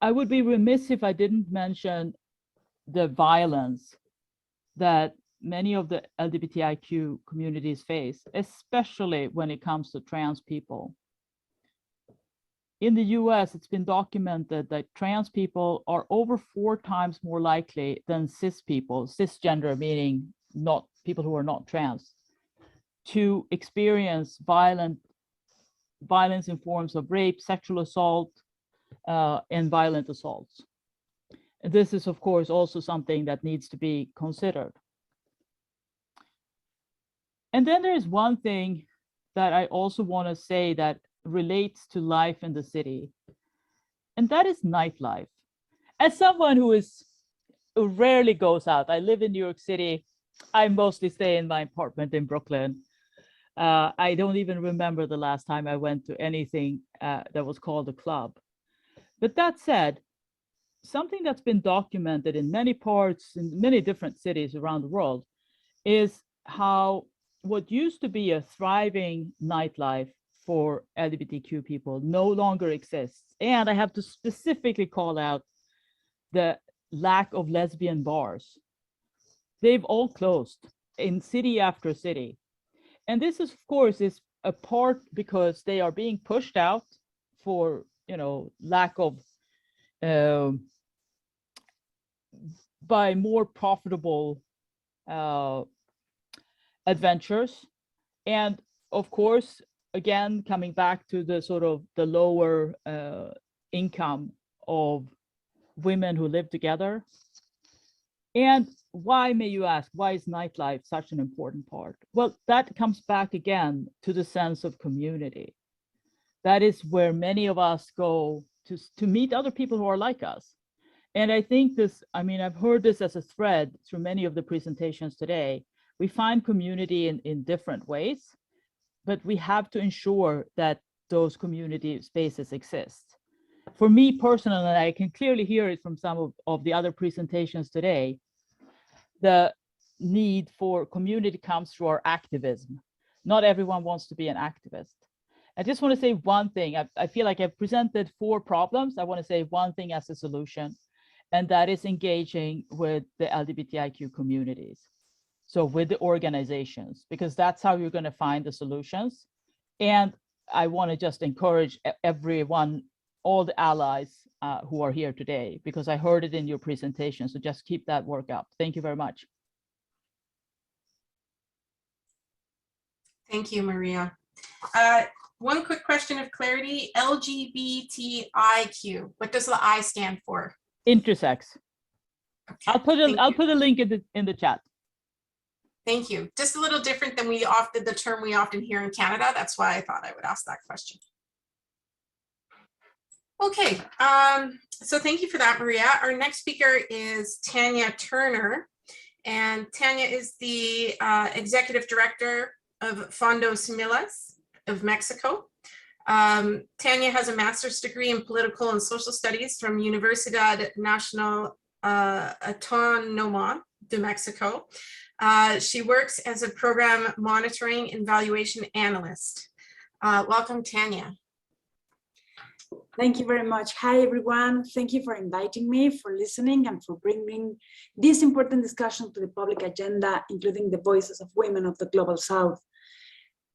I would be remiss if I didn't mention the violence that many of the LGBTIQ communities face, especially when it comes to trans people. In the US, it's been documented that trans people are over 4 times more likely than cis people, cisgender meaning not people who are not trans, to experience violence in forms of rape, sexual assault, and violent assaults. And this is, of course, also something that needs to be considered. And then there is one thing that I also want to say that relates to life in the city, and that is nightlife. As someone who rarely goes out, I live in New York City, I mostly stay in my apartment in Brooklyn. I don't even remember the last time I went to anything that was called a club. But that said, something that's been documented in many parts, in many different cities around the world, is how what used to be a thriving nightlife for LGBTQ people no longer exists. And I have to specifically call out the lack of lesbian bars. They've all closed in city after city. And this is, of course, is a part because they are being pushed out for, lack of by more profitable adventures. And of course, again, coming back to the sort of the lower income of women who live together. And why, may you ask, why is nightlife such an important part? Well, that comes back again to the sense of community. That is where many of us go to meet other people who are like us. And I think this, I've heard this as a thread through many of the presentations today. We find community in different ways, but we have to ensure that those community spaces exist. For me personally, and I can clearly hear it from some of the other presentations today, the need for community comes through our activism. Not everyone wants to be an activist. I just want to say one thing. I feel like I've presented 4 problems. I want to say one thing as a solution, and that is engaging with the LGBTIQ communities. So with the organizations, because that's how you're going to find the solutions. And I want to just encourage everyone, all the allies who are here today, because I heard it in your presentation. So just keep that work up. Thank you very much. Thank you, Maria. One quick question of clarity, LGBTIQ, what does the I stand for? Intersex. Okay, I'll put a link in the chat. Thank you. Just a little different than the term we often hear in Canada. That's why I thought I would ask that question. Okay, so thank you for that, Maria. Our next speaker is Tanya Turner, and Tanya is the Executive Director of Fondo Similas of Mexico. Tanya has a master's degree in political and social studies from Universidad Nacional Autónoma de Mexico. She works as a program monitoring and evaluation analyst. Welcome, Tanya. Thank you very much. Hi, everyone. Thank you for inviting me, for listening, and for bringing this important discussion to the public agenda, including the voices of women of the Global South.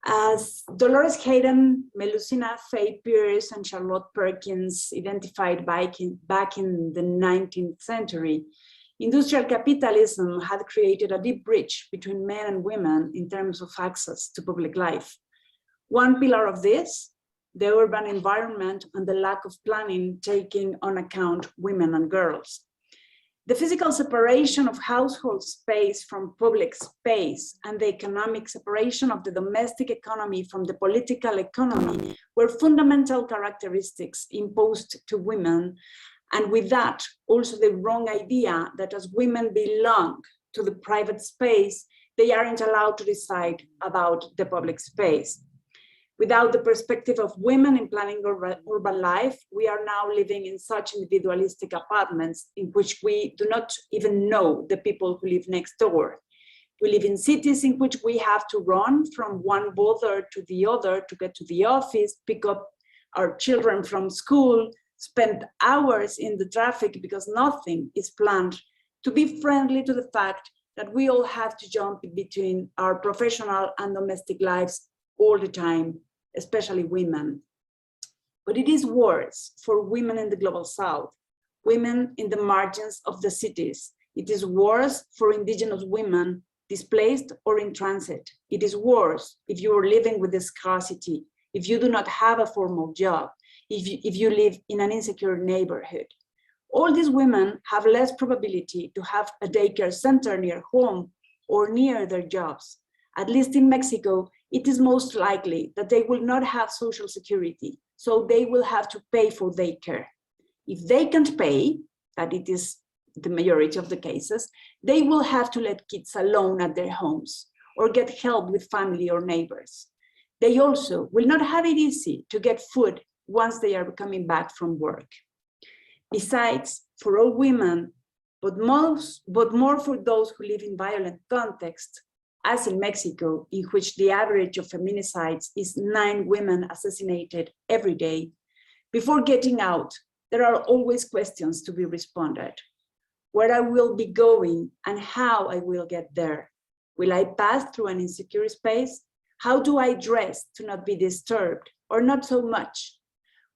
As Dolores Hayden, Melusina Faye Pierce, and Charlotte Perkins identified back in the 19th century, industrial capitalism had created a deep bridge between men and women in terms of access to public life. One pillar of this, the urban environment and the lack of planning taking on account women and girls. The physical separation of household space from public space and the economic separation of the domestic economy from the political economy were fundamental characteristics imposed to women, and with that, also the wrong idea that as women belong to the private space, they aren't allowed to decide about the public space. Without the perspective of women in planning urban life, we are now living in such individualistic apartments in which we do not even know the people who live next door. We live in cities in which we have to run from one border to the other to get to the office, pick up our children from school, spend hours in the traffic because nothing is planned, to be friendly to the fact that we all have to jump between our professional and domestic lives all the time, especially women. But it is worse for women in the Global South, women in the margins of the cities. It is worse for indigenous women displaced or in transit. It is worse if you are living with the scarcity, if you do not have a formal job, if you live in an insecure neighborhood. All these women have less probability to have a daycare center near home or near their jobs. At least in Mexico, it is most likely that they will not have social security, so they will have to pay for daycare. If they can't pay, that it is the majority of the cases, they will have to let kids alone at their homes, or get help with family or neighbors. They also will not have it easy to get food once they are coming back from work. Besides, for all women, but more for those who live in violent contexts, as in Mexico, in which the average of feminicides is 9 women assassinated every day, before getting out, there are always questions to be responded. Where I will be going and how I will get there. Will I pass through an insecure space? How do I dress to not be disturbed or not so much?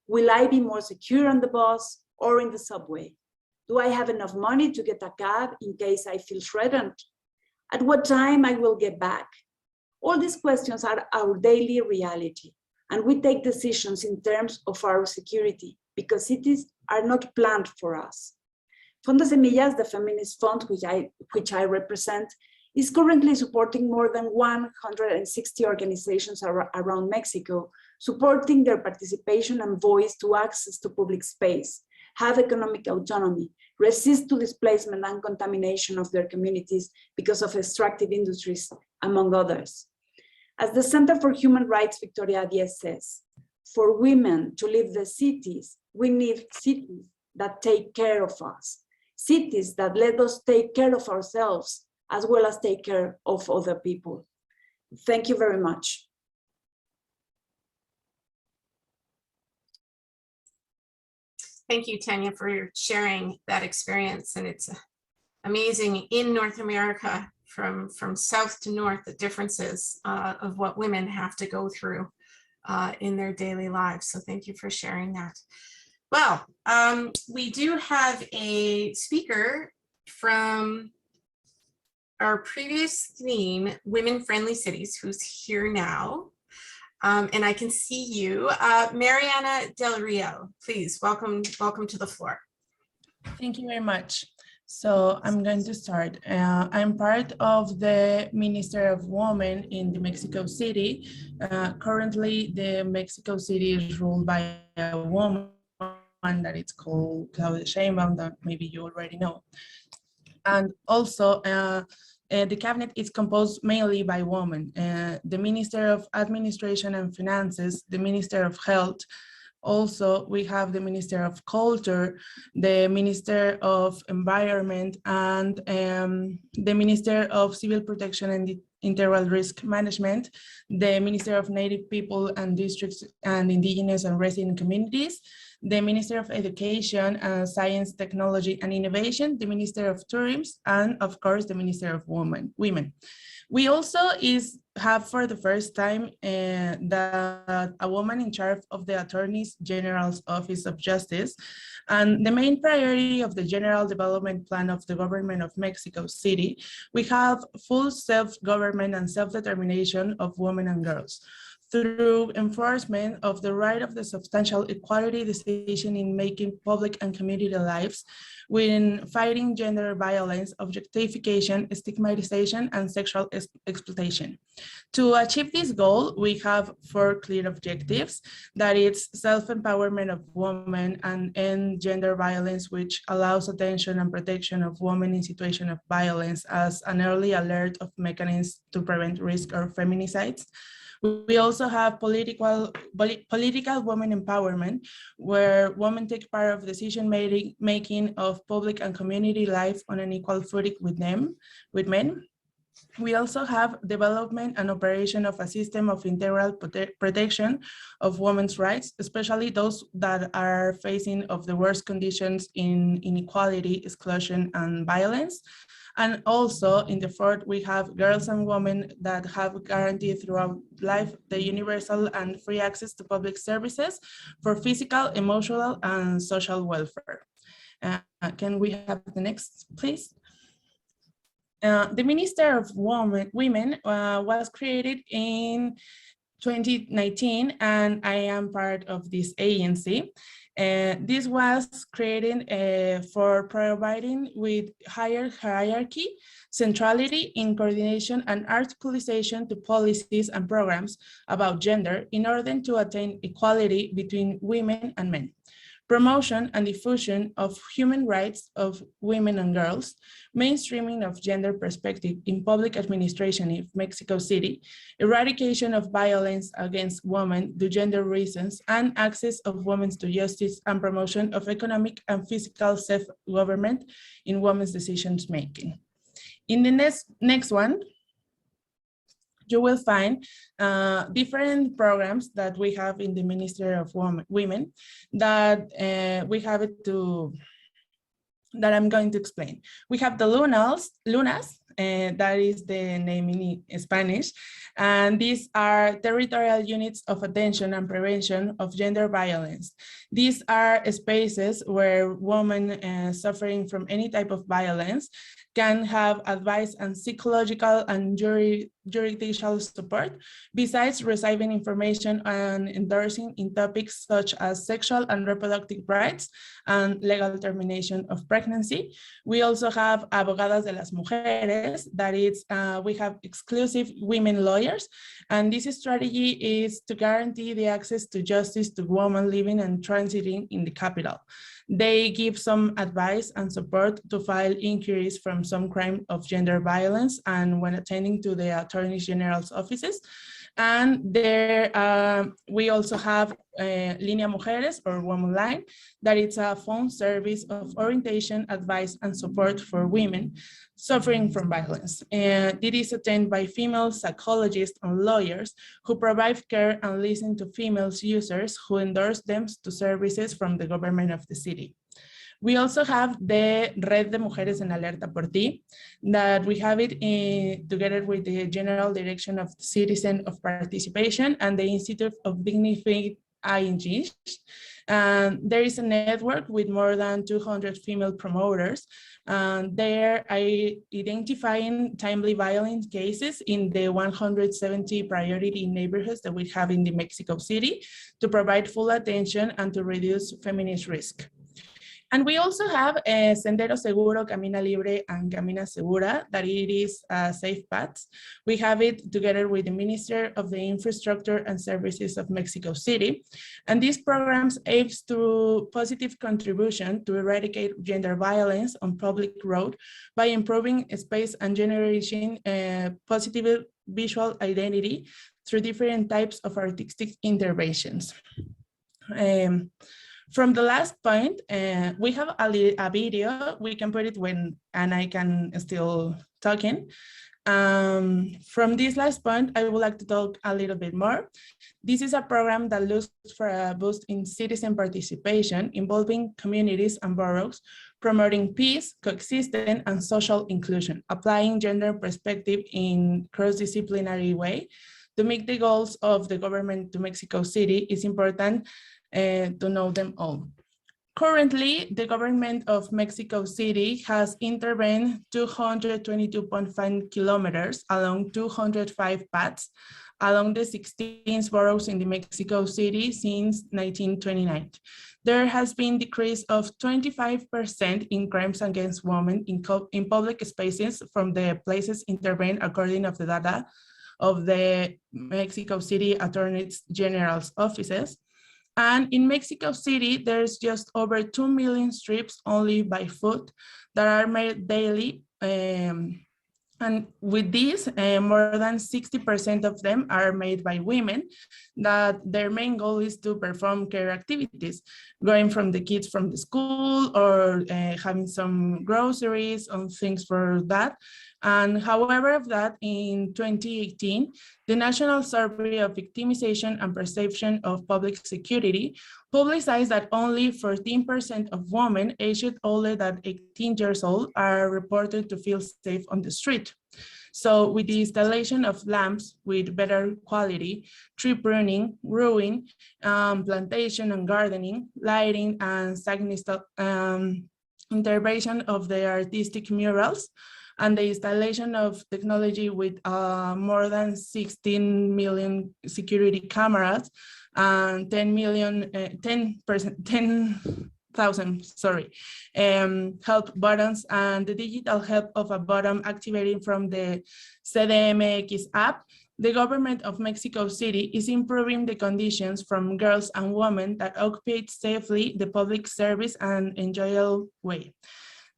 Will I be more secure on the bus or in the subway? Do I have enough money to get a cab in case I feel threatened? At what time I will get back? All these questions are our daily reality, and we take decisions in terms of our security because cities are not planned for us. Fondo Semillas, the feminist fund which I represent, is currently supporting more than 160 organizations around Mexico, supporting their participation and voice to access to public space, have economic autonomy, resist to displacement and contamination of their communities because of extractive industries, among others. As the Center for Human Rights Victoria Diez says, for women to leave the cities, we need cities that take care of us, cities that let us take care of ourselves as well as take care of other people. Thank you very much. Thank you, Tanya, for sharing that experience. And it's amazing in North America, from south to north, the differences of what women have to go through in their daily lives. So thank you for sharing that. Well, we do have a speaker from our previous theme, Women-Friendly Cities, who's here now. And I can see you. Mariana Del Rio, please, welcome to the floor. Thank you very much. So I'm going to start. I'm part of the Ministry of Women in the Mexico City. Currently, the Mexico City is ruled by a woman that it's called Claudia Sheinbaum, that maybe you already know. And also, the cabinet is composed mainly by women. The Minister of Administration and Finances, the Minister of Health. Also, we have the Minister of Culture, the Minister of Environment, and the Minister of Civil Protection and Integral Risk Management, the Minister of Native People and Districts and Indigenous and Resident Communities, the Minister of Education, Science, Technology and Innovation, the Minister of Tourism, and of course, the Minister of Women. We also have for the first time that a woman in charge of the Attorney General's Office of Justice, and the main priority of the General Development Plan of the Government of Mexico City, we have full self-government and self-determination of women and girls, through enforcement of the right of the substantial equality decision in making public and community lives, when fighting gender violence, objectification, stigmatization, and sexual exploitation. To achieve this goal, we have 4 clear objectives, that is self-empowerment of women and end gender violence, which allows attention and protection of women in situation of violence as an early alert of mechanisms to prevent risk of feminicides. We also have political women empowerment, where women take part of decision making of public and community life on an equal footing with men. We also have development and operation of a system of integral protection of women's rights, especially those that are facing of the worst conditions in inequality, exclusion, and violence. And also in the 4th, we have girls and women that have guaranteed throughout life the universal and free access to public services for physical, emotional, and social welfare. Can we have the next, please? The Minister of Women was created in 2019, and I am part of this agency. This was created for providing with higher hierarchy, centrality in coordination and articulation to policies and programs about gender in order to attain equality between women and men. promotion and diffusion of human rights of women and girls, mainstreaming of gender perspective in public administration in Mexico City, eradication of violence against women due to gender reasons, and access of women to justice and promotion of economic and physical self-government in women's decisions making. In the next one, you will find different programs that we have in the Ministry of Women that we have that I'm going to explain. We have the Lunas, that is the name in Spanish, and these are territorial units of attention and prevention of gender violence. These are spaces where women suffering from any type of violence can have advice and psychological and jurisdictional support, besides receiving information and endorsing in topics such as sexual and reproductive rights and legal termination of pregnancy. We also have Abogadas de las Mujeres, that is, we have exclusive women lawyers, and this strategy is to guarantee the access to justice to women living and transiting in the capital. They give some advice and support to file inquiries from some crime of gender violence and when attending to the Attorney General's offices. And there we also have Línea Mujeres, or Women Line, that it's a phone service of orientation, advice, and support for women suffering from violence. And it is attended by female psychologists and lawyers who provide care and listen to female users who endorse them to services from the government of the city. We also have the Red de Mujeres en Alerta por Ti, that we have it together with the General Direction of Citizen of Participation and the Institute of Dignified INGs. There is a network with more than 200 female promoters. They are identifying timely violence cases in the 170 priority neighborhoods that we have in the Mexico City to provide full attention and to reduce feminist risk. And we also have Sendero Seguro, Camina Libre, and Camina Segura, that it is safe paths. We have it together with the Minister of the Infrastructure and Services of Mexico City. And these programs aims to positive contribution to eradicate gender violence on public road by improving space and generating positive visual identity through different types of artistic interventions. From the last point, we have a video. We can put it when Anna can still talking. From this last point, I would like to talk a little bit more. This is a program that looks for a boost in citizen participation involving communities and boroughs, promoting peace, coexistence, and social inclusion, applying gender perspective in cross-disciplinary way. To meet the goals of the government to Mexico City, it's important to know them all. Currently, the government of Mexico City has intervened 222.5 kilometers along 205 paths along the 16 boroughs in the Mexico City since 1929. There has been decrease of 25% in crimes against women in public spaces from the places intervened according to the data of the Mexico City Attorney General's offices. And in Mexico City, there's just over 2 million trips only by foot that are made daily. And with this, more than 60% of them are made by women, that their main goal is to perform care activities, going from the kids from the school or having some groceries or things for that. And however of that, in 2018, the National Survey of Victimization and Perception of Public Security publicized that only 14% of women aged older than 18 years old are reported to feel safe on the street. So with the installation of lamps with better quality, tree pruning, growing, plantation and gardening, lighting, and intervention of the artistic murals, and the installation of technology with more than 16 million security cameras and 10,000 help buttons, and the digital help of a button activating from the CDMX app. the government of Mexico City is improving the conditions from girls and women that occupy safely the public service and enjoyable way.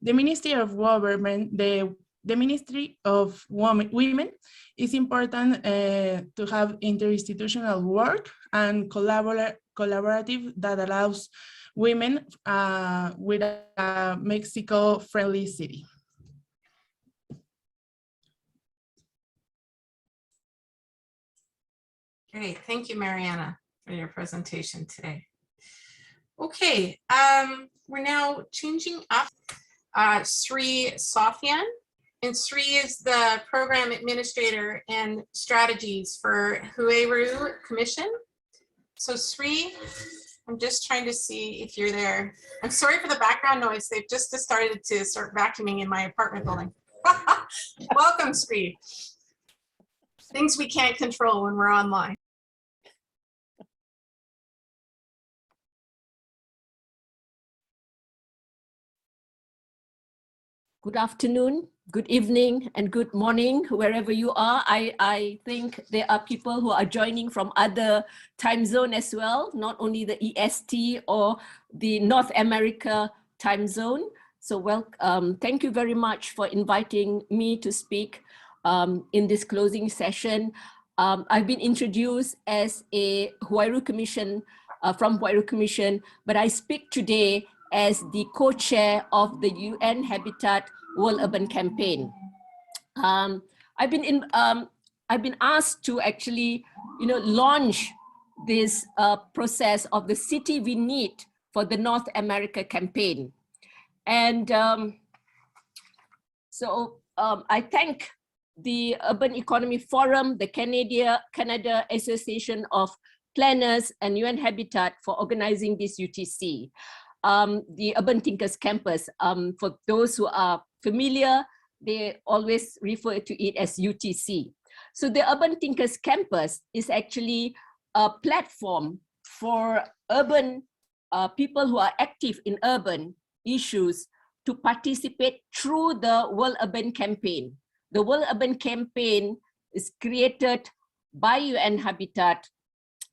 The Ministry of Government, the Ministry of Women is important to have interinstitutional work and collaborative that allows women with a Mexico-friendly city. Great, thank you, Mariana, for your presentation today. Okay, we're now changing up Sri Sophian, and Sri is the Program Administrator and Strategies for Hueru Commission. So Sri, I'm just trying to see if you're there. I'm sorry for the background noise. They've just started to start vacuuming in my apartment building. Welcome, Sri. Things we can't control when we're online. Good afternoon, good evening, and good morning, wherever you are. I think there are people who are joining from other time zone as well, not only the EST or the North America time zone. So thank you very much for inviting me to speak in this closing session. I've been introduced as a Hueru Commission, from Hueru Commission, but I speak today as the co-chair of the UN Habitat World Urban Campaign. I've been asked to actually, launch this process of the city we need for the North America campaign. And I thank the Urban Economy Forum, the Canada Association of Planners, and UN Habitat for organizing this UTC. The Urban Thinkers Campus, for those who are familiar, they always refer to it as UTC. So the Urban Thinkers Campus is actually a platform for urban people who are active in urban issues to participate through the World Urban Campaign. The World Urban Campaign is created by UN Habitat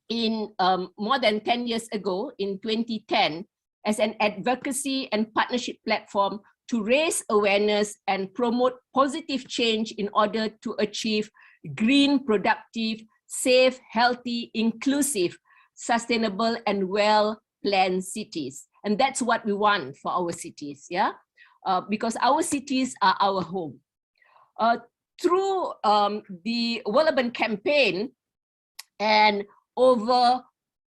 in more than 10 years ago, in 2010, as an advocacy and partnership platform to raise awareness and promote positive change in order to achieve green, productive, safe, healthy, inclusive, sustainable, and well-planned cities. And that's what we want for our cities, yeah? Because our cities are our home. Through the World Urban Campaign and over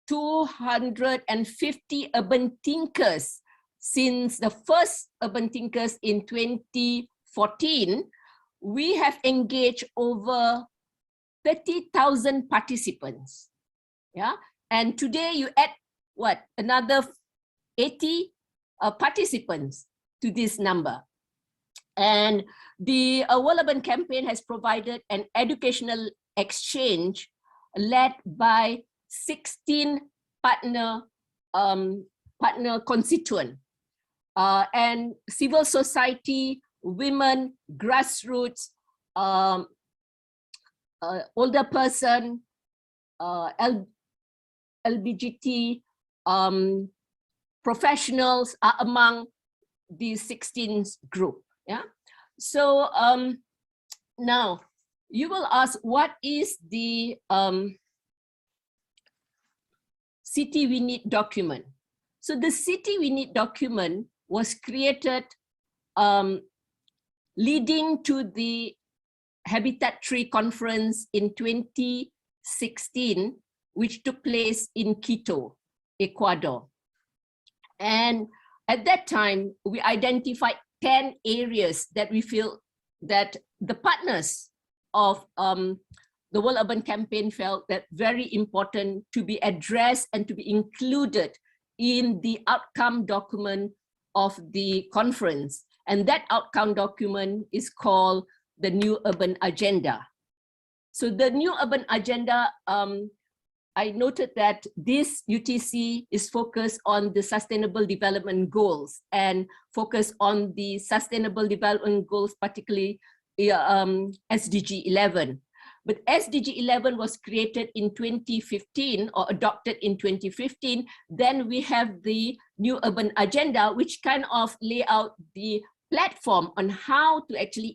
250 urban thinkers since the first Urban Thinkers in 2014, we have engaged over 30,000 participants. Yeah, and today you add what, another 80 participants to this number. And the World Urban Campaign has provided an educational exchange led by 16 partner constituent and civil society, women, grassroots, older person, LGBT professionals are among the 16 group. Yeah. So now you will ask, what is the City We Need document? So the City We Need document was created leading to the Habitat Tree Conference in 2016, which took place in Quito, Ecuador. And at that time, we identified 10 areas that we feel that the partners of the World Urban Campaign felt that very important to be addressed and to be included in the outcome document of the conference. And that outcome document is called the New Urban Agenda. So the New Urban Agenda, I noted that this UTC is focused on the Sustainable Development Goals and focus on the Sustainable Development Goals, particularly SDG 11. But SDG 11 was created in 2015 or adopted in 2015. Then we have the New Urban Agenda, which kind of lay out the platform on how to actually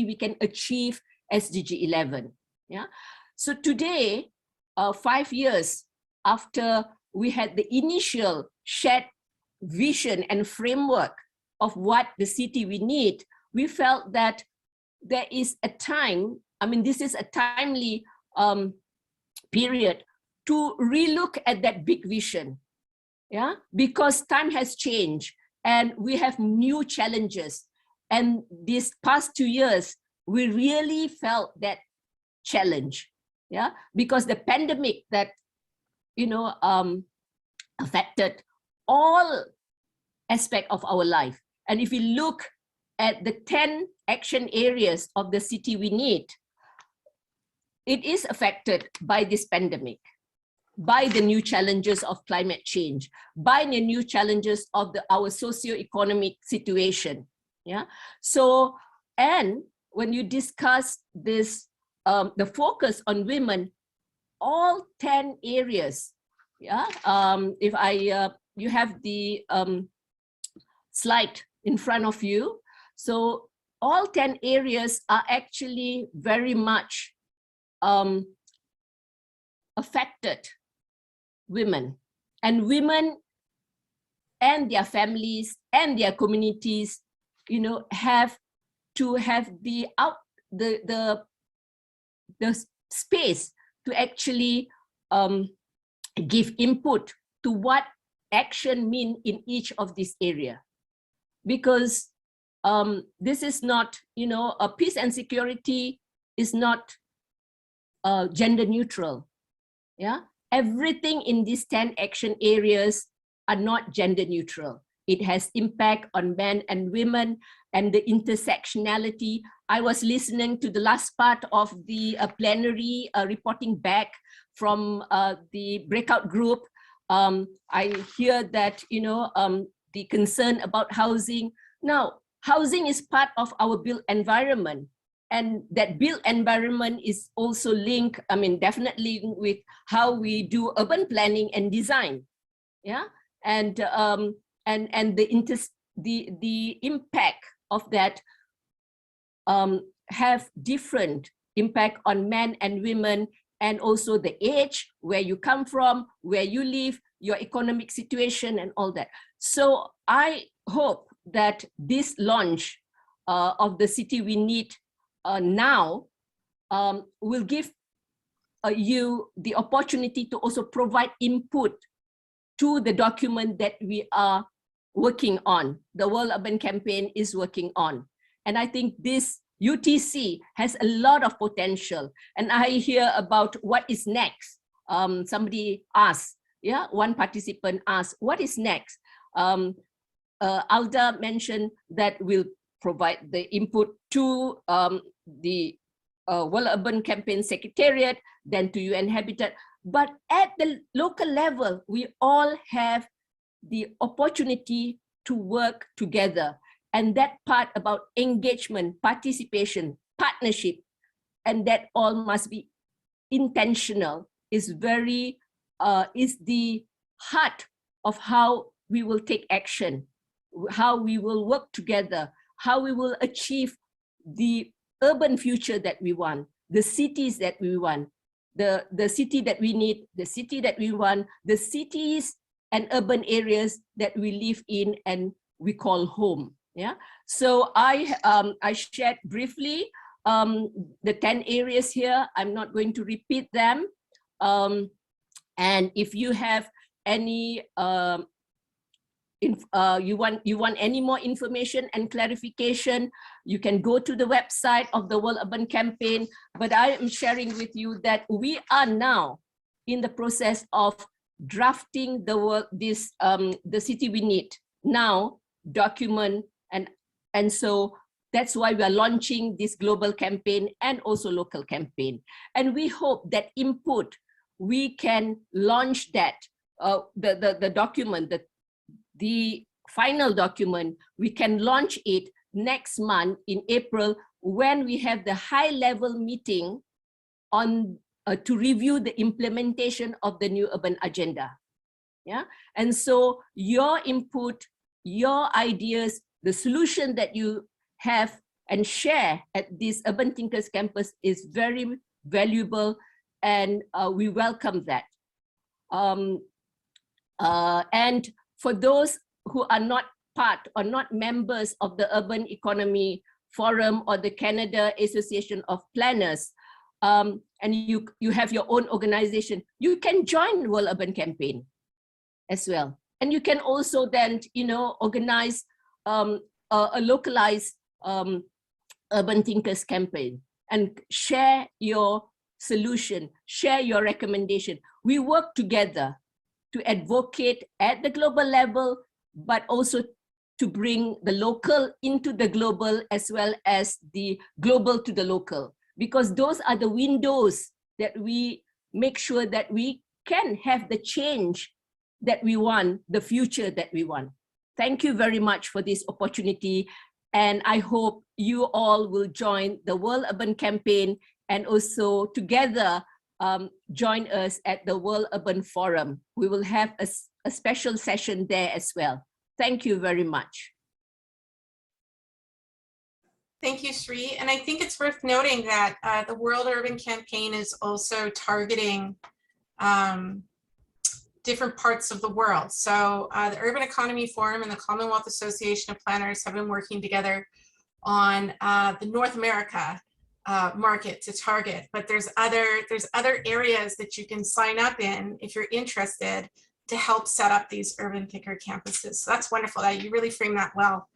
we can achieve SDG 11. Yeah. So today, 5 years after we had the initial shared vision and framework of what the city we need, we felt that there is a time, I mean, this is a timely period to relook at that big vision. Yeah, because time has changed and we have new challenges. And these past 2 years, we really felt that challenge. Yeah, because the pandemic that, you know, affected all aspects of our life. And if you look at the 10 action areas of the city we need, it is affected by this pandemic, by the new challenges of climate change, by the new challenges of our socio-economic situation. Yeah. So, and when you discuss this, the focus on women, all 10 areas. Yeah. If you have the slide in front of you. So all 10 areas are actually very much affected women, and women and their families and their communities, you know, have to have the space to actually give input to what action mean in each of this area. Because this is not, you know, a peace and security is not gender neutral. Yeah, everything in these 10 action areas are not gender neutral. It has impact on men and women and the intersectionality. I was listening to the last part of the plenary reporting back from the breakout group. I hear that, you know, the concern about housing. Now, housing is part of our built environment, and that built environment is also linked, I mean, definitely with how we do urban planning and design. Yeah, and the impact of that have different impact on men and women, and also the age, where you come from, where you live, your economic situation and all that. So I hope that this launch of the city we need now will give you the opportunity to also provide input to the document that we are working on, the World Urban Campaign is working on. And I think this UTC has a lot of potential. And I hear about what is next. Somebody asked, yeah, one participant asked, what is next? Alda mentioned that we'll provide the input to the World Urban Campaign Secretariat, then to UN Habitat. But at the local level, we all have the opportunity to work together. And that part about engagement, participation, partnership, and that all must be intentional is very, is the heart of how we will take action, how we will work together, how we will achieve the urban future that we want, the cities that we want, the city that we need, the city that we want, the cities and urban areas that we live in and we call home. Yeah. So I shared briefly the 10 areas here. I'm not going to repeat them. And if you have any you want any more information and clarification, you can go to the website of the World Urban Campaign. But I am sharing with you that we are now in the process of drafting the city we need now document, and so that's why we are launching this global campaign and also local campaign. And we hope that input, we can launch that, the document, the final document, we can launch it next month in April, when we have the high level meeting on to review the implementation of the new urban agenda. Yeah, and so your input, your ideas, the solution that you have and share at this Urban Thinkers Campus is very valuable, and we welcome that. And for those who are not part or not members of the Urban Economy Forum or the Canada Association of Planners, and you have your own organization, you can join World Urban Campaign as well. And you can also then, organize a localized Urban Thinkers Campaign and share your solution, share your recommendation. We work together to advocate at the global level, but also to bring the local into the global as well as the global to the local, because those are the windows that we make sure that we can have the change that we want, the future that we want. Thank you very much for this opportunity. And I hope you all will join the World Urban Campaign and also together join us at the World Urban Forum. We will have a special session there as well. Thank you very much. Thank you, Sri. And I think it's worth noting that the World Urban Campaign is also targeting different parts of the world. So the Urban Economy Forum and the Commonwealth Association of Planners have been working together on the North America market to target, but there's other areas that you can sign up in if you're interested to help set up these urban thinker campuses. So that's wonderful. That you really framed that well.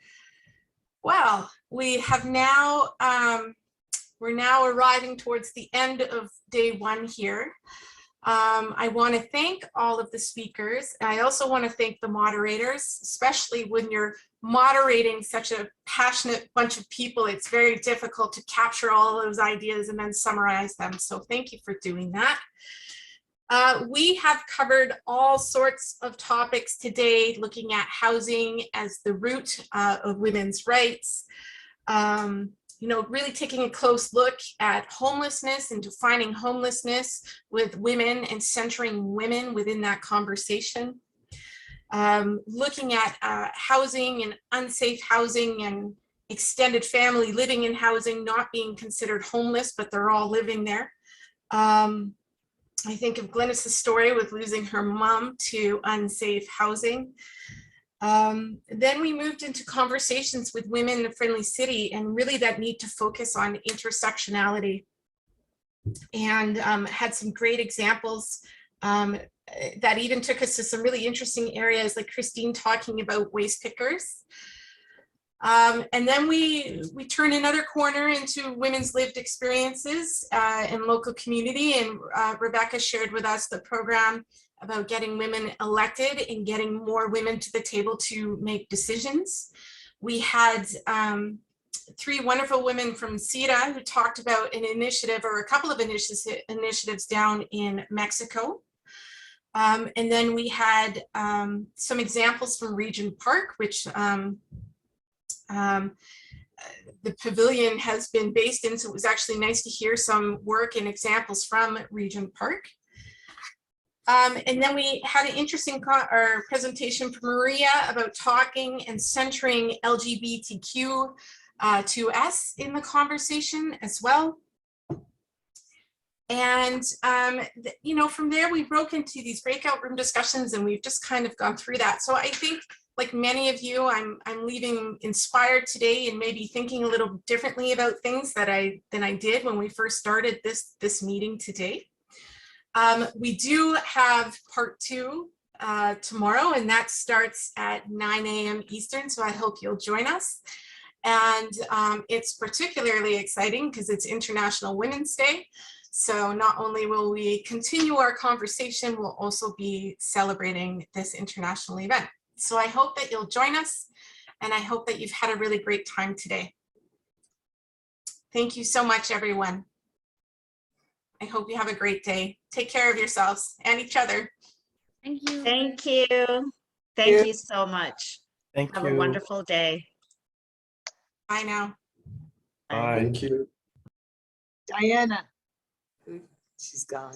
Well, we have now we're now arriving towards the end of day one here. I want to thank all of the speakers. I also want to thank the moderators, especially when you're moderating such a passionate bunch of people. It's very difficult to capture all of those ideas and then summarize them. So thank you for doing that. We have covered all sorts of topics today, looking at housing as the root of women's rights. Really taking a close look at homelessness and defining homelessness with women and centering women within that conversation. Looking at housing and unsafe housing and extended family living in housing, not being considered homeless, but they're all living there. I think of Glynis's story with losing her mom to unsafe housing. Then we moved into conversations with Women in a Friendly City, and really that need to focus on intersectionality, and had some great examples that even took us to some really interesting areas, like Christine talking about waste pickers. And then we turn another corner into women's lived experiences in local community, and Rebecca shared with us the program about getting women elected and getting more women to the table to make decisions. We had 3 wonderful women from CETA who talked about an initiative, or a couple of initiatives down in Mexico. And then we had some examples from Region Park, which the pavilion has been based in, so it was actually nice to hear some work and examples from Region Park. And then we had an interesting presentation from Maria about talking and centering LGBTQ2S in the conversation as well. And, from there we broke into these breakout room discussions, and we've just kind of gone through that. So I think, like many of you, I'm leaving inspired today and maybe thinking a little differently about things than I did when we first started this meeting today. We do have part 2 tomorrow, and that starts at 9 a.m. Eastern, so I hope you'll join us. And it's particularly exciting because it's International Women's Day. So not only will we continue our conversation, we'll also be celebrating this international event. So I hope that you'll join us, and I hope that you've had a really great time today. Thank you so much, everyone. I hope you have a great day. Take care of yourselves and each other. Thank you. Thank you. Thank you so much. Thank Have you. a wonderful day. Bye now. Thank you. Diana. She's gone.